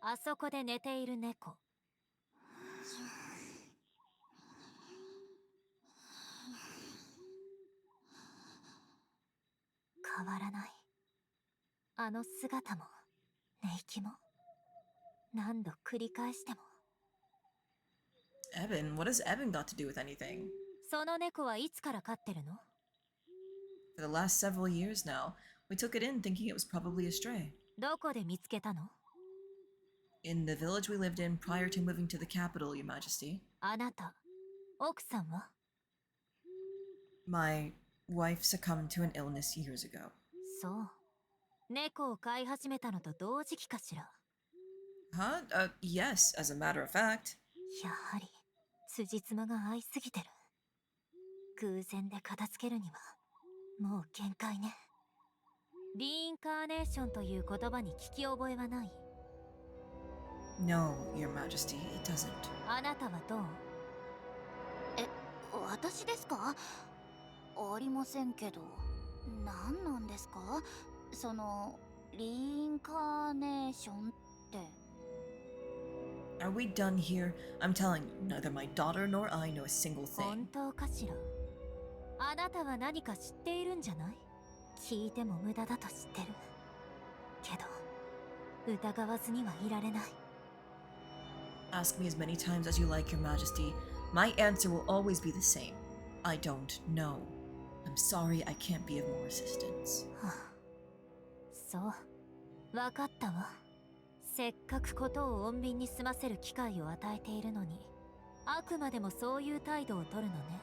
あそこで寝ている猫。変わらない。あの姿も寝息も何度繰り返しても。Evan? What has Evan got to do with anything? その猫はいつから飼ってるの？ For the last several years now, we took it in thinking it was probably a stray. どこで見つけたの？ In the village we lived in prior to moving to the capital, Your Majesty. あなた、奥さんは？ My wife succumbed to an illness years ago. そう。猫を飼い始めたのと同時期かしら。Huh? Yes, as a matter of fact. やはり、辻褄が合いすぎてる。偶然で片付けるには、もう限界ね。リインカーネーションという言葉に聞き覚えはない？ No, Your Majesty, it doesn't. あなたはどう？私ですか？ありませんけど。何なんですか？そのリインカーネーションって。 Are we done here? I'm telling you, neither my daughter nor I know a single thing. 本当かしら？あなたは何か知っているんじゃない？聞いても無駄だと知ってる。けど、疑わずにはいられない。 Ask me as many times as you like, Your Majesty. My answer will always be the same. I don't know. I'm sorry I can't be of more assistance. そう、わかったわ。せっかくことを穏便に済ませる機会を与えているのに、あくまでもそういう態度を取るのね。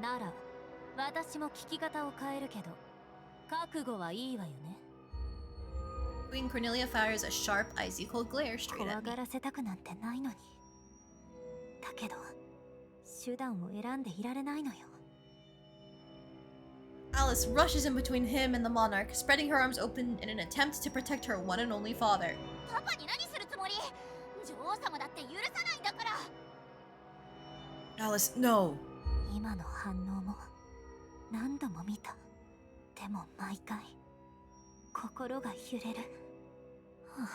なら、私も聞き方を変えるけど、覚悟はいいわよね。Queen Cornelia fires a sharp, icy cold glare straight 怖 at が me. らせたくなんてないのに。だけど、手段を選んでいられないのよ。Alice rushes in between him and the monarch, spreading her arms open in an attempt to protect her one and only father. パパに何するつもり？女王様だって許さないんだから。 Alice, no! 今の反応も何度も見た。でも毎回心が揺れる。はあ、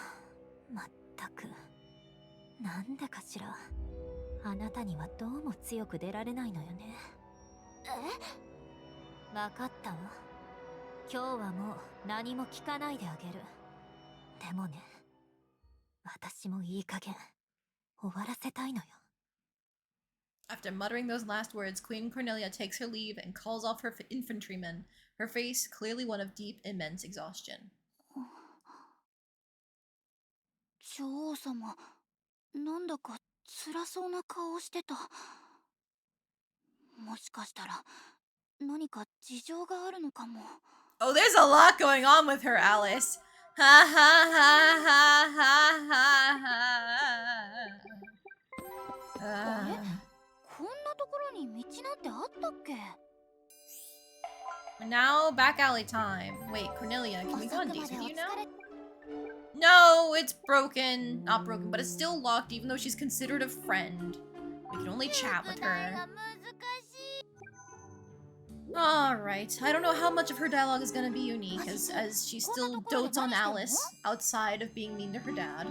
まったくなんでかしら。あなたにはどうも強く出られないのよね。わかったわ。今日はもう何も聞かないであげる。でもね、私もいい加減終わらせたいのよ。After muttering those last words, Queen Cornelia takes her leave and calls off her infantrymen, her face clearly one of deep, immense exhaustion. 女王様、なんだか辛そうな顔してた。もしかしたら何か事情があるのかも。Oh, there's a lot going on with her, Alice. Ha ha ha ha ha ha. あれ、こんなところに道なんてあったっけ？ Now, back alley time. Wait, Cornelia, can we go on 遅く dates まで with お you 疲 now? れ。 No, it's broken. Not broken, but it's still locked even though she's considered a friend. We can only chat with 宿題 her. が難しい。 Alright, I don't know how much of her dialogue is gonna be unique as she still dotes on Alice outside of being mean to her dad.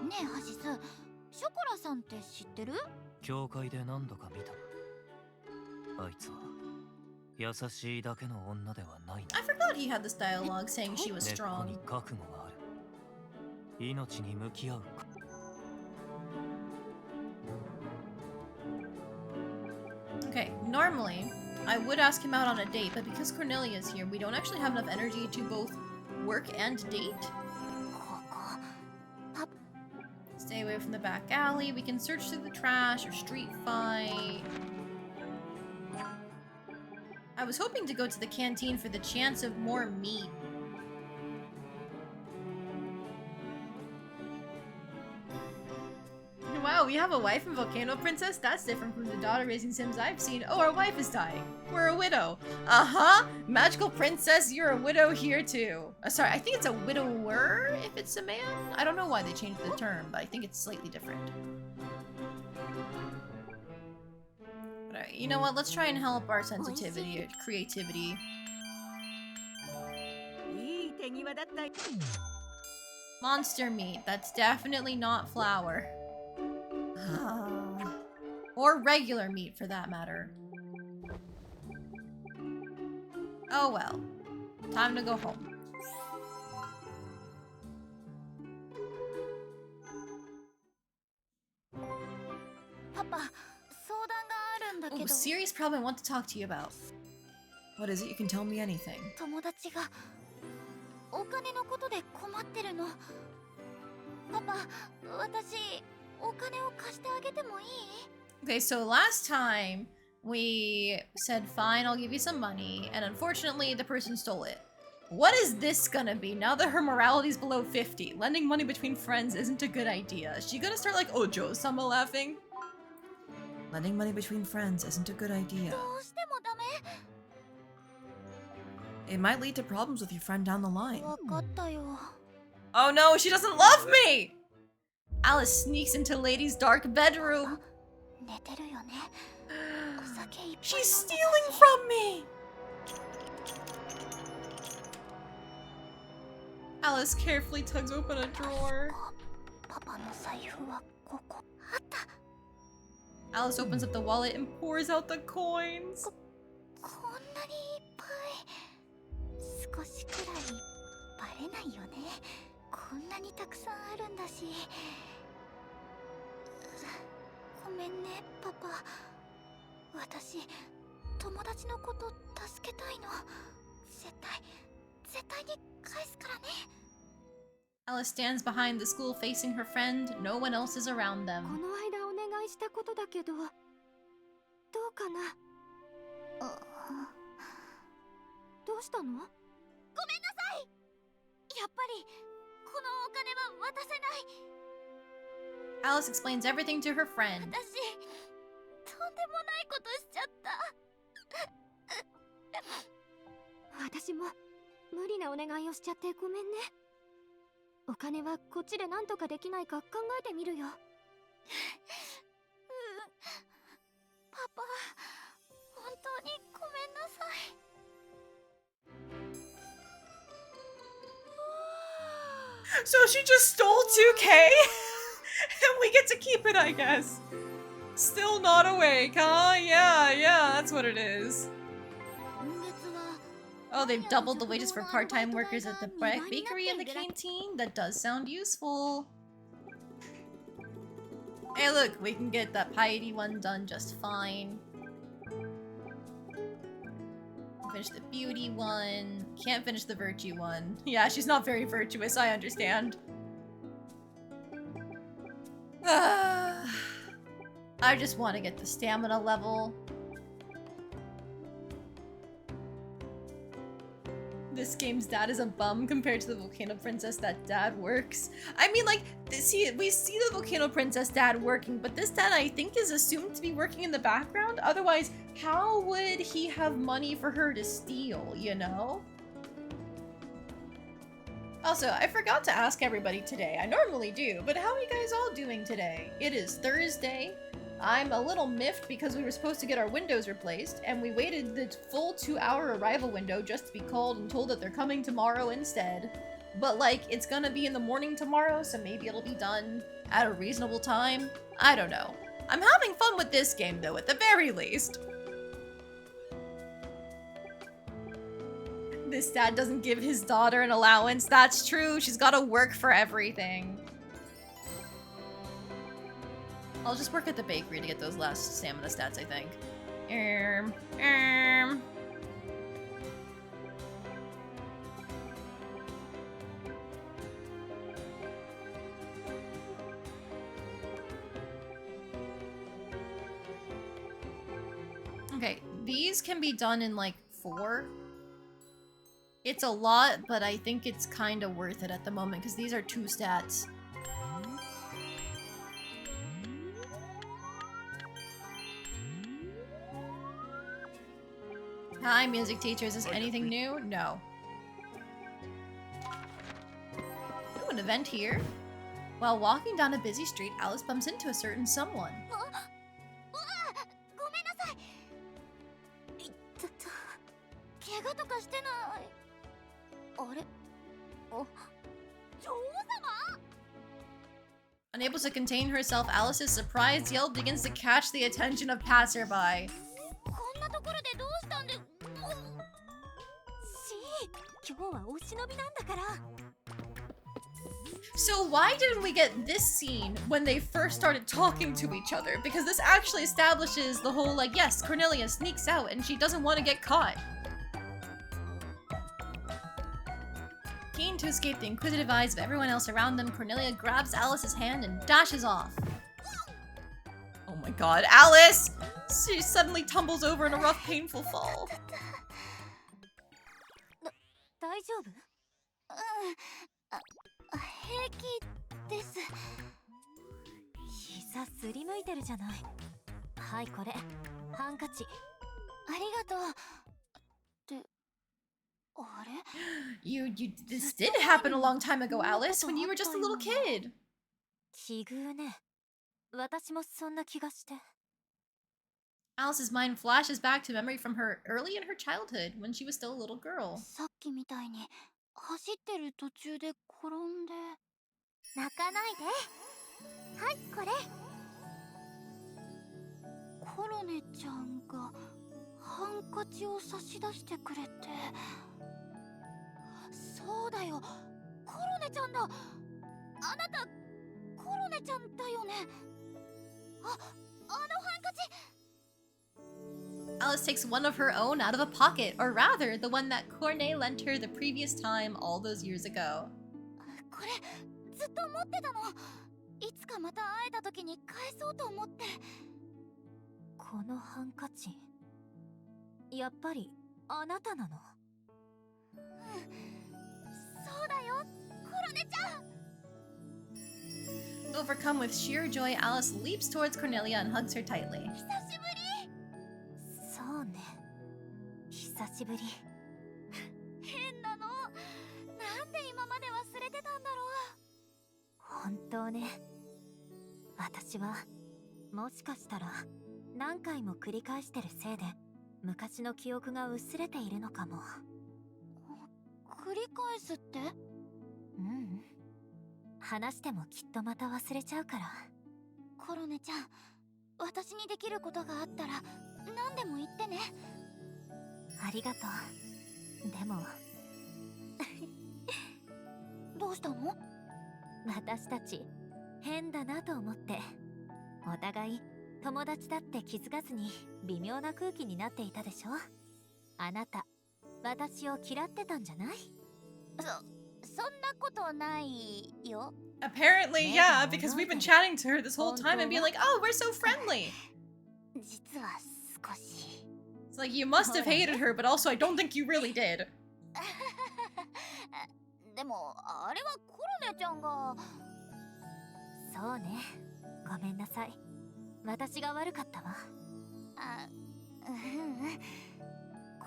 ねえハシス、ショコラさんって知ってる？教会で何度か見た。あいつは優しいだけの女ではないな。 I forgot he had this dialogue saying she was 根っこ strong. に覚悟がある。命に向き合う。 Okay, normally, I would ask him out on a date, but because Cornelia is here, we don't actually have enough energy to both work and date. ここ。パ Stay away from the back alley, we can search through the trash or street fight. I was hoping to go to the canteen for the chance of more meat. Wow, we have a wife and volcano princess? That's different from the daughter raising Sims I've seen. Oh, our wife is dying. We're a widow. Uh-huh. Magical princess, you're a widow here too. Sorry, I think it's a widower if it's a man. I don't know why they changed the term, but I think it's slightly different. But alright, you know what? Let's try and help our sensitivity or creativity. いい手際だった。 Monster meat. That's definitely not flour. Or regular meat, for that matter. Oh well. Time to go home. パパ、相談があるんだけ Oh, ど。 serious problem I want to talk to you about. What is it? You can tell me anything. 友達がお金のことで困ってるの。パパ、私お金を貸してあげてもいい？ Okay, so last time we said, fine, I'll give you some money, and unfortunately the person stole it. What is this gonna be now that her morality's below 50? Lending money between friends isn't a good idea. Is she gonna start like Ojo-sama laughing? Lending money between friends isn't a good idea. どうしてもダメ？ It might lead to problems with your friend down the line. わかったよ。 Oh no, she doesn't love me! Alice sneaks into Lady's dark bedroom. 寝てるよね。お酒いっぱい She's 飲んで stealing たし from me! Alice carefully tugs open a drawer. パパの財布はここ。あった。 Alice opens up the wallet and pours out the coins. こんなにいっぱい。少しくらいバレないよね。こんなにたくさんあるんだし。ごめんね、パパ。私、友達のこと助けたいの。絶対に返すからね。 Alice stands behind the school facing her friend. No one else is around こ them. の間お願いしたことだけどどうかな？どうしたの？ごめんなさい。やっぱりこのお金は渡せない。 Alice explains everything to her friend. 私、とんでもないことしちゃった。私も無理なお願いをしちゃってごめんね。お金はこっちで何とかできないか考えてみるよ。パパ、本当にごめんなさい。 So she just stole 2K? And we get to keep it, I guess. Still not awake, huh? Yeah, that's what it is. 今月は Oh, they've doubled the wages for part-time workers at the bakery and the canteen? That does sound useful. Hey look, we can get that piety one done just fine. Finish the beauty one. Can't finish the virtue one. Yeah, she's not very virtuous, I understand. I just want to get the stamina level. This game's dad is a bum compared to the Volcano Princess that dad works. I mean, like, see, we see the Volcano Princess dad working, but this dad I think is assumed to be working in the background. Otherwise, how would he have money for her to steal, you know? Also, I forgot to ask everybody today. I normally do, but how are you guys all doing today? It is Thursday. I'm a little miffed because we were supposed to get our windows replaced, and we waited the full 2-hour arrival window just to be called and told that they're coming tomorrow instead. But, like, it's gonna be in the morning tomorrow, so maybe it'll be done at a reasonable time. I don't know. I'm having fun with this game, though, at the very least. This dad doesn't give his daughter an allowance. That's true. She's gotta work for everything. I'll just work at the bakery to get those last stamina stats, I think. Okay, these can be done in like 4. It's a lot, but I think it's kind of worth it at the moment because these are 2 stats. Hi, music teacher. Is this anything new? No. Ooh, an event here. While walking down a busy street, Alice bumps into a certain someone. Unable to contain herself, Alice's surprised yell begins to catch the attention of passerby. So why didn't we get this scene when they first started talking to each other? Because this actually establishes the whole, like, yes, Cornelia sneaks out and she doesn't want to get caught. Keen to escape the inquisitive eyes of everyone else around them, Cornelia grabs Alice's hand and dashes off. Oh my god, Alice! She suddenly tumbles over in a rough, painful fall. This did happen a long time ago, Alice, when you were just a little kid. Alice's mind flashes back to memory from her early in her childhood, when she was still a little girl. Alice takes one of her own out of a pocket, or rather, the one that Cornet lent her the previous time all those years ago. Overcome with sheer joy, Alice leaps towards Cornelia and hugs her tightly. お互い友達だって気づかずに微妙な空気になっていたでしょ。あなた、私を嫌ってたんじゃない？そんなことないよ。 Apparently, yeah, because we've been chatting to her this whole time and being like, oh, we're so friendly. 実は少し It's like, you must have hated her, but also I don't think you really did. でもあれはコロネちゃんが。そうね、ごめんなさい。私が悪かったわ。あ、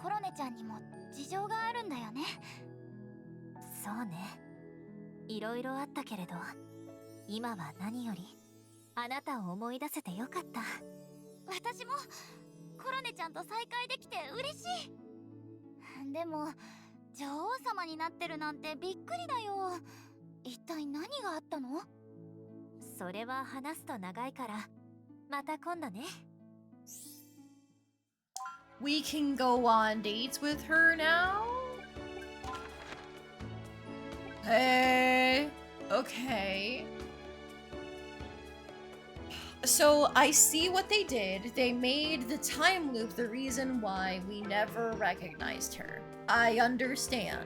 コロネちゃんにも事情があるんだよね。そうね、いろいろあったけれど、今は何よりあなたを思い出せてよかった。私もコロネちゃんと再会できて嬉しい。でも女王様になってるなんてびっくりだよ。一体何があったの？それは話すと長いからまた今度ね。We can go on dates with her now? Hey, okay. So I see what they did. They made the time loop the reason why we never recognized her. I understand.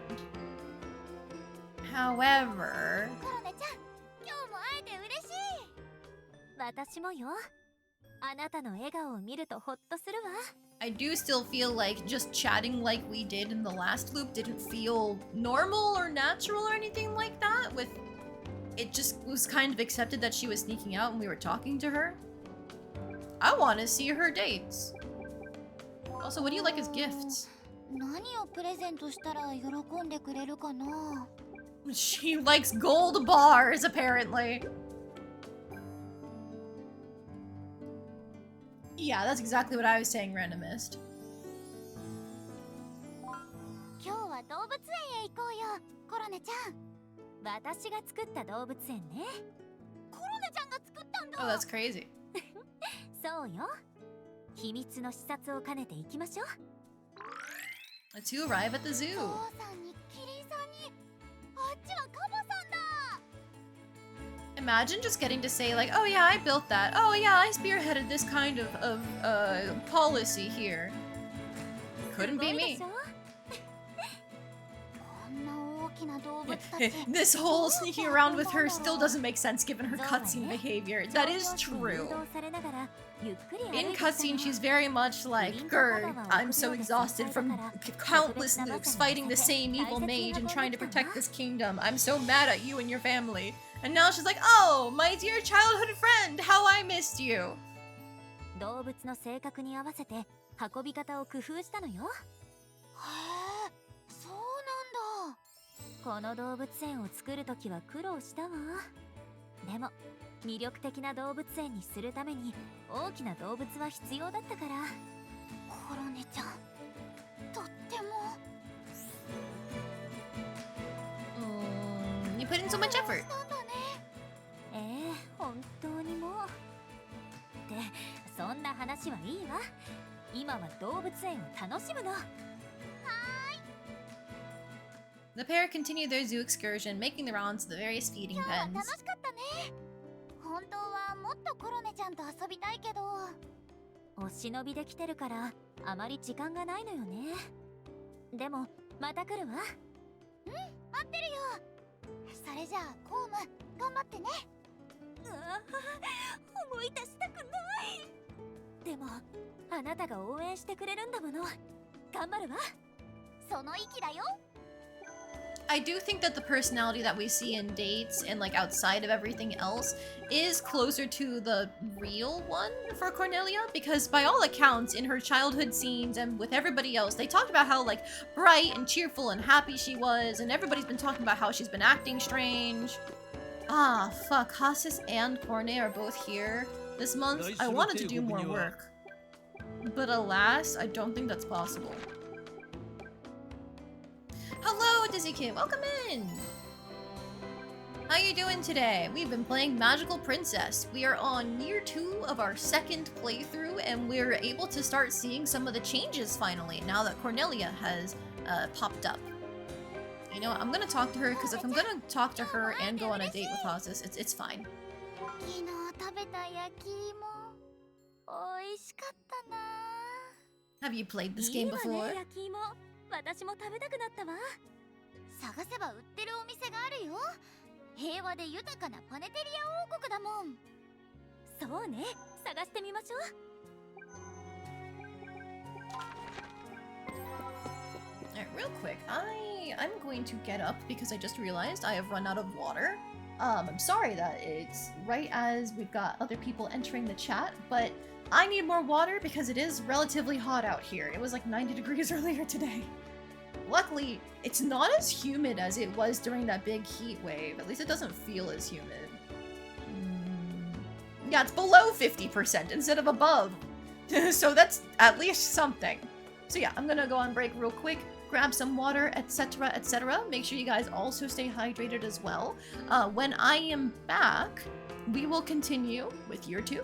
However... コロネちゃん、今日も会えて嬉しい。私もよ。あなたの笑顔を見るとホッとするわ。I do still feel like just chatting like we did in the last loop didn't feel normal or natural or anything like that. With it just was kind of accepted that she was sneaking out and we were talking to her. I want to see her dates. Also, what do you like as gifts? 何をプレゼントしたら喜んでくれるかな。 She likes gold bars, apparently. Yeah, that's exactly what I was saying, Randomist. 今日は動物園へ行こうよ、コロネちゃん。私が作った動物園ね。コロネちゃんが作ったんだ。 Oh, that's crazy. そうよ。秘密の視察を兼ねて行きましょう。The two arrive at the zoo. ゾウさんにキリンさんに、あっちはカバさんだ。 Imagine just getting to say like, oh yeah, I built that. Oh yeah, I spearheaded this kind of policy here. Couldn't be me. こんな大きな動物たち。 This whole sneaking around with her still doesn't make sense given her cutscene behavior. That is true. In cutscene, she's very much like, Grr, I'm so exhausted from countless loops fighting the same evil mage and trying to protect this kingdom. I'm so mad at you and your family. And now she's like, oh, my dear childhood friend, how I missed you. 動物の性格に合わせて運び方を工夫したのよ。へえ、そうなんだ。この動物園を作るときは苦労したわ。でも魅力的な動物園にするために大きな動物は必要だったから。コロネちゃん、とっても。You put in so much effort. 本当にもう。ってそんな話はいいわ。今は動物園を楽しむの。The pair continue their zoo excursion, making the rounds to the various feeding 今日は pens. 楽しかったね。本当はもっとコロネちゃんと遊びたいけど。お忍びで来てるからあまり時間がないのよね。でもまた来るわ。うん、待ってるよ。それじゃあコウム、頑張ってね。思い出したくない。でもあなたが応援してくれるんだもの。頑張るわ。その意気だよ。I do think that the personality that we see in dates and like outside of everything else is closer to the real one for Cornelia, because by all accounts in her childhood scenes and with everybody else, they talked about how like bright and cheerful and happy she was, and everybody's been talking about how she's been acting strange. Ah, fuck, Hasis and Cornelia are both here this month. I wanted to do more work, but alas, I don't think that's possible. Hello, Dizzy Kid. Welcome in. How you doing today? We've been playing Magical Princess. We are on year 2 of our second playthrough, and we're able to start seeing some of the changes finally, now that Cornelia has popped up. You know what? I'm gonna talk to her, because if I'm gonna talk to her and go on a date with Hasis, it's fine. 昨日食べた焼き芋美味しかったな。 Have you played this い game いわ before? ね焼き芋。私も食べたくなったわ。探せば売ってるお店があるよ。平和で豊かなパネテリア王国だもん。そうね、探してみましょう。Alright, real quick, I'm going to get up because I just realized I have run out of water. I'm sorry that it's right as we've got other people entering the chat, but I need more water because it is relatively hot out here. It was like 90 degrees earlier today. Luckily, it's not as humid as it was during that big heat wave. At least it doesn't feel as humid. Yeah, it's below 50% instead of above. So that's at least something. So yeah, I'm gonna go on break real quick, grab some water, etc., etc. Make sure you guys also stay hydrated as well. When I am back, we will continue with year 2.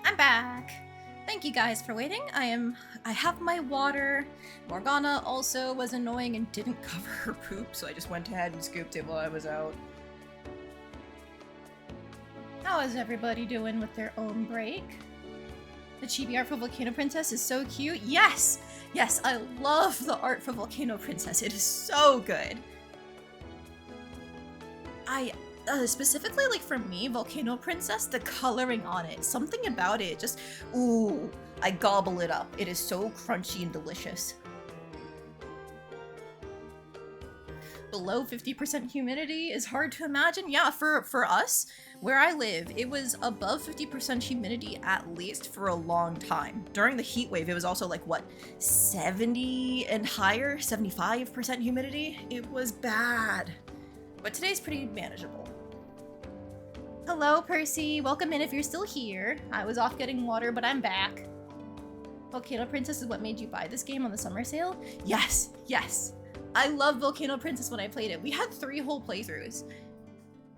I'm back. Thank you guys for waiting. I have my water. Morgana also was annoying and didn't cover her poop, so I just went ahead and scooped it while I was out. How is everybody doing with their own break? The chibi art for Volcano Princess is so cute. Yes! Yes, I love the art for Volcano Princess. It is so good. Specifically, like for me, Volcano Princess, the coloring on it, something about it, just, ooh, I gobble it up. It is so crunchy and delicious. Below 50% humidity is hard to imagine. Yeah, for us, where I live, it was above 50% humidity at least for a long time. During the heat wave, it was also like, what, 70 and higher? 75% humidity? It was bad. But today's pretty manageable. Hello, Percy. Welcome in if you're still here. I was off getting water, but I'm back. Volcano Princess is what made you buy this game on the summer sale? Yes, yes. I loved Volcano Princess when I played it. We had 3 whole playthroughs.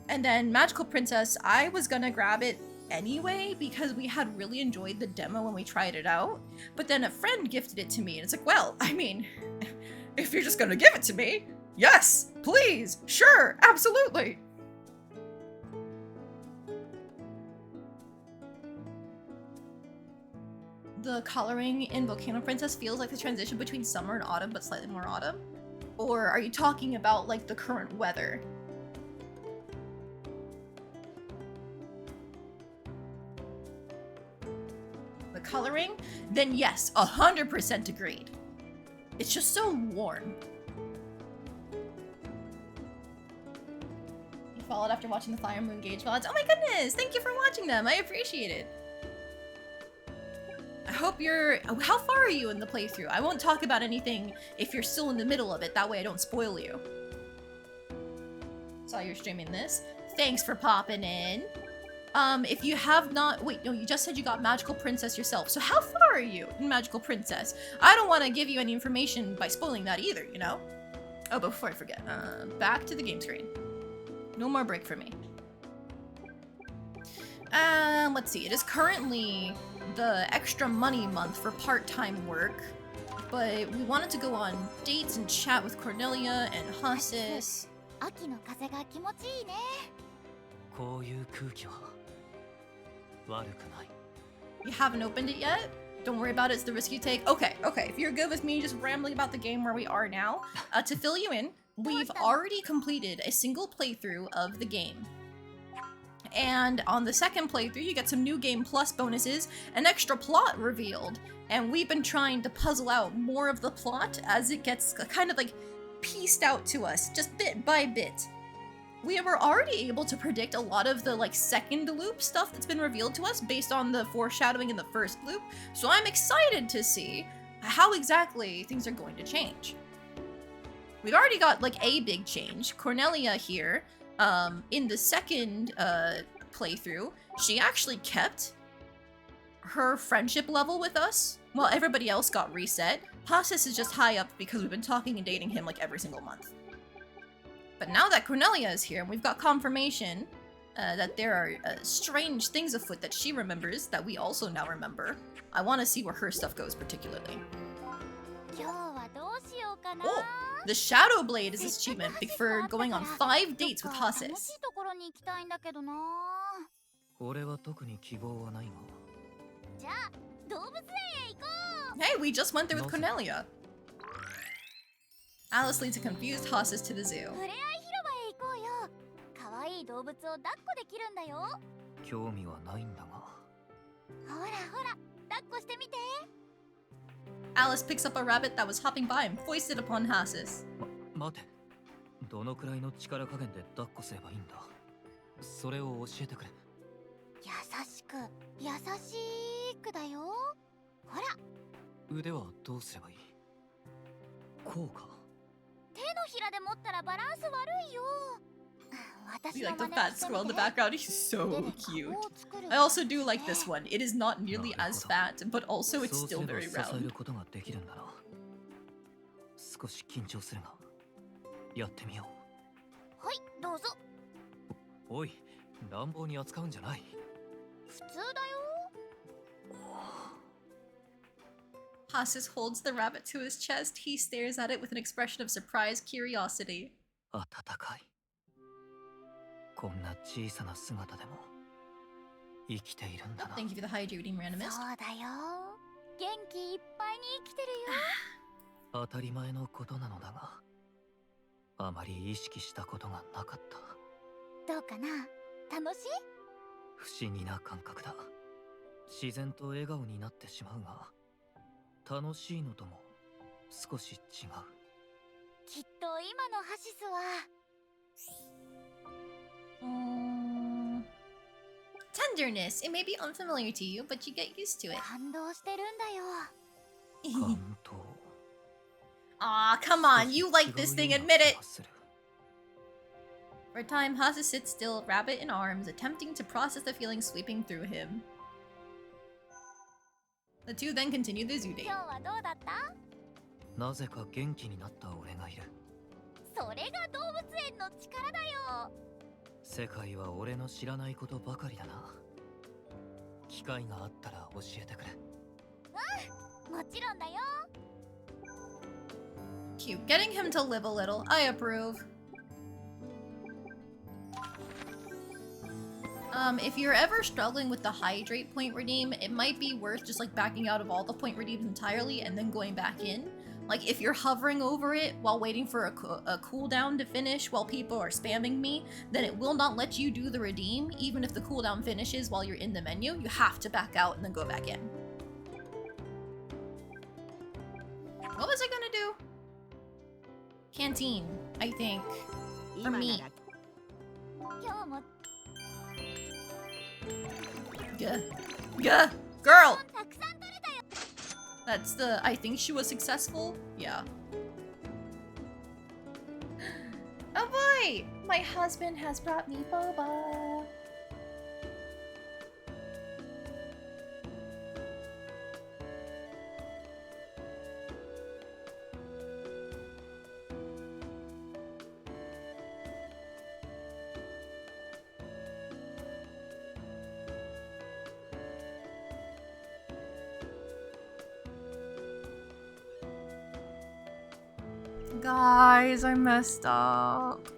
And then Magical Princess, I was gonna grab it anyway because we had really enjoyed the demo when we tried it out. But then a friend gifted it to me and it's like, well, I mean, if you're just gonna give it to me, yes, please, sure, absolutely. The coloring in Volcano Princess feels like the transition between summer and autumn, but slightly more autumn? Or are you talking about like the current weather? The coloring? Then yes, 100% agreed. It's just so warm. You followed after watching the Fire Moon Gauge VODs? Oh my goodness! Thank you for watching them! I appreciate it! I hope you're... How far are you in the playthrough? I won't talk about anything if you're still in the middle of it, that way I don't spoil you. Saw you're streaming this. Thanks for popping in. If you have not... Wait, no, you just said you got Magical Princess yourself. So how far are you in Magical Princess? I don't want to give you any information by spoiling that either, you know? Oh, but before I forget, back to the game screen. No more break for me. Let's see. It is currently the extra money month for part-time work, but we wanted to go on dates and chat with Cornelia and Hasis. 秋の風が気持ちいいね。こういう空気は悪くない。 You haven't opened it yet? Don't worry about it, it's the risk you take. Okay, if you're good with me just rambling about the game where we are now, to fill you in, we've already completed a single playthrough of the game. And on the second playthrough, you get some new game plus bonuses, an extra plot revealed, and we've been trying to puzzle out more of the plot as it gets kind of like pieced out to us, just bit by bit. We were already able to predict a lot of the like second loop stuff that's been revealed to us based on the foreshadowing in the first loop, so I'm excited to see how exactly things are going to change. We've already got like a big change. Cornelia here, in the second playthrough, she actually kept her friendship level with us while everybody else got reset. Hasis is just high up because we've been talking and dating him like every single month. But now that Cornelia is here and we've got confirmation that there are strange things afoot that she remembers that we also now remember, I want to see where her stuff goes particularly. 今日はどうしようかな。 Oh, the Shadow Blade is this achievement for going on 5 dates with 楽し Hasis. いところに行きたいんだけどな。俺は特に希望はないが。じゃあ動物園へ行こう。 Hey, we just went there with Cornelia. Alice leads a confused Hasis to the zoo. ふれあい広場へ行こうよ。可愛い動物を抱っこできるんだよ。興味はないんだが。ほらほら、抱っこしてみて。 Alice picks up a rabbit that was hopping by and foists it upon Hasis. 待て。どのくらいの力加減で抱っこすればいいんだ。それを教えてくれ。優しく、優しくだよ。ほら。腕はどうすればいい？こうか。手のひらで持ったらバランス悪いよ。 See, like the fat squirrel in the background, he's so cute. I also do like this one. It is not nearly as fat, but also it's still very round. 少し緊張するが、やってみよう。はい、どうぞ。おい、乱暴に扱うんじゃない。普通だよ。Hasis holds the rabbit to his chest. He stares at it with an expression of surprised curiosity. 暖かい。こんな小さな姿でも生きているんだな。 Thank you for the hydrating そう randomist. だよ。元気いっぱいに生きてるよ。当たり前のことなのだが、あまり意識したことがなかった。どうかな？楽しい？不思議な感覚だ。自然と笑顔になってしまうが、楽しいのとも少し違う。きっと今のハシスは Tenderness. It may be unfamiliar to you, but you get used to it. 感動してるんだよ。感動。 Aw, come on, you like this thing, admit it! 少し違うような気がする。 For a time, Hasis sits still, rabbit in arms, attempting to process the feelings sweeping through him. The two then continue the zoo date. 今日はどうだった？なぜか元気になった俺がいる。それが動物園の力だよ。世界は俺の知らないことばかりだな。機会があったら教えてくれ。うん、もちろんだよ。 Cute. Getting him to live a little. I approve. If you're ever struggling with the hydrate point redeem, it might be worth just like backing out of all the point redeems entirely and then going back in. Like if you're hovering over it while waiting for a cooldown to finish while people are spamming me, then it will not let you do the redeem even if the cooldown finishes while you're in the menu. You have to back out and then go back in. What was I gonna do? Canteen, I think. For me. 今日も Gah. Gah. Girl! たくさん取れたよ。 That's the, I think she was successful? Yeah. Oh boy! My husband has brought me boba. Guys, I messed up.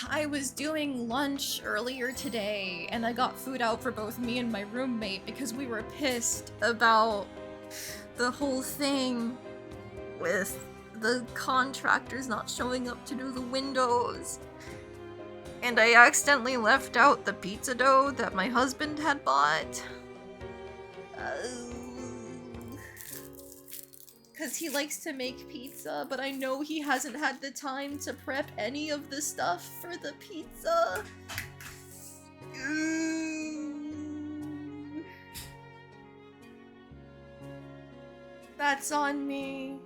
I was doing lunch earlier today and I got food out for both me and my roommate because we were pissed about the whole thing with the contractors not showing up to do the windows. And I accidentally left out the pizza dough that my husband had bought. Because he likes to make pizza, but I know he hasn't had the time to prep any of the stuff for the pizza. That's on me.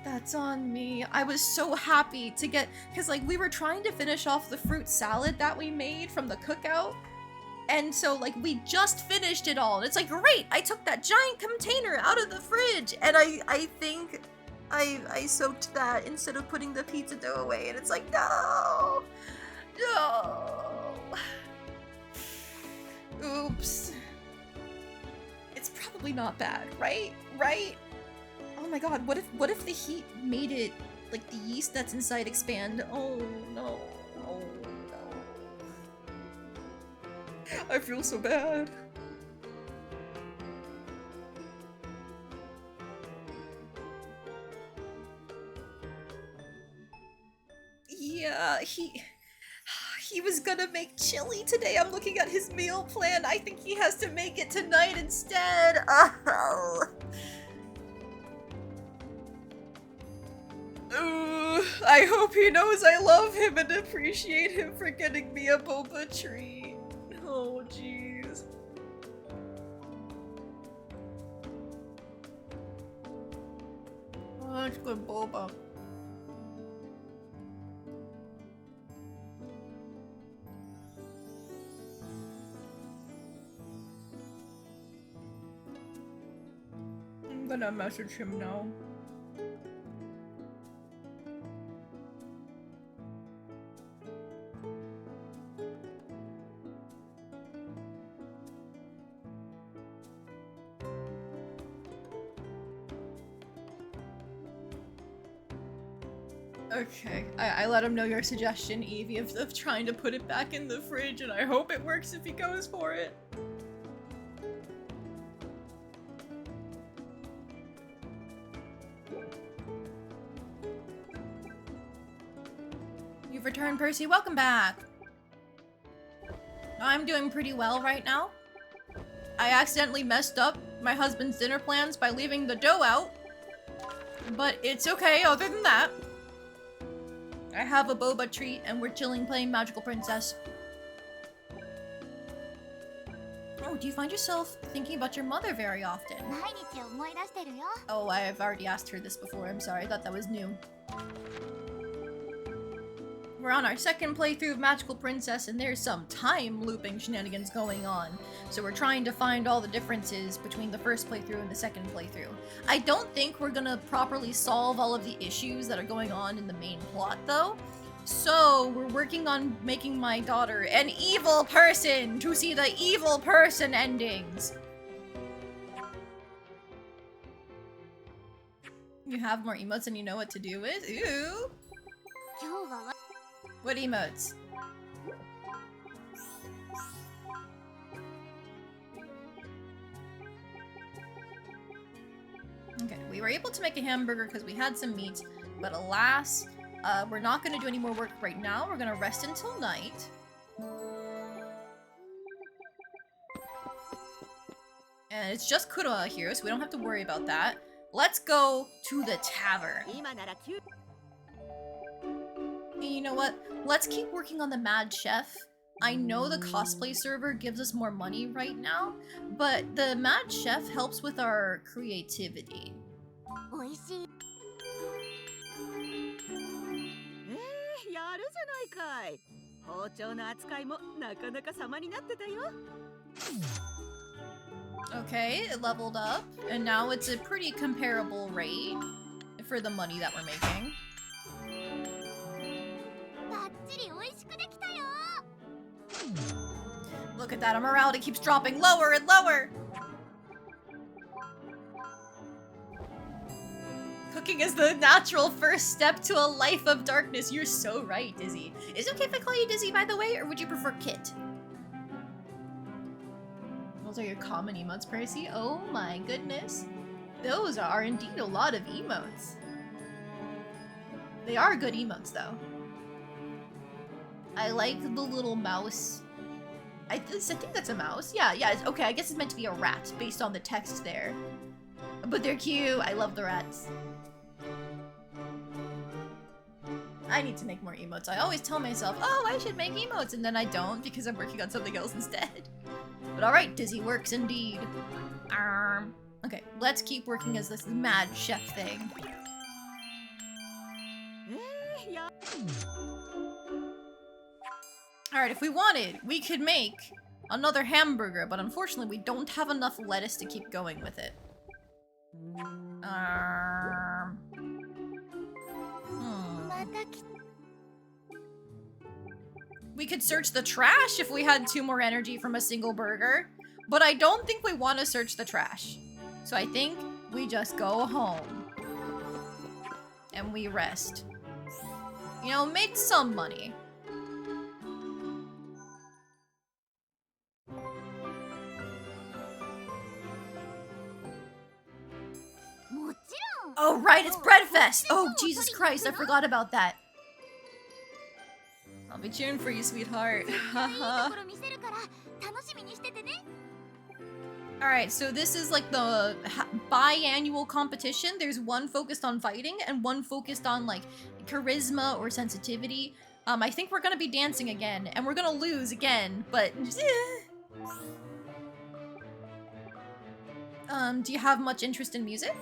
That's on me. I was so happy to get, because like we were trying to finish off the fruit salad that we made from the cookout. And so, like, we just finished it all. And it's like, great! I took that giant container out of the fridge! And I think I soaked that instead of putting the pizza dough away. And it's like, no! No! Oops. It's probably not bad, right? Right? Oh my god, what if the heat made it, like, the yeast that's inside expand? Oh, no. Oh, no. I feel so bad. Yeah, he was gonna make chili today. I'm looking at his meal plan. I think he has to make it tonight instead. Oh. I hope he knows I love him and appreciate him for getting me a boba treat. Oh, jeez. Oh, that's good boba. I'm gonna message him now. Okay, I let him know your suggestion, Evie, of trying to put it back in the fridge, and I hope it works if he goes for it. You've returned, Percy. Welcome back. I'm doing pretty well right now. I accidentally messed up my husband's dinner plans by leaving the dough out, but it's okay other than that. I have a boba treat and we're chilling playing Magical Princess. Oh, do you find yourself thinking about your mother very often? 毎日思い出してるよ。 Oh, I've already asked her this before. I'm sorry. I thought that was new. We're on our second playthrough of Magical Princess, and there's some time looping shenanigans going on. So we're trying to find all the differences between the first playthrough and the second playthrough. I don't think we're gonna properly solve all of the issues that are going on in the main plot, though. So we're working on making my daughter an evil person to see the evil person endings. You have more emotes than you know what to do with? Ooh. 今日は What emotes? Okay, we were able to make a hamburger because we had some meat, but alas, we're not going to do any more work right now. We're going to rest until night. And it's just Kuroa here, so we don't have to worry about that. Let's go to the tavern. 今なら9 You know what? Let's keep working on the Mad Chef. I know the cosplay server gives us more money right now, but the Mad Chef helps with our creativity. 美味しい。やるじゃないかい。包丁の扱いもなかなか様になってたよ。 Okay, it leveled up, and now it's a pretty comparable rate for the money that we're making. バッチリ美味しくできたよ。 Look at that, our morality keeps dropping lower and lower! Cooking is the natural first step to a life of darkness. You're so right, Dizzy. Is it okay if I call you Dizzy, by the way, or would you prefer Kit? Those are your common emotes, Percy? Oh my goodness. Those are indeed a lot of emotes. They are good emotes, though. I like the little mouse. I think that's a mouse. Yeah, it's, okay, I guess it's meant to be a rat based on the text there. But they're cute. I love the rats. I need to make more emotes. I always tell myself, oh, I should make emotes, and then I don't because I'm working on something else instead. But alright, Dizzy works indeed. Okay, let's keep working as this Mad Chef thing. Alright, if we wanted, we could make another hamburger, but unfortunately we don't have enough lettuce to keep going with it. We could search the trash if we had 2 more energy from a single burger, but I don't think we want to search the trash. So I think we just go home. And we rest. You know, make some money. Oh, right, it's Breadfest! Oh, Jesus Christ, I forgot about that. I'll be cheering for you, sweetheart. Haha. Alright, so this is like the biannual competition. There's one focused on fighting and one focused on like charisma or sensitivity. I think we're gonna be dancing again, and we're gonna lose again, but... do you have much interest in music?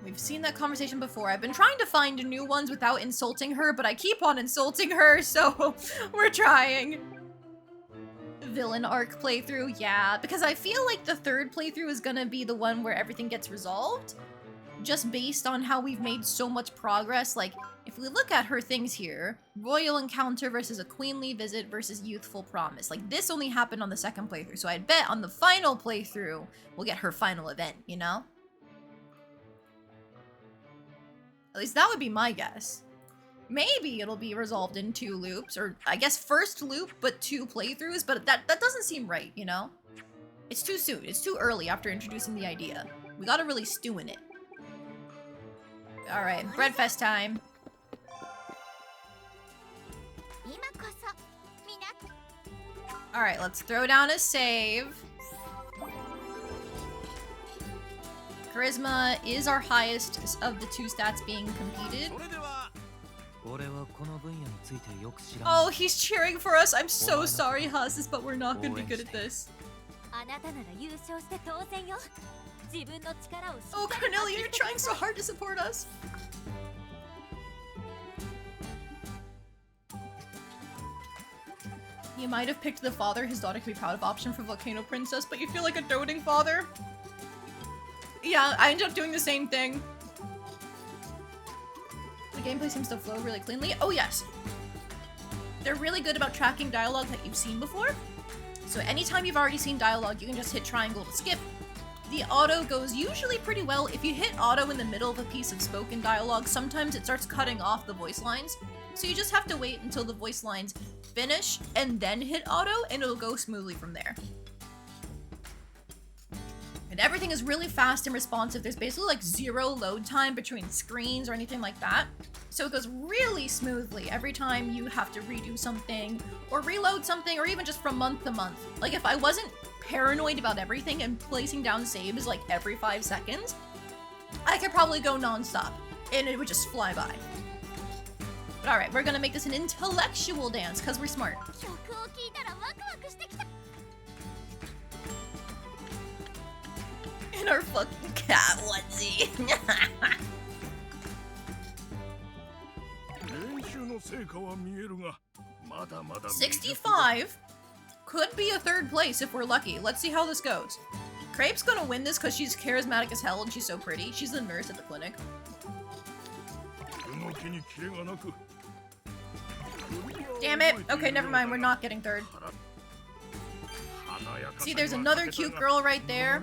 We've seen that conversation before. I've been trying to find new ones without insulting her, but I keep on insulting her, so we're trying. Villain arc playthrough, yeah, because I feel like the third playthrough is gonna be the one where everything gets resolved. Just based on how we've made so much progress. Like, if we look at her things here, royal encounter versus a queenly visit versus youthful promise. Like, this only happened on the second playthrough, so I'd bet on the final playthrough, we'll get her final event, you know? At least that would be my guess. Maybe it'll be resolved in 2 loops, or I guess first loop, but 2 playthroughs, but that doesn't seem right, you know? It's too soon. It's too early after introducing the idea. We gotta really stew in it. Alright, breadfest time. Alright, let's throw down a save. Charisma is our highest of the 2 stats being competed. Oh, he's cheering for us. I'm so sorry, Hasis, but we're not gonna be good at this. Oh, Cornelia, you're trying so hard to support us. You might have picked the father his daughter could be proud of option for Volcano Princess, but you feel like a doting father. Yeah, I ended up doing the same thing. The gameplay seems to flow really cleanly. Oh yes! They're really good about tracking dialogue that you've seen before. So anytime you've already seen dialogue, you can just hit triangle to skip. The auto goes usually pretty well. If you hit auto in the middle of a piece of spoken dialogue, sometimes it starts cutting off the voice lines. So you just have to wait until the voice lines finish and then hit auto, and it'll go smoothly from there. And everything is really fast and responsive. There's basically like 0 load time between screens or anything like that. So it goes really smoothly every time you have to redo something or reload something, or even just from month to month. Like if I wasn't paranoid about everything and placing down saves like every 5 seconds, I could probably go non-stop and it would just fly by. But alright, we're gonna make this an intellectual dance because we're smart. In our fucking cat onesie. 65 could be a 3rd place if we're lucky. Let's see how this goes. Crepe's gonna win this because she's charismatic as hell and she's so pretty. She's the nurse at the clinic. Damn it! Okay, never mind. We're not getting 3rd. See, there's another cute girl right there.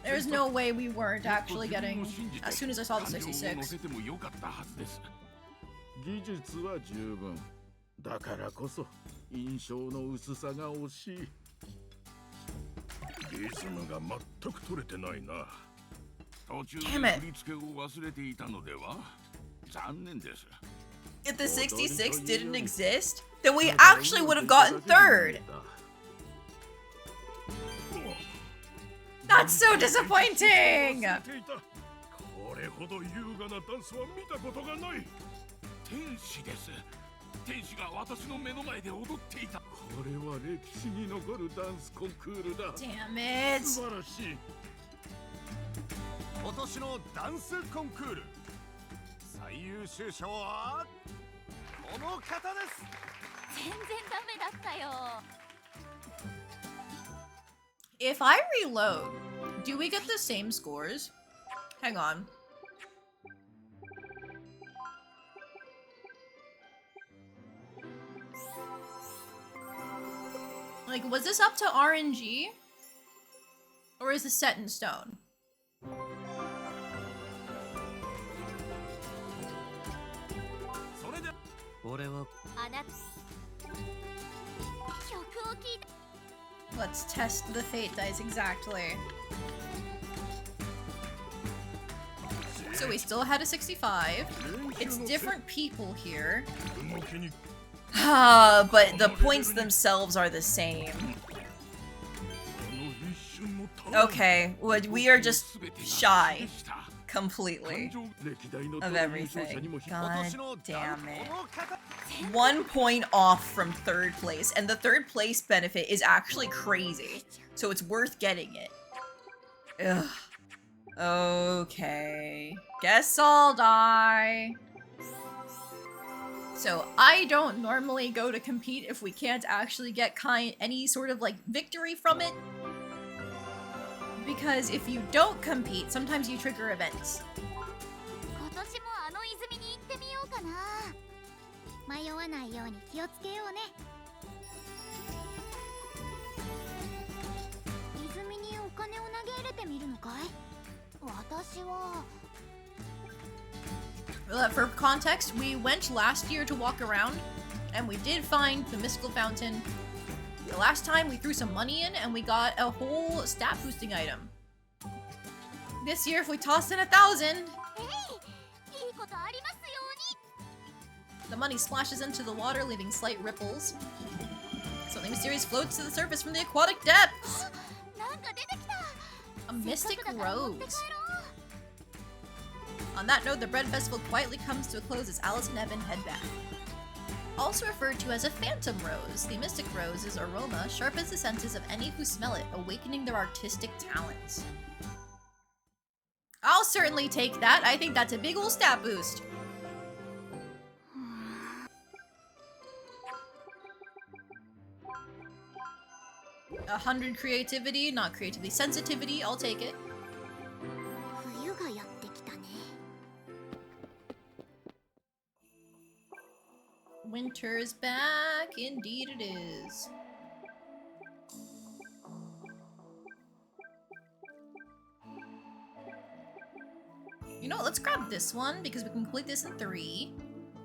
There's no way we weren't actually getting as soon as I saw the 66. 技術は十分だからこそ印象の薄さが惜しいリズムが全く取れてないな途中で振り付けを忘れていたのでは残念です If the 66 didn't exist, then we actually would have gotten 3rd. That's so disappointing! これほど優雅なダンスは見たことがない天使です天使が私の目の前で踊っていたこれは歴史に残るダンスコンクールだ Damn it! 素晴らしい今年のダンスコンクール最優秀賞はこの方です全然ダメだったよ If I reload, do we get the same scores? Hang on. Like, was this up to RNG? Or is this set in stone? Let's test the fate dice exactly. So we still had a 65. It's different people here. But the points themselves are the same. Okay, well, we are just shy completely of everything. God damn it. 1 point off from 3rd place, and the 3rd place benefit is actually crazy, so it's worth getting it. Ugh. Okay. Guess I'll die. So I don't normally go to compete if we can't actually get any sort of like victory from it. Because if you don't compete, sometimes you trigger events. 今年もあの泉に行ってみようかな迷わないように気をつけようね泉にお金を投げ入れてみるのかい私は For context, we went last year to walk around, and we did find the mystical fountain. The last time we threw some money in, and we got a whole stat boosting item. This year, if we toss in 1,000, the money splashes into the water, leaving slight ripples. Something mysterious floats to the surface from the aquatic depths. A mystic rose. On that note, the bread festival quietly comes to a close as Alice and Evan head back. Also referred to as a phantom rose, the mystic rose's aroma sharpens the senses of any who smell it, awakening their artistic talents. I'll certainly take that. I think that's a big ol' stat boost. A 100 creativity, not creativity, sensitivity. I'll take it. Winter's back, indeed it is. You know what, let's grab this one because we can complete this in 3.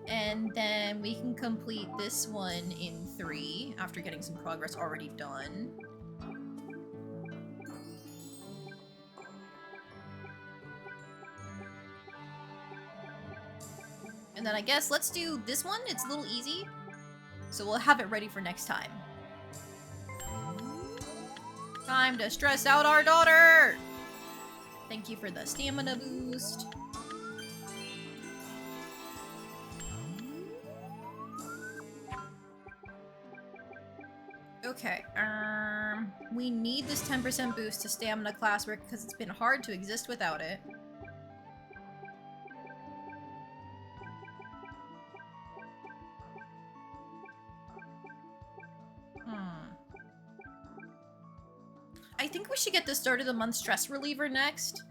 And then we can complete this one in 3 after getting some progress already done. And then I guess let's do this one. It's a little easy. So we'll have it ready for next time. Time to stress out our daughter! Thank you for the stamina boost. Okay, we need this 10% boost to stamina classwork because it's been hard to exist without it. I think we should get the start of the month stress reliever next.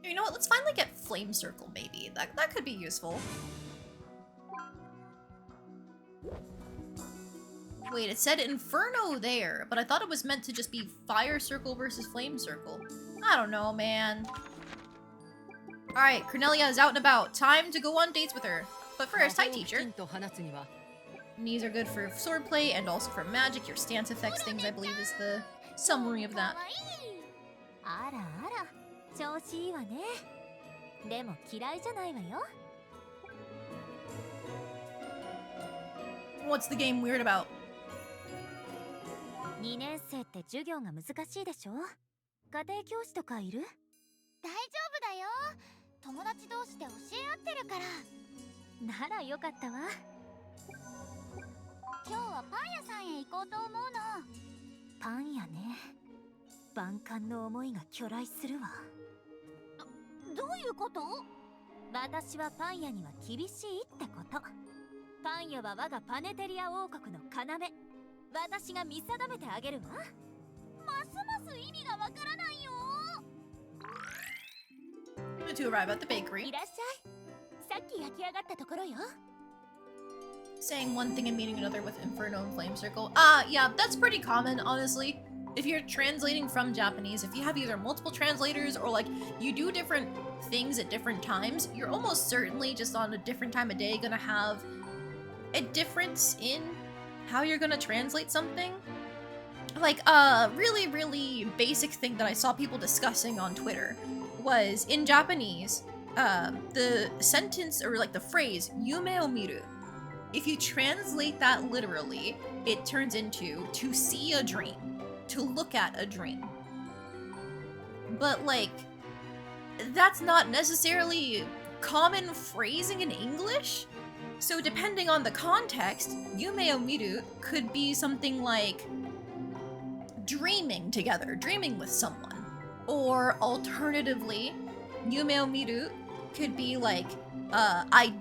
You know what? Let's finally get Flame Circle, maybe. That could be useful. Wait, it said Inferno there, but I thought it was meant to just be Fire Circle versus Flame Circle. I don't know, man. Alright, Cornelia is out and about. Time to go on dates with her. But first, hi, teacher. Knees are good for swordplay and also for magic. Your stance affects things, I believe, is the summary of that. What's the game weird about? 2年生って授業が難しいでしょ？家庭教師とかいる？大丈夫だよ。友達同士で教え合ってるから。ならよかったわ。今日はパン屋さんへ行こうと思うの。パン屋ね。万感の思いが巨来するわ。どういうこと？私はパン屋には厳しいってこと。パン屋は我がパネテリア王国の要。私が見定めてあげるわ。ますます意味がわからないよ。To arrive at the bakery. いらっしゃい。さっき焼き上がったところよ。Saying one thing and meaning another with Inferno and Flame Circle. Yeah, that's pretty common, honestly. If you're translating from Japanese, if you have either multiple translators or like you do different things at different times, you're almost certainly just on a different time of day gonna have a difference in how you're gonna translate something. Like a really, really basic thing that I saw people discussing on Twitter was in Japanese, the sentence or like the phrase "yume o miru." If you translate that literally, it turns into to see a dream, to look at a dream. But like, that's not necessarily common phrasing in English. So depending on the context, yume o miru could be something like dreaming together, dreaming with someone. Or alternatively, yume o miru could be like, I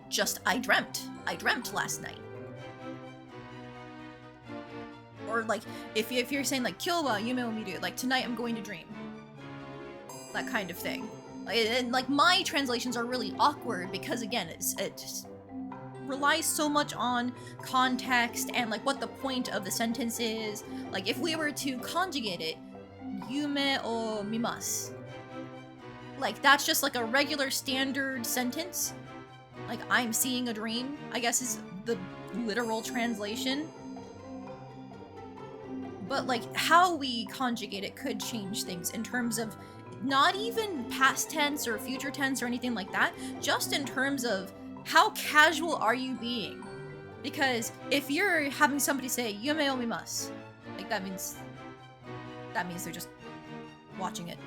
dreamt last night. Or like, if you're saying like, Kyou wa yume o miru, like tonight I'm going to dream. That kind of thing. And like my translations are really awkward because again, it just relies so much on context and like what the point of the sentence is. Like if we were to conjugate it, yume o mimasu. Like, that's just like a regular standard sentence. Like, I'm seeing a dream, I guess is the literal translation. But, like, how we conjugate it could change things in terms of not even past tense or future tense or anything like that, just in terms of how casual are you being? Because if you're having somebody say, yume omimasu, like, that means they're just watching it.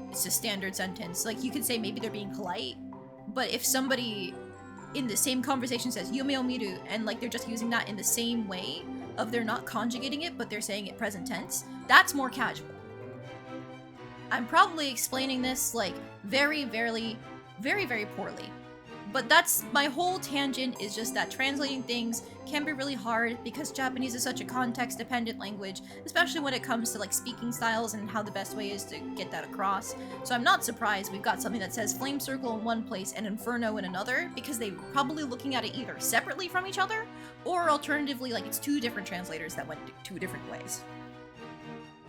It's a standard sentence. Like, you could say maybe they're being polite, but if somebody in the same conversation says yume o miru, and like they're just using that in the same way of they're not conjugating it, but they're saying it present tense, that's more casual. I'm probably explaining this like very, very, very, very poorly. But that's my whole tangent, is just that translating things can be really hard because Japanese is such a context-dependent language, especially when it comes to like speaking styles and how the best way is to get that across. So I'm not surprised we've got something that says Flame Circle in one place and Inferno in another, because they're probably looking at it either separately from each other, or alternatively like it's two different translators that went two different ways.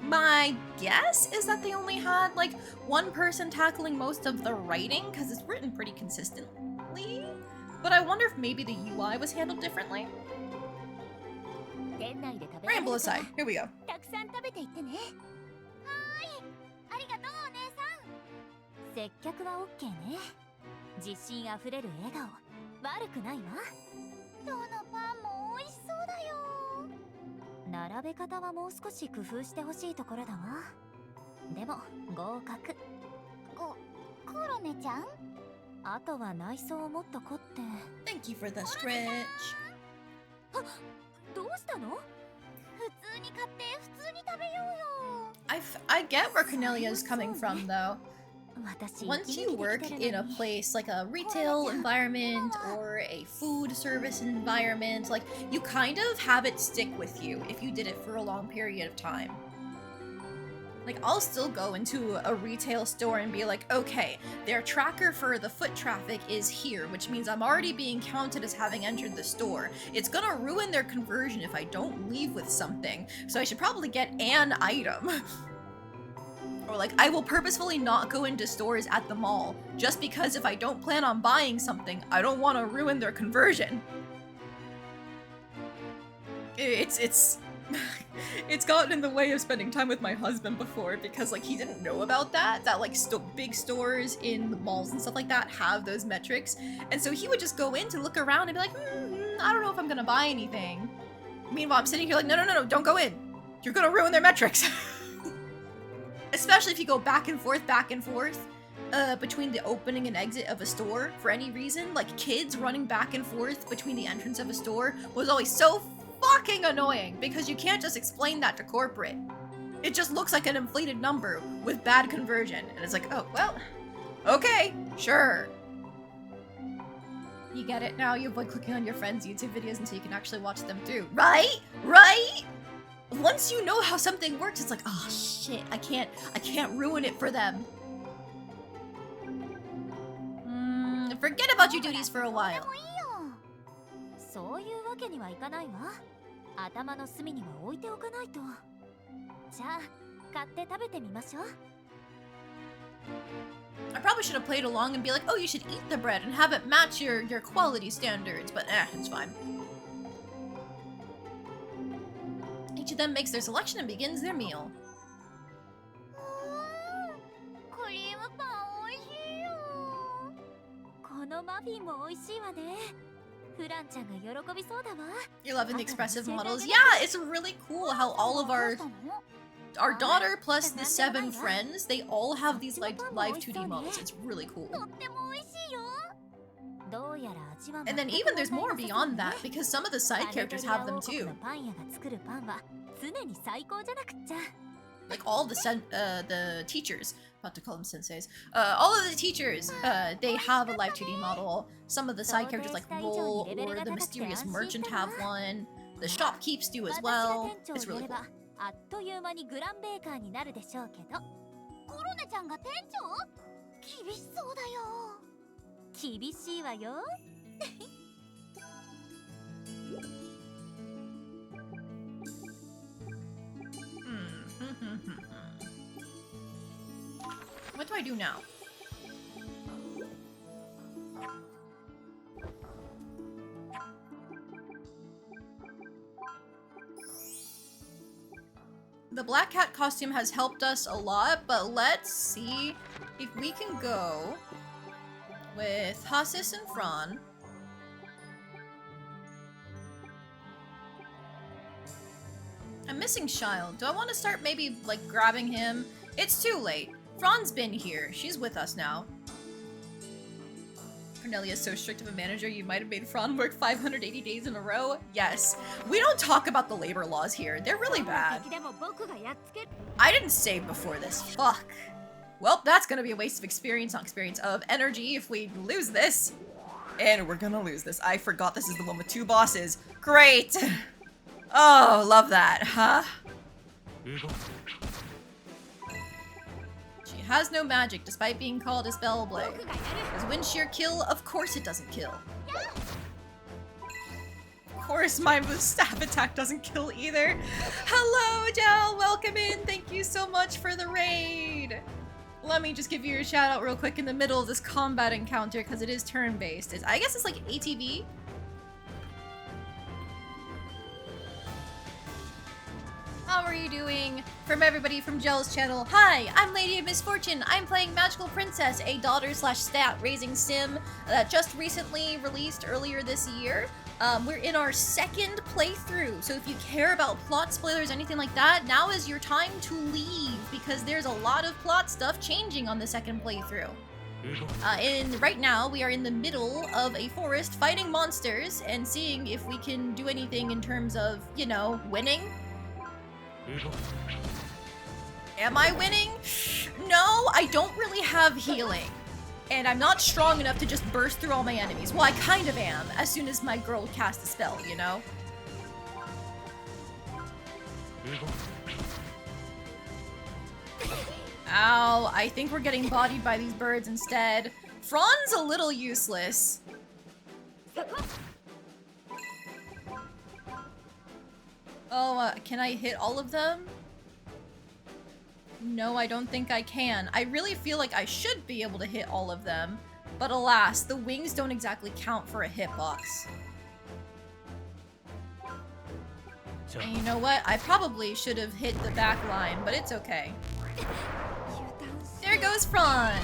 My guess is that they only had like one person tackling most of the writing, because it's written pretty consistently, but I wonder if maybe the UI was handled differently. Ramble aside, here we go. たくさん食べていってね。はーい。ありがとうお姉さん。接客は OK ね。自信あふれる笑顔悪くないわ。どのパンも美味しそうだよ。並べ方はもう少し工夫してほしいところだわ。でも合格。コロネちゃん？あとは内装をもっと凝って。 Thank you for the stretch. あ、どうしたの？普通に買って普通に食べようよ。I get where Cornelia is coming from though. Once you work in a place like a retail environment or a food service environment, like, you kind of have it stick with you if you did it for a long period of time. Like, I'll still go into a retail store and be like, okay, their tracker for the foot traffic is here, which means I'm already being counted as having entered the store. It's gonna ruin their conversion if I don't leave with something, so I should probably get an item. Or like, I will purposefully not go into stores at the mall, just because if I don't plan on buying something, I don't want to ruin their conversion. It's gotten in the way of spending time with my husband before, because like he didn't know about that like big stores in malls and stuff like that have those metrics, and so he would just go in to look around and be like, I don't know if I'm gonna buy anything. Meanwhile, I'm sitting here like, no, don't go in. You're gonna ruin their metrics. Especially if you go back and forth between the opening and exit of a store for any reason. Like, kids running back and forth between the entrance of a store was always so fucking annoying, because you can't just explain that to corporate. It just looks like an inflated number with bad conversion, and it's like, oh, well, okay, sure. You get it now? You avoid clicking on your friends' YouTube videos until you can actually watch them through. Right? Once you know how something works, it's like, oh shit, I can't ruin it for them. Forget about your duties for a while. そういうわけにはいかないわ。頭の隅には置いておかないと。じゃあ、買って食べてみましょう。I probably should have played along and be like, oh, you should eat the bread and have it match your quality standards, but it's fine. Each of them makes their selection and begins their meal. クリームパン美味しいよ。このマフィンも美味しいわね。フランちゃんが喜びそうだわ。 You're loving the expressive models. Yeah, it's really cool how all of our daughter plus the 7 friends, they all have these live 2D models. It's really cool. とっても美味しいよ。 And then even there's more beyond that, because some of the side characters have them too. Like all the teachers, about to call them senseis, all of the teachers, they have a live 2D model. Some of the side characters like Roll or the Mysterious Merchant have one. The shopkeeps do as well. It's really cool. あっという間にグランベーカーになるでしょうけど。コロネちゃんが店長？厳しそうだよ。厳しいわよ。What do I do now? The black cat costume has helped us a lot, but let's see if we can go with Hasis and Fran. I'm missing Shield. Do I want to start maybe, like, grabbing him? It's too late. Fran's been here. She's with us now. Cornelia is so strict of a manager, you might have made Fran work 580 days in a row? Yes. We don't talk about the labor laws here. They're really bad. I didn't save before this. Fuck. Well, that's gonna be a waste of experience, not experience, of energy if we lose this. And we're gonna lose this. I forgot this is the one with 2 bosses. Great! Oh, love that, huh? She has no magic, despite being called a spellblade. Does wind shear kill? Of course it doesn't kill. Of course my stab attack doesn't kill either. Hello, Jel! Welcome in! Thank you so much for the raid! Let me just give you a shout out real quick in the middle of this combat encounter, because it is turn-based. I guess it's like ATV? How are you doing? From everybody from Jel's channel, hi, I'm Lady of Misfortune. I'm playing Magical Princess, a daughter/stat raising sim that just recently released earlier this year. We're in our 2nd playthrough, so if you care about plot spoilers, anything like that, now is your time to leave, because there's a lot of plot stuff changing on the 2nd playthrough. Right now, we are in the middle of a forest fighting monsters and seeing if we can do anything in terms of, you know, winning. Am I winning? No, I don't really have healing. And I'm not strong enough to just burst through all my enemies. Well, I kind of am, as soon as my girl casts a spell, you know? Ow, I think we're getting bodied by these birds instead. Fran's a little useless. Oh, can I hit all of them? No, I don't think I can. I really feel like I should be able to hit all of them, but alas, the wings don't exactly count for a hitbox. And you know what? I probably should have hit the back line, but it's okay. There goes Fran!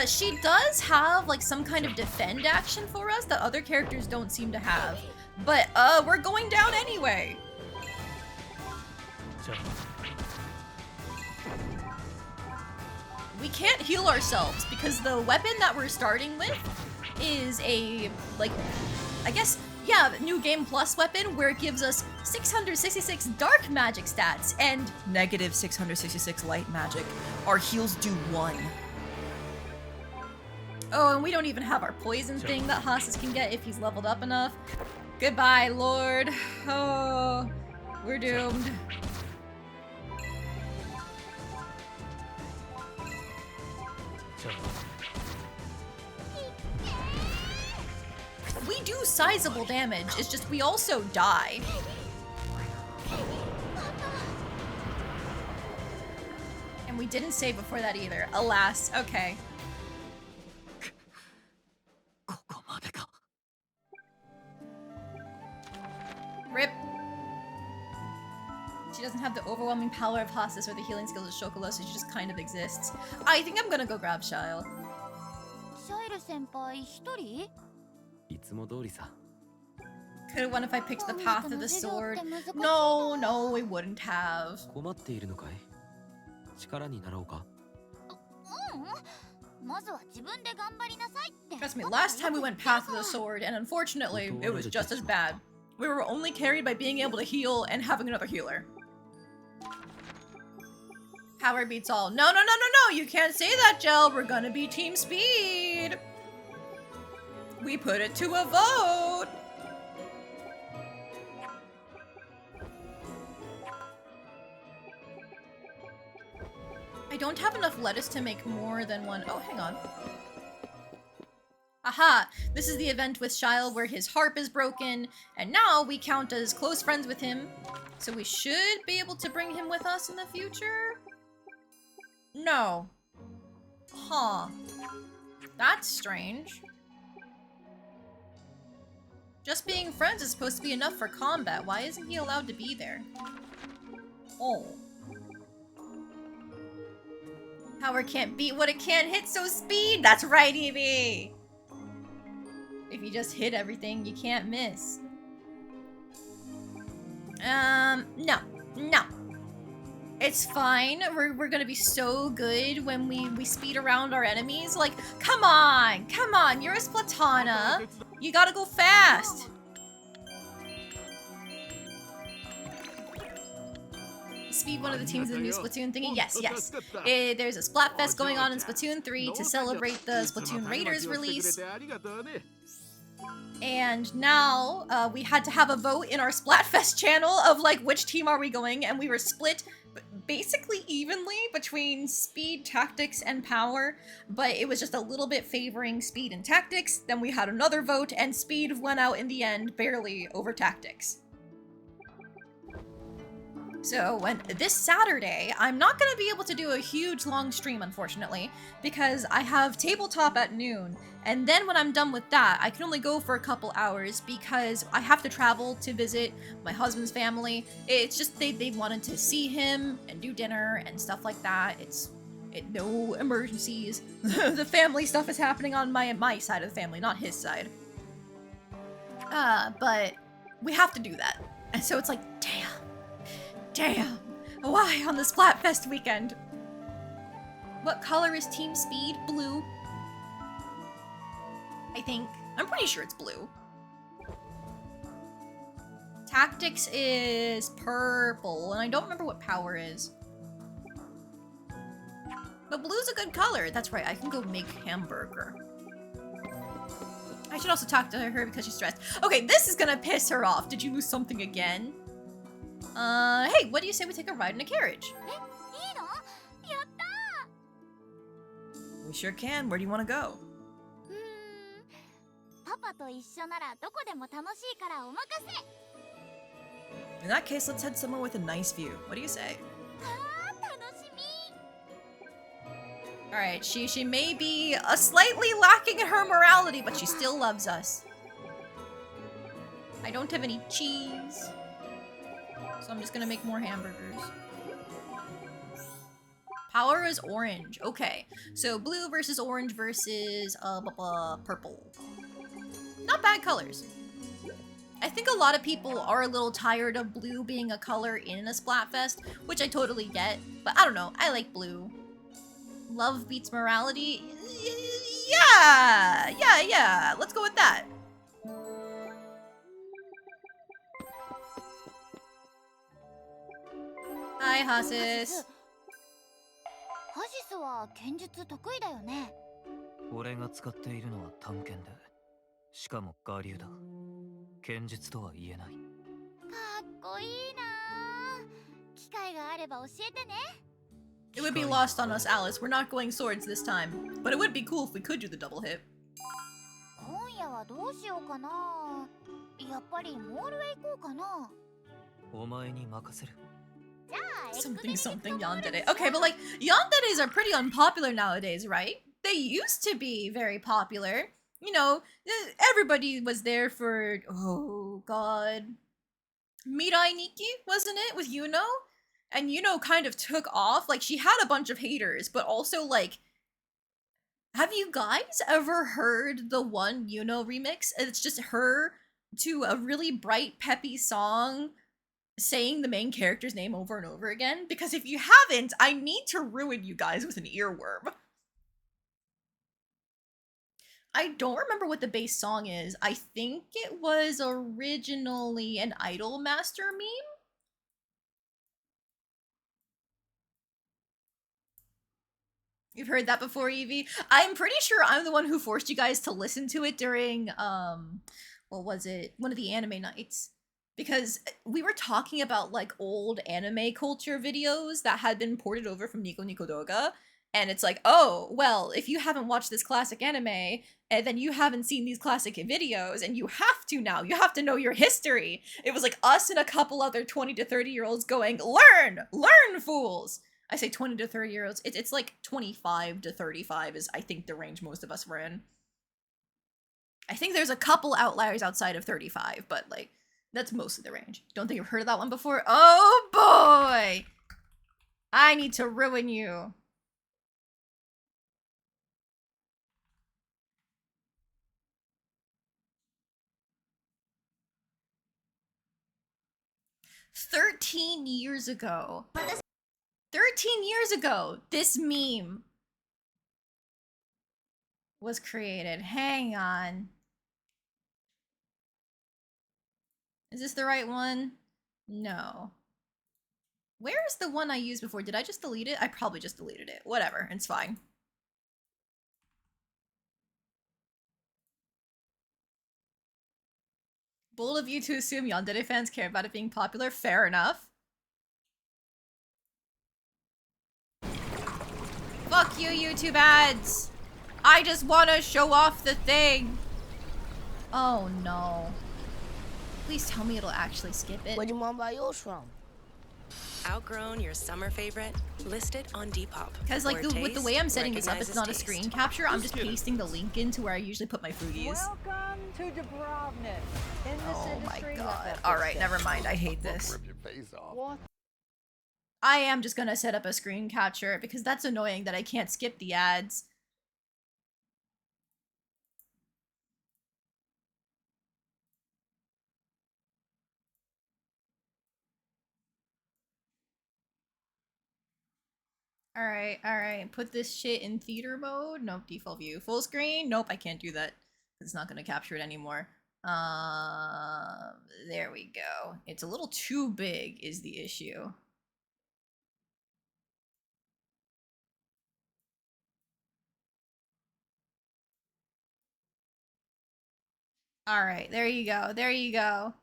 She does have, like, some kind of defend action for us that other characters don't seem to have. But, we're going down anyway! We can't heal ourselves because the weapon that we're starting with is a, like, I guess, yeah, new game plus weapon where it gives us 666 dark magic stats and negative 666 light magic. Our heals do 1. Oh, and we don't even have our poison thing that Hasis can get if he's leveled up enough. Goodbye, Lord. Oh, we're doomed. We do sizable damage, it's just we also die. And we didn't save before that either, alas. Okay. Rip. She doesn't have the overwhelming power of Hasis or the healing skills of Shokolo, so she just kind of exists. I think I'm gonna go grab Shield. Could have won if I picked the path of the sword. No, no, we wouldn't have. Trust me, last time we went path of the sword, and unfortunately, it was just as bad. We were only carried by being able to heal and having another healer. Power beats all. No, no, no, no, no! You can't say that, Jel! We're gonna be team speed! We put it to a vote! I don't have enough lettuce to make more than one. Oh, hang on. Aha! This is the event with Shield where his harp is broken, and now we count as close friends with him, so we should be able to bring him with us in the future? No. Huh. That's strange. Just being friends is supposed to be enough for combat. Why isn't he allowed to be there? Oh. Power can't beat what it can't hit, so speed! That's right, Evie! If you just hit everything, you can't miss. No. No. It's fine. We're gonna be so good when we speed around our enemies. Like, come on! Come on! You're a Splatana! You gotta go fast! Speed one of the teams in the new Splatoon thingy? Yes, yes. There's a Splatfest going on in Splatoon 3 to celebrate the Splatoon Raiders release. And now, we had to have a vote in our Splatfest channel of, like, which team are we going, and we were split basically evenly between speed, tactics, and power, but it was just a little bit favoring speed and tactics. Then we had another vote, and speed won out in the end, barely over tactics. So when this Saturday, I'm not going to be able to do a huge long stream, unfortunately, because I have tabletop at noon, and then when I'm done with that, I can only go for a couple hours because I have to travel to visit my husband's family. It's just they wanted to see him and do dinner and stuff like that. No emergencies. The family stuff is happening on my side of the family, not his side. But we have to do that. And so it's like, damn, why on the Splatfest weekend? What color is Team Speed? Blue. I think. I'm pretty sure it's blue. Tactics is purple, and I don't remember what power is. But blue's a good color. That's right, I can go make hamburger. I should also talk to her because she's stressed. Okay, this is gonna piss her off. Did you lose something again? Hey, what do you say we take a ride in a carriage? We sure can. Where do you want to go? In that case, let's head somewhere with a nice view. What do you say? Alright, she may be slightly lacking in her morality, but she still loves us. I don't have any cheese, so I'm just gonna make more hamburgers. Power is orange. Okay, so blue versus orange versus purple. Not bad colors. I think a lot of people are a little tired of blue being a color in a Splatfest, which I totally get, but I don't know, I like blue. Love beats morality? Yeah, let's go with that. Hi, Hasis. Hasis は剣術得意だよね。俺が使っているのは短剣で、しかも我流だ。剣術とは言えない。かっこいいな。機会があれば教えてね。It would be lost on us, Alice. We're not going swords this time. But it would be cool if we could do the double hit. 今夜はどうしようかな。やっぱりモールへ行こうかな。お前に任せる。Something yandere. Okay, but like, yanderes are pretty unpopular nowadays, right? They used to be very popular. You know, everybody was there for, oh god, Mirai Nikki, wasn't it, with Yuno? And Yuno kind of took off. Like, she had a bunch of haters, but also, like, have you guys ever heard the one Yuno remix? It's just her to a really bright, peppy song saying the main character's name over and over again, because if you haven't, I need to ruin you guys with an earworm. I don't remember what the base song is. I think it was originally an Idol Master meme? You've heard that before, Evie? I'm pretty sure I'm the one who forced you guys to listen to it during, what was it? One of the anime nights. Because we were talking about, like, old anime culture videos that had been ported over from Nico Nico Doga, and it's like, oh, well, if you haven't watched this classic anime, and then you haven't seen these classic videos, and you have to now, you have to know your history. It was like us and a couple other 20 to 30-year-olds going, learn! Learn, fools! I say 20 to 30 year olds. It's like 25 to 35 is, I think, the range most of us were in. I think there's a couple outliers outside of 35, but like, that's most of the range. Don't think I've heard of that one before? Oh boy! I need to ruin you. "13 years ago. 13 years ago, this meme was created. Hang on. Is this the right one? No. Where's the one I used before? Did I just delete it? I probably just deleted it. Whatever, it's fine. Bold of you to assume Yandere fans care about it being popular. Fair enough. Fuck you, YouTube ads! I just wanna show off the thing! Oh no. Please tell me it'll actually skip it. Where'd you mom buy yours from? Outgrown your summer favorite? List it on Depop. Because like with the way I'm setting this up, it's not a screen capture. I'm just pasting the link into where I usually put my foodies. Welcome to Dubrovnik. In this Oh my industry, god. Alright, never mind. I hate this. Rip your face off. What? I am just gonna set up a screen capture because that's annoying that I can't skip the ads. Alright. Put this shit in theater mode. Nope, default view. Full screen? Nope, I can't do that. It's not gonna capture it anymore. There we go. It's a little too big is the issue. Alright, there you go. There you go.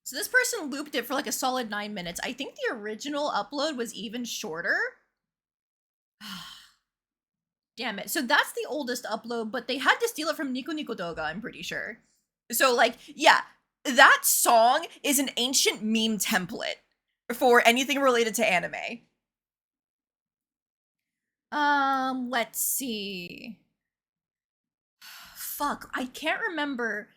So this person looped it for like a solid 9 minutes. I think the original upload was even shorter. Damn it. So that's the oldest upload, but they had to steal it from Nico Nico Doga, I'm pretty sure. So like, yeah, that song is an ancient meme template for anything related to anime. Let's see. Fuck, I can't remember